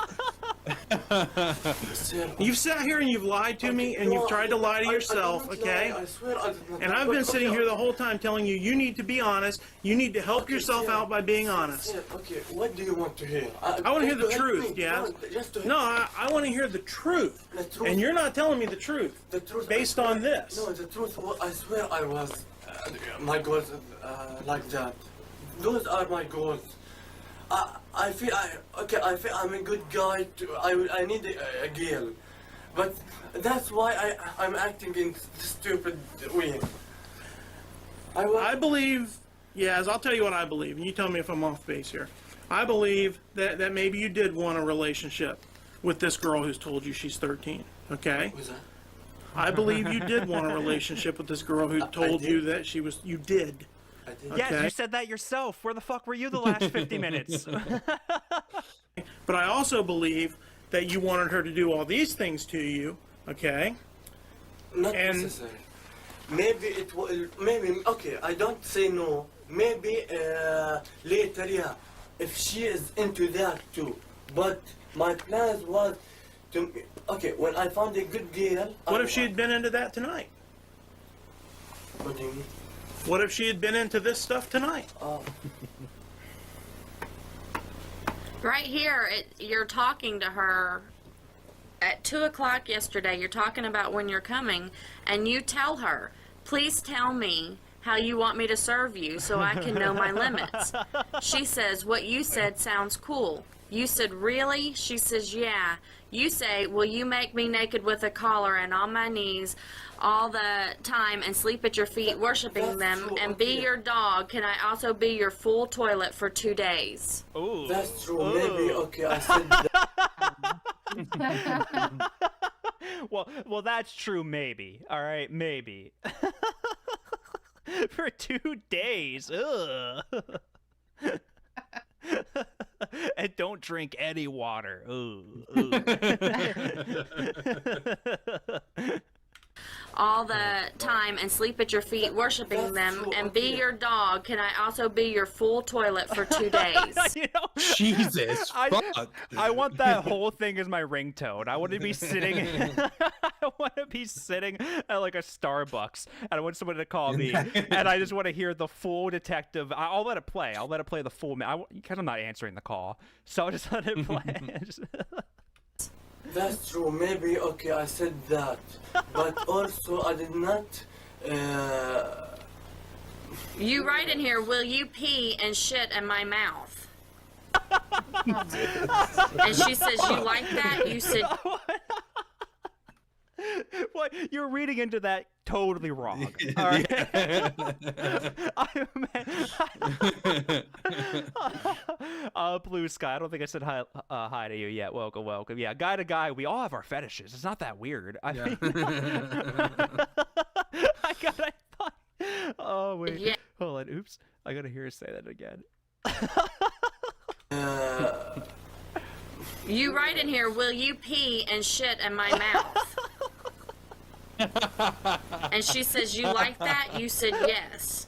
S10: You've sat here and you've lied to me, and you've tried to lie to yourself, okay?
S9: I swear I did not.
S10: And I've been sitting here the whole time telling you, you need to be honest. You need to help yourself out by being honest.
S9: Okay, what do you want to hear?
S10: I want to hear the
S9: just help
S10: truth,
S9: me.
S10: yeah?
S9: Just to
S10: No, I want to hear the truth.
S9: The truth.
S10: And you're not telling me the truth.
S9: The truth,
S10: based
S9: I swear-
S10: on this.
S9: No, the truth. I swear I was. My goals like that. Those are my goals. I feel I'm a good guy. I need a girl, but that's why I'm acting in stupid way.
S10: I believe, yes, I'll tell you what I believe, and you tell me if I'm off base here. I believe that maybe you did want a relationship with this girl who's told you she's 13, okay?
S9: Who's that?
S10: I believe you did want a relationship with this girl who told you that she was, you did.
S9: I did.
S3: Yes,
S10: Okay.
S3: you said that yourself. Where the fuck were you the last 50 minutes?
S10: But I also believe that you wanted her to do all these things to you, okay?
S9: Not
S10: And-
S9: necessary. Maybe it will. Maybe okay. I don't say no. Maybe later, yeah. If she is into that too. But my plans was to. Okay, when I found a good girl.
S10: What if she had been into that tonight?
S9: What do you mean?
S10: What if she had been into this stuff tonight?
S9: Oh.
S8: Right here, you're talking to her at 2 o'clock yesterday. You're talking about when you're coming, and you tell her, please tell me how you want me to serve you so I can know my limits. She says, what you said sounds cool. You said, really? She says, yeah. You say, will you make me naked with a collar and on my knees all the time and sleep at your feet worshiping
S9: That's
S8: them
S9: true,
S8: and be
S9: okay.
S8: your dog? Can I also be your full toilet for 2 days?
S3: Ooh.
S9: That's true.
S3: Ooh.
S9: Maybe okay. I said that.
S3: Well, that's true. Maybe. All right, maybe. For 2 days. Ugh. And don't drink any water. Ooh.
S8: All the time and sleep at your feet worshiping
S9: That's
S8: them
S9: true,
S8: and be
S9: okay.
S8: your dog. Can I also be your full toilet for 2 days?
S3: You know,
S4: Jesus, fuck.
S3: I want that whole thing as my ringtone. I want to be sitting. I want to be sitting at like a Starbucks, and I want someone to call me, and I just want to hear the full detective. I'll let it play. I'll let it play the full. Because I'm not answering the call, so I'll just let it play.
S9: That's true. Maybe okay. I said that, but also I did not.
S8: You write in here, will you pee and shit in my mouth? And she says, you like that? You said,
S3: What? You're reading into that totally wrong. All right. Blue Sky. I don't think I said hi to you yet. Welcome, welcome. Yeah, guy to guy. We all have our fetishes. It's not that weird. I mean, I thought. Oh wait.
S8: Yeah.
S3: Hold on. Oops. I gotta hear her say that again.
S8: you write in here, will you pee and shit in my mouth? And she says, you like that? You said, yes.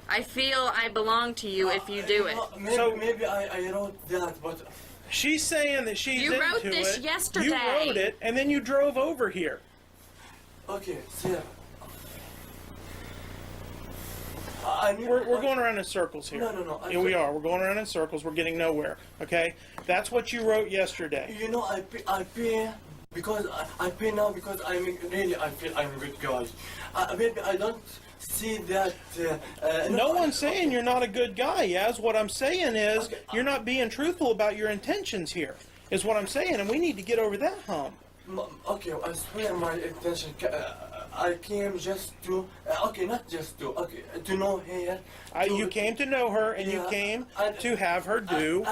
S8: I feel I belong to you if you do it.
S9: Maybe I wrote that, but
S10: She's saying that she's
S8: You
S10: into
S8: wrote this
S10: it.
S8: yesterday.
S10: You wrote it, and then you drove over here.
S9: okay, Sarah. I
S10: we're going around in circles here.
S9: No.
S10: Here we are. We're going around in circles. We're getting nowhere. Okay, that's what you wrote yesterday.
S9: You know, I pay because I pay now because I feel I'm a good guy. Maybe I don't see that.
S10: No one's saying you're not a good guy, Yaz. What I'm saying is you're not being truthful about your intentions here. Is what I'm saying, and we need to get over that hump.
S9: Okay, I swear my intention. I came just to. Not just to. To know her.
S10: You came to know her, and you came to have her do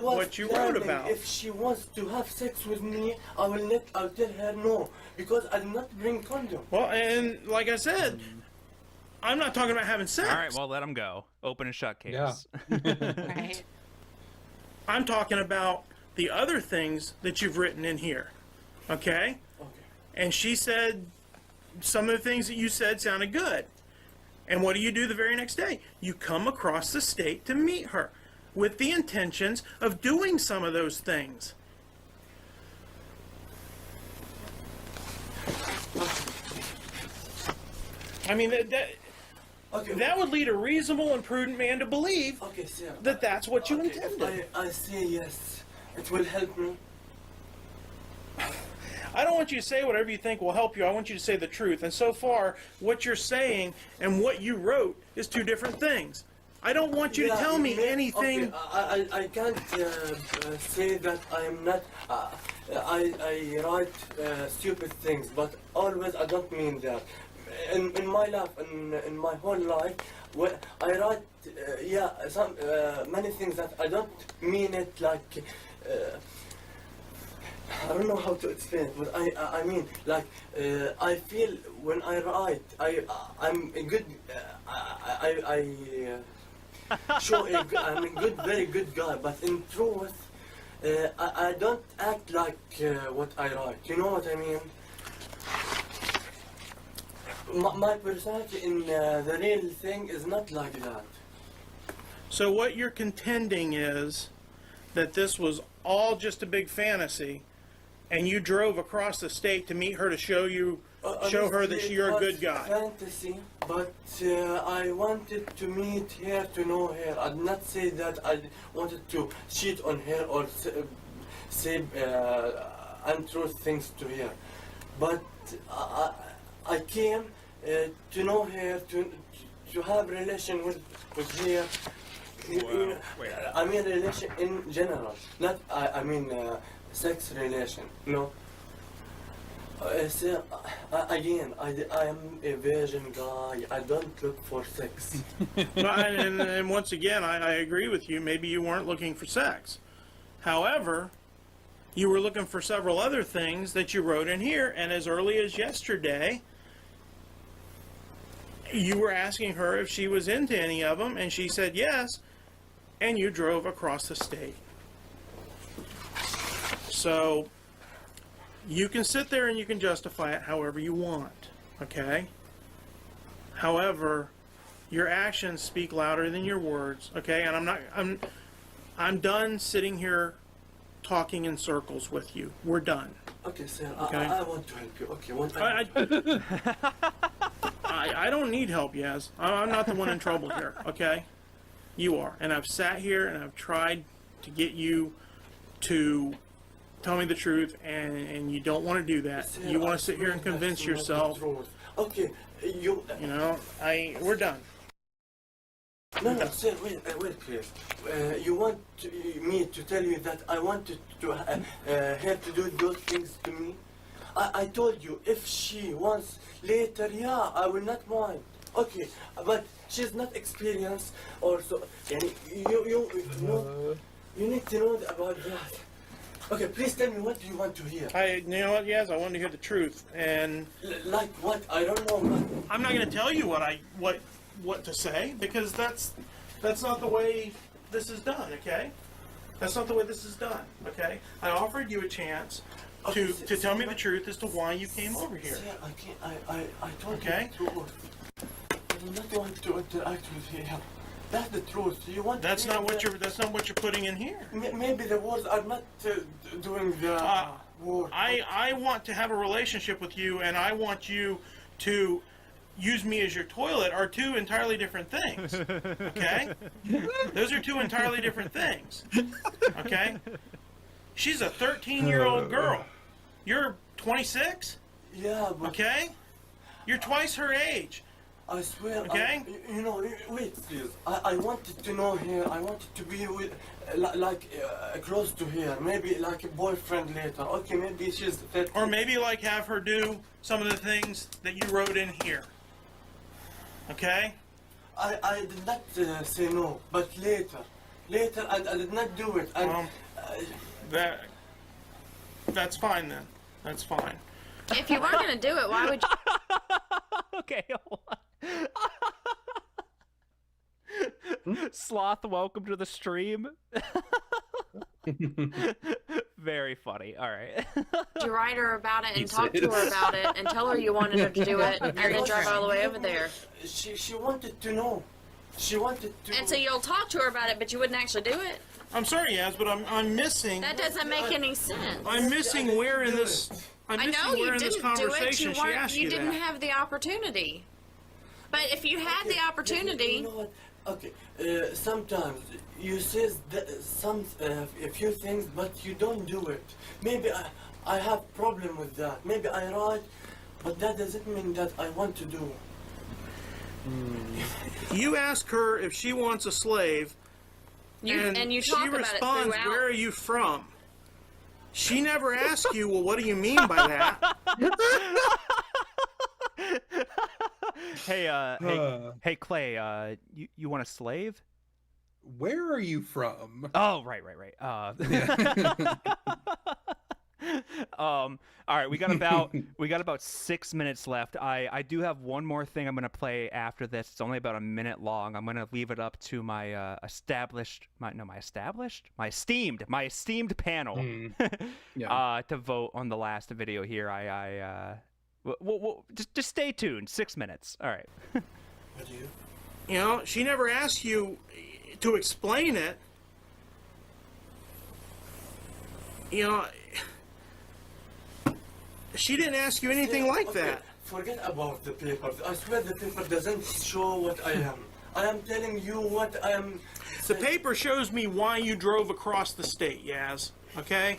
S10: what you wrote about.
S9: If she wants to have sex with me, I'll tell her no because I did not bring condom.
S10: Well, and like I said, I'm not talking about having sex.
S3: All right, well, let him go. Open and shut case.
S4: Yeah.
S6: Right.
S10: I'm talking about the other things that you've written in here. Okay? And she said some of the things that you said sounded good. And what do the very next day? You come across the state to meet her with the intentions of doing some of those things. I mean, that would lead a reasonable and prudent man to believe that that's what you intended.
S9: I say yes. It will help me.
S10: I don't want you to say whatever you think will help you. I want you to say the truth. And so far, what you're saying and what you wrote is two different things. I don't want you to tell me anything.
S9: Okay, I can't say that I am not. I write stupid things, but always I don't mean that. In my life, in my whole life, I write some many things that I don't mean it like. I don't know how to explain it, but I mean, like, I feel when I write, I'm a good, I'm a good, very good guy, but in truth, I don't act like what I write. You know what I mean? My personality in the real thing is not like that.
S10: So what you're contending is that this was all just a big fantasy, and you drove across the state to meet her to show her that you're a good guy.
S9: Fantasy, but I wanted to meet her, to know her. I did not say that I wanted to cheat on her or say untrue things to her. But I came to know her, to have relation with her. I mean relation in general, not I mean sex relation. No. Again, I am a virgin guy. I don't look for sex.
S10: and once again, I agree with you. Maybe you weren't looking for sex. However, you were looking for several other things that you wrote in here, and as early as yesterday, you were asking her if she was into any of them, and she said yes, and you drove across the state. So, you can sit there and you can justify it however you want, okay? However, your actions speak louder than your words, okay? And I'm done sitting here talking in circles with you. We're done.
S9: Okay, sir.
S10: Okay?
S9: I want to help you. Okay,
S10: I don't need help, Yaz. I'm not the one in trouble here, okay? You are. And I've sat here and I've tried to get you to tell me the truth, and you don't want to do that.
S9: Sir,
S10: you want to sit here and convince yourself.
S9: Okay,
S10: You know, we're done.
S9: No, sir, wait, please. You want me to tell you that I wanted to her to do those things to me? I told you, if she wants later, yeah, I will not mind. Okay, but she's not experienced, or so. You need to know about that. Okay, please tell me, what do you want to hear?
S10: You know what, Yes, I want to hear the truth, and
S9: like what? I don't know.
S10: I'm not going to tell you what to say, because that's not the way this is done. Okay, that's not the way this is done. Okay, I offered you a chance to tell me the truth as to why you came over here.
S9: I can't. I told
S10: okay.
S9: you the truth. I do not want to interact with her. That's the truth. You want?
S10: That's not what you're putting in here.
S9: Maybe the words are not doing the work.
S10: I want to have a relationship with you, and I want you to use me as your toilet are two entirely different things. Okay? Those are two entirely different things. Okay? She's a 13-year-old girl. You're 26?
S9: Yeah, but
S10: Okay? You're twice her age.
S9: I swear.
S10: Okay?
S9: You know, wait, please. I wanted to know her. I wanted to be with, close to her. Maybe like a boyfriend later. Okay, maybe she's 13.
S10: Or maybe like have her do some of the things that you wrote in here. Okay?
S9: I did not say no, but later. Later, I did not do it. And,
S10: That's fine then. That's fine.
S8: If you weren't gonna do it, why would you?
S3: Okay, hold on. Sloth, welcome to the stream. Very funny. All right.
S8: You write her about it and talk to her about it and tell her you wanted her to do it and then drive all the way over there.
S9: She wanted to know. She wanted to.
S8: And so you'll talk to her about it, but you wouldn't actually do it?
S10: I'm sorry, Yaz, but I'm missing.
S8: That doesn't make any sense.
S10: I'm missing where in this. I'm
S8: I
S10: missing
S8: know
S10: where
S8: you
S10: in this
S8: didn't do it.
S10: conversation
S8: You
S10: she
S8: weren't.
S10: asked
S8: You didn't
S10: that.
S8: have the opportunity. But if you had the opportunity,
S9: You know what? Okay, sometimes you say a few things, but you don't do it. Maybe I have problem with that. Maybe I write, but that doesn't mean that I want to do.
S10: You ask her if she wants a slave,
S8: and you
S10: she
S8: talk about it
S10: responds,
S8: throughout.
S10: "Where are you from?" She never asks you, "Well, what do you mean by that?"
S3: Hey, Clay. You want a slave?
S4: Where are you from?
S3: Oh, right. All right, we got about 6 minutes left. I do have one more thing I'm gonna play after this. It's only about a minute long. I'm gonna leave it up to my esteemed panel to vote on the last video here. Just stay tuned. 6 minutes. All right.
S9: What do you?
S10: You know, she never asks you to explain it. You know, she didn't ask you anything like that.
S9: Forget about the paper. I swear the paper doesn't show what I am. I am telling you what I am.
S10: The paper shows me why you drove across the state, Yaz. Okay?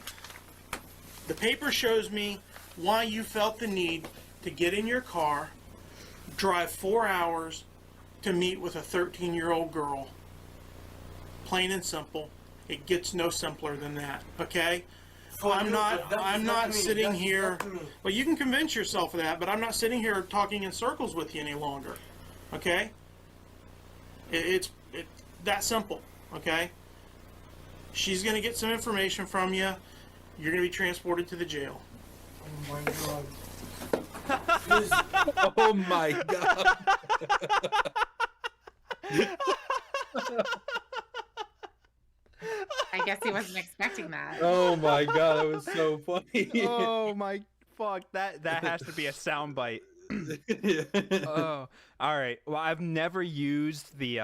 S10: The paper shows me why you felt the need to get in your car, drive 4 hours to meet with a 13-year-old girl. Plain and simple. It gets no simpler than that. Okay? I'm not sitting here. Well, you can convince yourself of that, but I'm not sitting here talking in circles with you any longer. Okay? It's that simple. Okay? She's going to get some information from you. You're going to be transported to the jail.
S9: Oh my god. Please.
S4: Oh my god.
S6: I guess he wasn't expecting that.
S4: Oh my god, that was so funny.
S3: Oh my fuck! That has to be a soundbite. Oh, all right. Well, I've never used the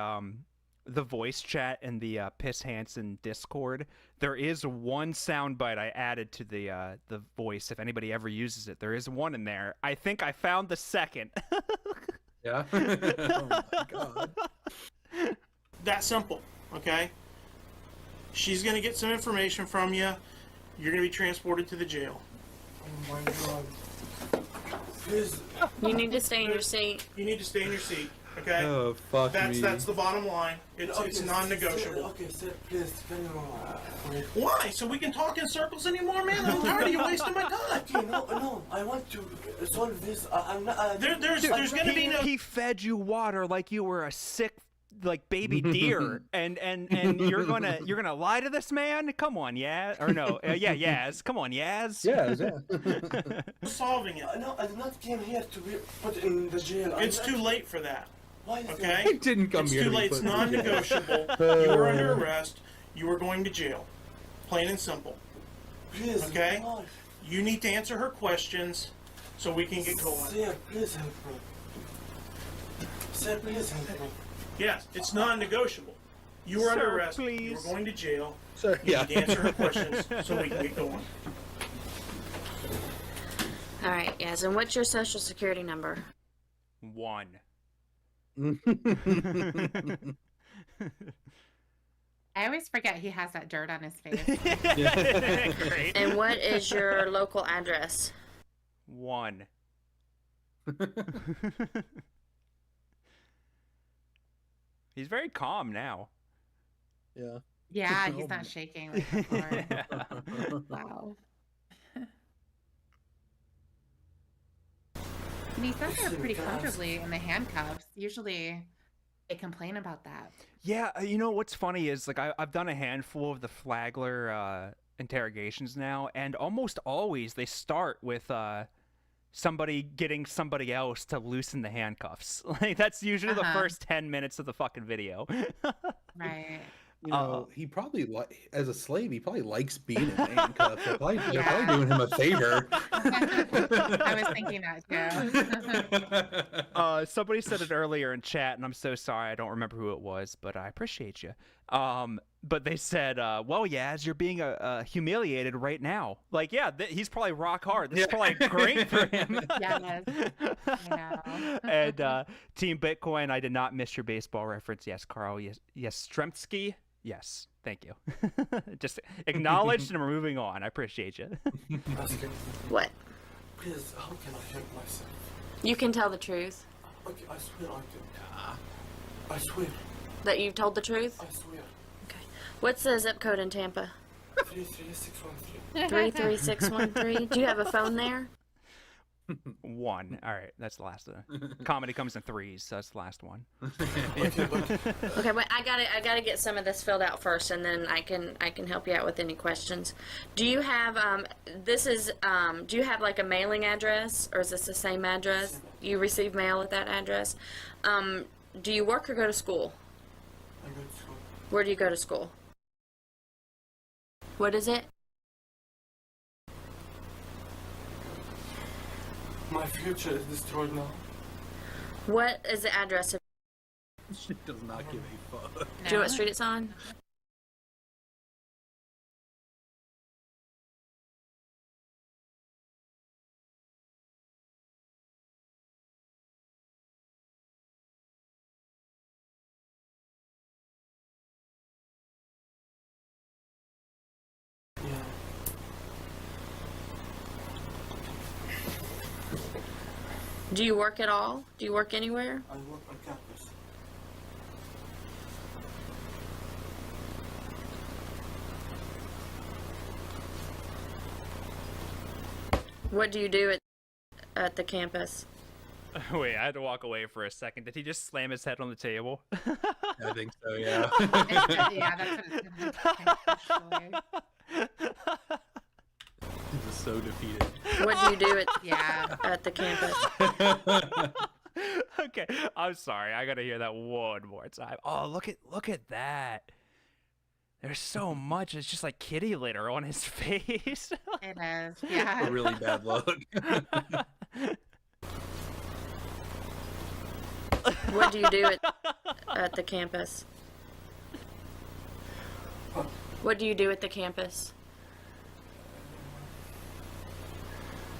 S3: voice chat in the Piss Hansen Discord. There is one soundbite I added to the voice. If anybody ever uses it, there is one in there. I think I found the second.
S4: Yeah. Oh my god.
S10: That simple. Okay? She's going to get some information from you. You're going to be transported to the jail.
S9: Oh my god. Please.
S8: You need to stay in your seat.
S10: You need to stay in your seat. Okay?
S4: Oh fuck me.
S10: That's the bottom line. It's non-negotiable.
S9: Okay, sir, please, can you wait?
S10: Why? So we can talk in circles anymore, man? I'm tired of you wasting my time.
S9: Okay, no, I want to solve this. I'm not.
S10: There's going to be no.
S3: He fed you water like you were a sick baby deer, and you're gonna lie to this man? Come on, Yaz. Or no, Yaz. Come on, Yaz.
S4: Yeah.
S10: Solving it.
S9: No, I did not came here to be put in the jail.
S10: It's too late for that.
S9: Why is
S10: Okay?
S4: I didn't come
S10: It's
S4: here.
S10: too
S4: to be
S10: late. It's
S4: put in jail.
S10: non-negotiable. You are under arrest. You are going to jail. Plain and simple.
S9: Please,
S10: Okay?
S9: why?
S10: You need to answer her questions so we can get going.
S9: Sir, please help me. Sir, please help me.
S10: Yes, it's non-negotiable. You are under
S3: Sir,
S10: arrest.
S3: please.
S10: You are going to jail.
S4: Sir,
S10: You
S4: yeah.
S10: need to answer her questions so we can get going.
S8: All right, Yazen, what's your social security number?
S3: 1.
S6: I always forget he has that dirt on his face.
S3: Great.
S8: And what is your local address?
S3: 1. He's very calm now.
S7: Yeah.
S6: Yeah, he's not shaking like before. Wow. And he sat there pretty comfortably in the handcuffs. Usually they complain about that.
S3: Yeah, you know what's funny is like I've done a handful of the Flagler interrogations now, and almost always they start with somebody getting somebody else to loosen the handcuffs. Like that's usually the first 10 minutes of the fucking video.
S6: Right.
S4: You know, he probably as a slave, he probably likes being in handcuffs. They're probably doing him a favor.
S6: I was thinking that too.
S3: Somebody said it earlier in chat, and I'm so sorry I don't remember who it was, but I appreciate you. But they said, "Well, Yaz, you're being humiliated right now." Like, yeah, he's probably rock hard. This is probably great for him.
S6: Yeah,
S3: And Team Bitcoin, I did not miss your baseball reference. Yes, Carl. Yes, Stremsky. Yes, thank you. Just acknowledged, and we're moving on. I appreciate you.
S8: What?
S9: Please, how can I help myself?
S8: You can tell the truth.
S9: Okay, I swear I did. I swear.
S8: That you've told the truth?
S9: I swear.
S8: Okay. What's the zip code in Tampa?
S9: 33613.
S8: 33613. Do you have a phone there?
S3: 1. All right, that's the last one. Comedy comes in 3s, so that's the last one.
S8: Okay, wait. I gotta get some of this filled out first, and then I can help you out with any questions. Do you have do you have like a mailing address, or is this the same address? You receive mail at that address. Do you work or go to school?
S9: I go to school.
S8: Where do you go to school? What is it?
S9: My future is destroyed now.
S8: What is the address of?
S4: She does not give a fuck.
S8: Do you know what street it's on?
S9: Yeah.
S8: Do you work at all? Do you work anywhere?
S9: I work on campus.
S8: What do you do at the campus?
S3: Wait, I had to walk away for a second. Did he just slam his head on the table?
S4: I think so, yeah.
S6: Yeah, that's what it's gonna be.
S4: He's just so defeated.
S8: What do you do
S6: Yeah.
S8: at the campus?
S3: Okay, I'm sorry. I gotta hear that one more time. Oh, look at that. There's so much. It's just like kitty litter on his face.
S6: It is. Yeah.
S4: A really bad look.
S8: What do you do at the campus? What do you do at the campus?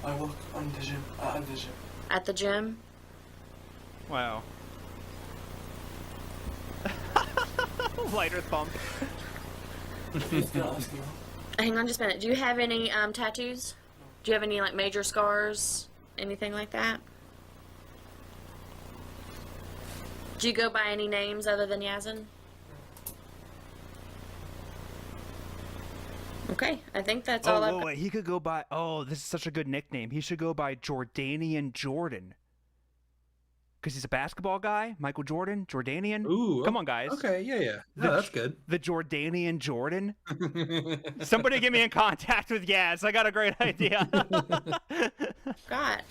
S9: I work on the gym. At the gym.
S8: At the gym?
S3: Wow. Lighter thump.
S9: Please can I ask you?
S8: Hang on just a minute. Do you have any tattoos? Do you have any like major scars? Anything like that? Do you go by any names other than Yazen? Okay, I think that's all I've
S3: Wait, he could go by. Oh, this is such a good nickname. He should go by Jordanian Jordan. Because he's a basketball guy, Michael Jordan, Jordanian.
S4: Ooh,
S3: come on, guys.
S4: Okay, yeah. No, that's good.
S3: The Jordanian Jordan. Somebody get me in contact with Yaz. I got a great idea.
S8: got.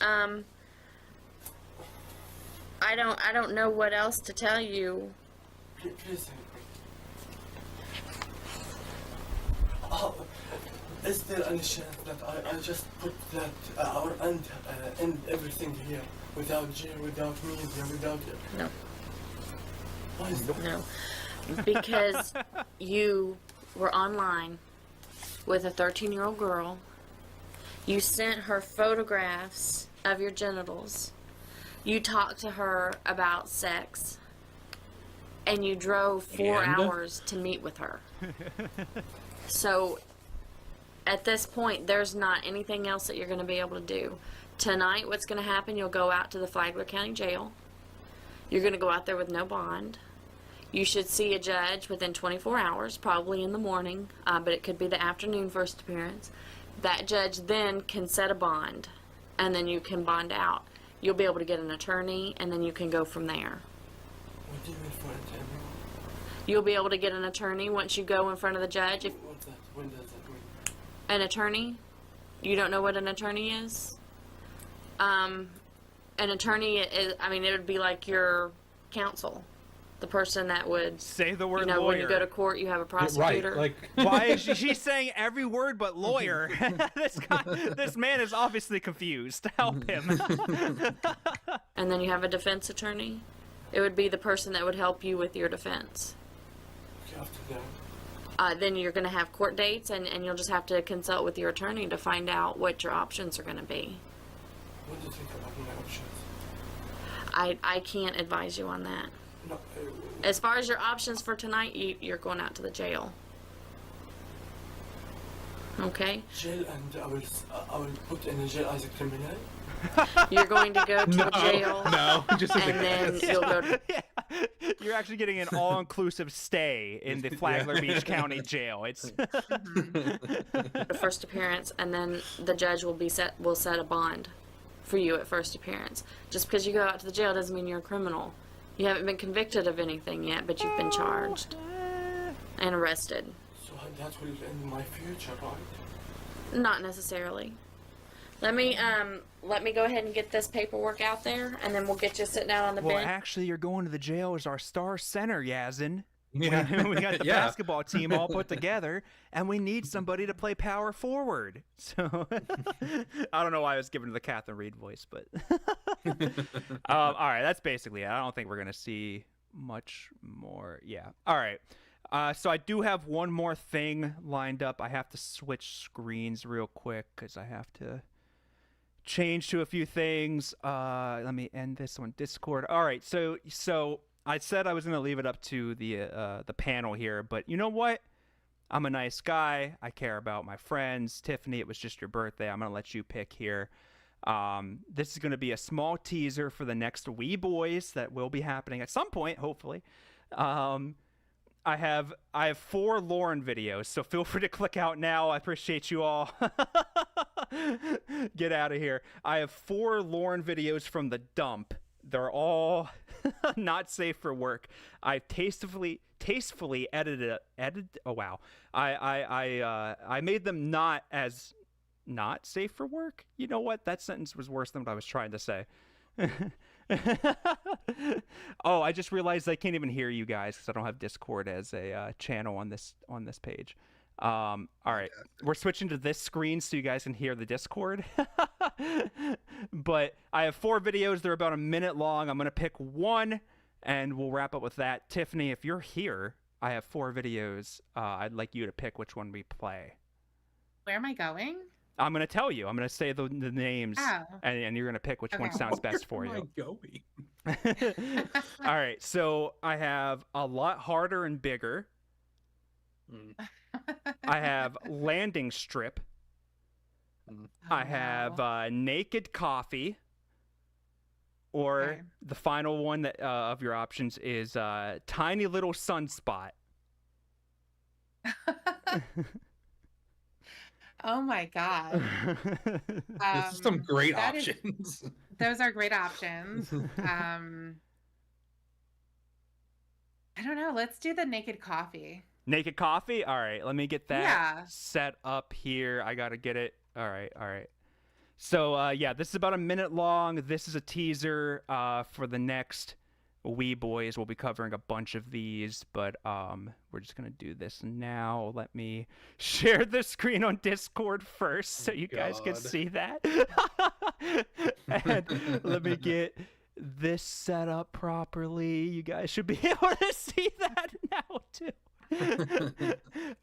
S8: I don't know what else to tell you.
S9: Please help me. Oh, is there any chance that I just put that our end everything here without jail, without media, without
S8: No.
S9: Why is that?
S8: No. Because you were online with a 13-year-old girl. You sent her photographs of your genitals You talked to her about sex, and you drove 4
S4: And?
S8: hours to meet with her. So, at this point, there's not anything else that you're going to be able to do. Tonight, what's going to happen, you'll go out to the Flagler County Jail. You're going to go out there with no bond. You should see a judge within 24 hours, probably in the morning, but it could be the afternoon first appearance. That judge then can set a bond, and then you can bond out. You'll be able to get an attorney, and then you can go from there.
S9: What do you mean for attorney?
S8: You'll be able to get an attorney once you go in front of the judge. If
S9: What's that? When does that mean?
S8: an attorney, you don't know what an attorney is? An attorney is, I mean, it would be like your counsel. The person that would
S3: Say the word
S8: you know,
S3: lawyer.
S8: when you go to court, you have a
S4: Right,
S8: prosecutor.
S4: like
S3: Why is she's saying every word but lawyer? This man is obviously confused. Help him.
S8: And then you have a defense attorney. It would be the person that would help you with your defense.
S9: Okay, after that.
S8: Then you're going to have court dates, and you'll just have to consult with your attorney to find out what your options are going to be.
S9: What do you think about my options?
S8: I can't advise you on that.
S9: No,
S8: As far as your options for tonight, you're going out to the jail. Okay?
S9: jail, and I will put in a jail as a criminal.
S8: You're going to go to the jail,
S4: no, just as
S8: and then you'll go to...
S3: Yeah. You're actually getting an all-inclusive stay in the Flagler Beach County Jail. It's
S8: the first appearance, and then the judge will set a bond for you at first appearance. Just because you go out to the jail doesn't mean you're a criminal. You haven't been convicted of anything yet, but you've been charged and arrested.
S9: So that will end my future, right?
S8: Not necessarily. Let me go ahead and get this paperwork out there, and then we'll get you sitting out on the
S3: well,
S8: bench.
S3: actually, you're going to the jail as our star center, Yazen.
S4: Yeah.
S3: We got the
S4: Yeah.
S3: basketball team all put together, and we need somebody to play power forward. So I don't know why I was giving the Catherine Reed voice, but all right, that's basically it. I don't think we're gonna see much more. Yeah. All right. So I do have one more thing lined up. I have to switch screens real quick because I have to change to a few things. Let me end this on Discord. All right. So I said I was going to leave it up to the panel here, but you know what? I'm a nice guy. I care about my friends. Tiffany, it was just your birthday. I'm going to let you pick here. This is going to be a small teaser for the next Wee Boys that will be happening at some point, hopefully. I have 4 Lauren videos, so feel free to click out now. I appreciate you all. Get out of here. I have 4 Lauren videos from the dump. They're all not safe for work. I tastefully edited. Oh wow. I made them not safe for work. You know what? That sentence was worse than what I was trying to say. Oh, I just realized I can't even hear you guys because I don't have Discord as a channel on this page. All right, we're switching to this screen so you guys can hear the Discord. But I have 4 videos. They're about a minute long. I'm gonna pick one, and we'll wrap up with that. Tiffany, if you're here, I have 4 videos. I'd like you to pick which one we play.
S6: Where am I going?
S3: I'm gonna tell you. I'm gonna say the names,
S6: Oh.
S3: and you're gonna pick which one
S6: Okay.
S3: sounds best for
S4: Where
S3: you.
S4: am I going?
S3: All right, so I have A Lot Harder and Bigger. I have Landing Strip. I have Naked Coffee. Or
S6: Okay.
S3: the final one that of your options is Tiny Little Sunspot.
S6: Oh my god.
S4: This is some great
S6: that is-
S4: options.
S6: Those are great options. I don't know. Let's do the Naked Coffee.
S3: Naked Coffee? All right, let me get that
S6: Yeah.
S3: set up here. I got to get it. All right. So, yeah, this is about a minute long. This is a teaser for the next Wee Boys. We'll be covering a bunch of these, but we're just going to do this now. Let me share the screen on Discord first so you guys can
S4: God.
S3: see that. And let me get this set up properly. You guys should be able to see that now, too.
S6: The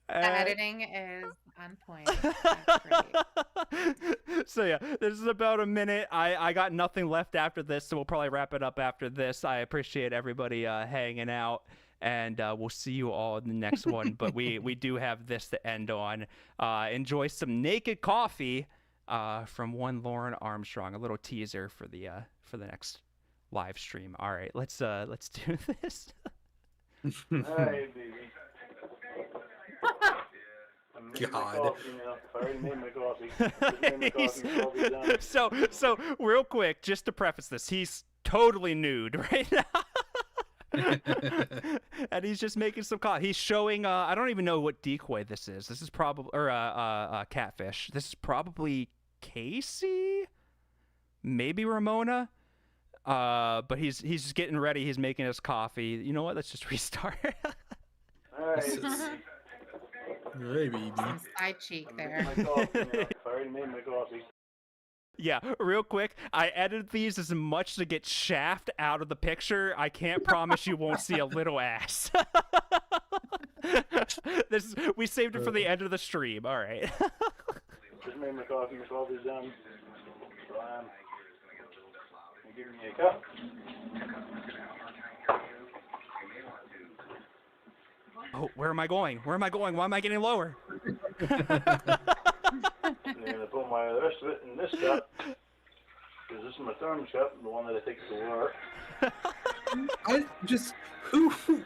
S6: editing is on point. That's great.
S3: So yeah, this is about a minute. I got nothing left after this, so we'll probably wrap it up after this. I appreciate everybody hanging out, and we'll see you all in the next one. But we do have this to end on. Enjoy some naked coffee from one Lauren Armstrong. A little teaser for the next live stream. All right, let's do this.
S11: Hey, baby.
S4: God.
S3: So real quick, just to preface this, he's totally nude right now. And he's just making some he's showing I don't even know what decoy this is. This is probably catfish. This is probably Casey, maybe Ramona. But he's just getting ready. He's making us coffee. You know what? Let's just restart.
S4: Maybe.
S6: Some side cheek there.
S3: Yeah, real quick, I edited these as much to get Shaft out of the picture. I can't promise you won't see a little ass. We saved it for the end of the stream. All right.
S11: Just made my coffee. My coffee's done. Give me a cup.
S3: Oh, where am I going? Where am I going? Why am I getting lower?
S11: I'm going to put the rest of it in this cup, because this is my thermos cup, the one that I take to work.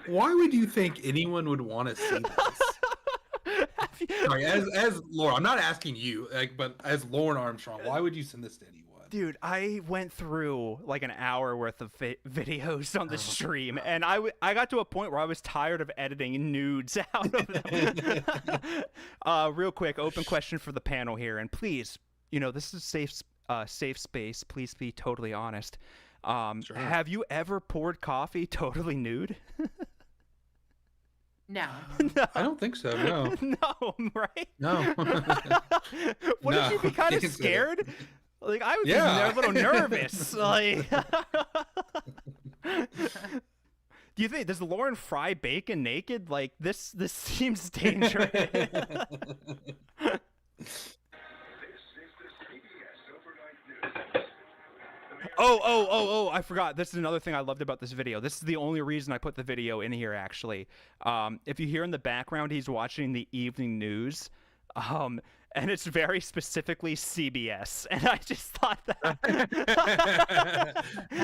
S4: Why would you think anyone would want to see this? Sorry, as Lauren, I'm not asking you, but as Lauren Armstrong, why would you send this to anyone?
S3: Dude, I went through like an hour worth of videos on the stream, and I got to a point where I was tired of editing nudes out of them. Real quick, open question for the panel here, and please, this is safe space. Please be totally honest.
S4: Sure.
S3: Have you ever poured coffee totally nude?
S6: No.
S3: No.
S4: I don't think so. No.
S3: No, right?
S4: No.
S3: Wouldn't you be kind of scared? Like, I would be a little nervous. Like, do you think, does Lauren fry bacon naked? Like, this seems dangerous. Oh, I forgot. This is another thing I loved about this video. This is the only reason I put the video in here, actually. If you hear in the background, he's watching the evening news. And it's very specifically CBS, and I just thought that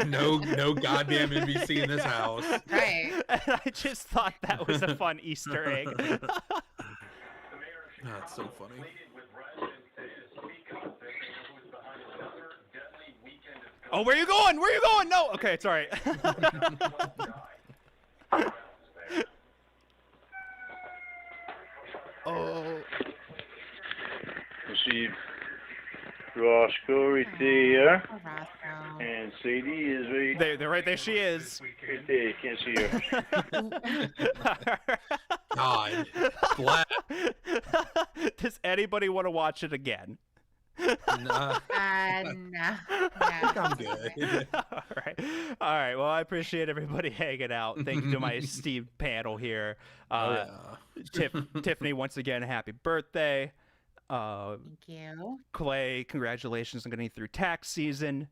S4: no goddamn NBC in this house.
S6: Right.
S3: And I just thought that was a fun Easter egg.
S4: That's so funny.
S3: Oh, where you going? Where you going? No. Okay, it's all right. Oh.
S11: See, Roscoe right there, and Sadie is right.
S3: They're right there. She is.
S11: Right there. You can't see her.
S4: God. Black.
S3: Does anybody want to watch it again?
S4: No.
S6: No.
S4: I think I'm good.
S3: All right. Well, I appreciate everybody hanging out. Thank you to my esteemed panel here. Tiffany, once again, happy birthday.
S6: Thank you.
S3: Klayyy, congratulations on getting through tax season.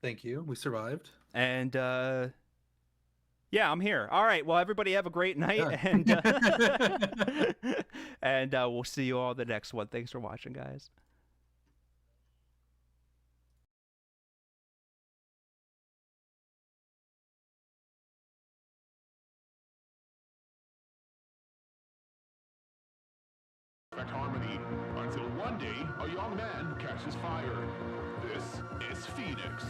S4: Thank you. We survived.
S3: And yeah, I'm here. All right. Well, everybody have a great night, and we'll see you all the next one. Thanks for watching, guys.
S12: Harmony until one day a young man catches fire. This is Phoenix.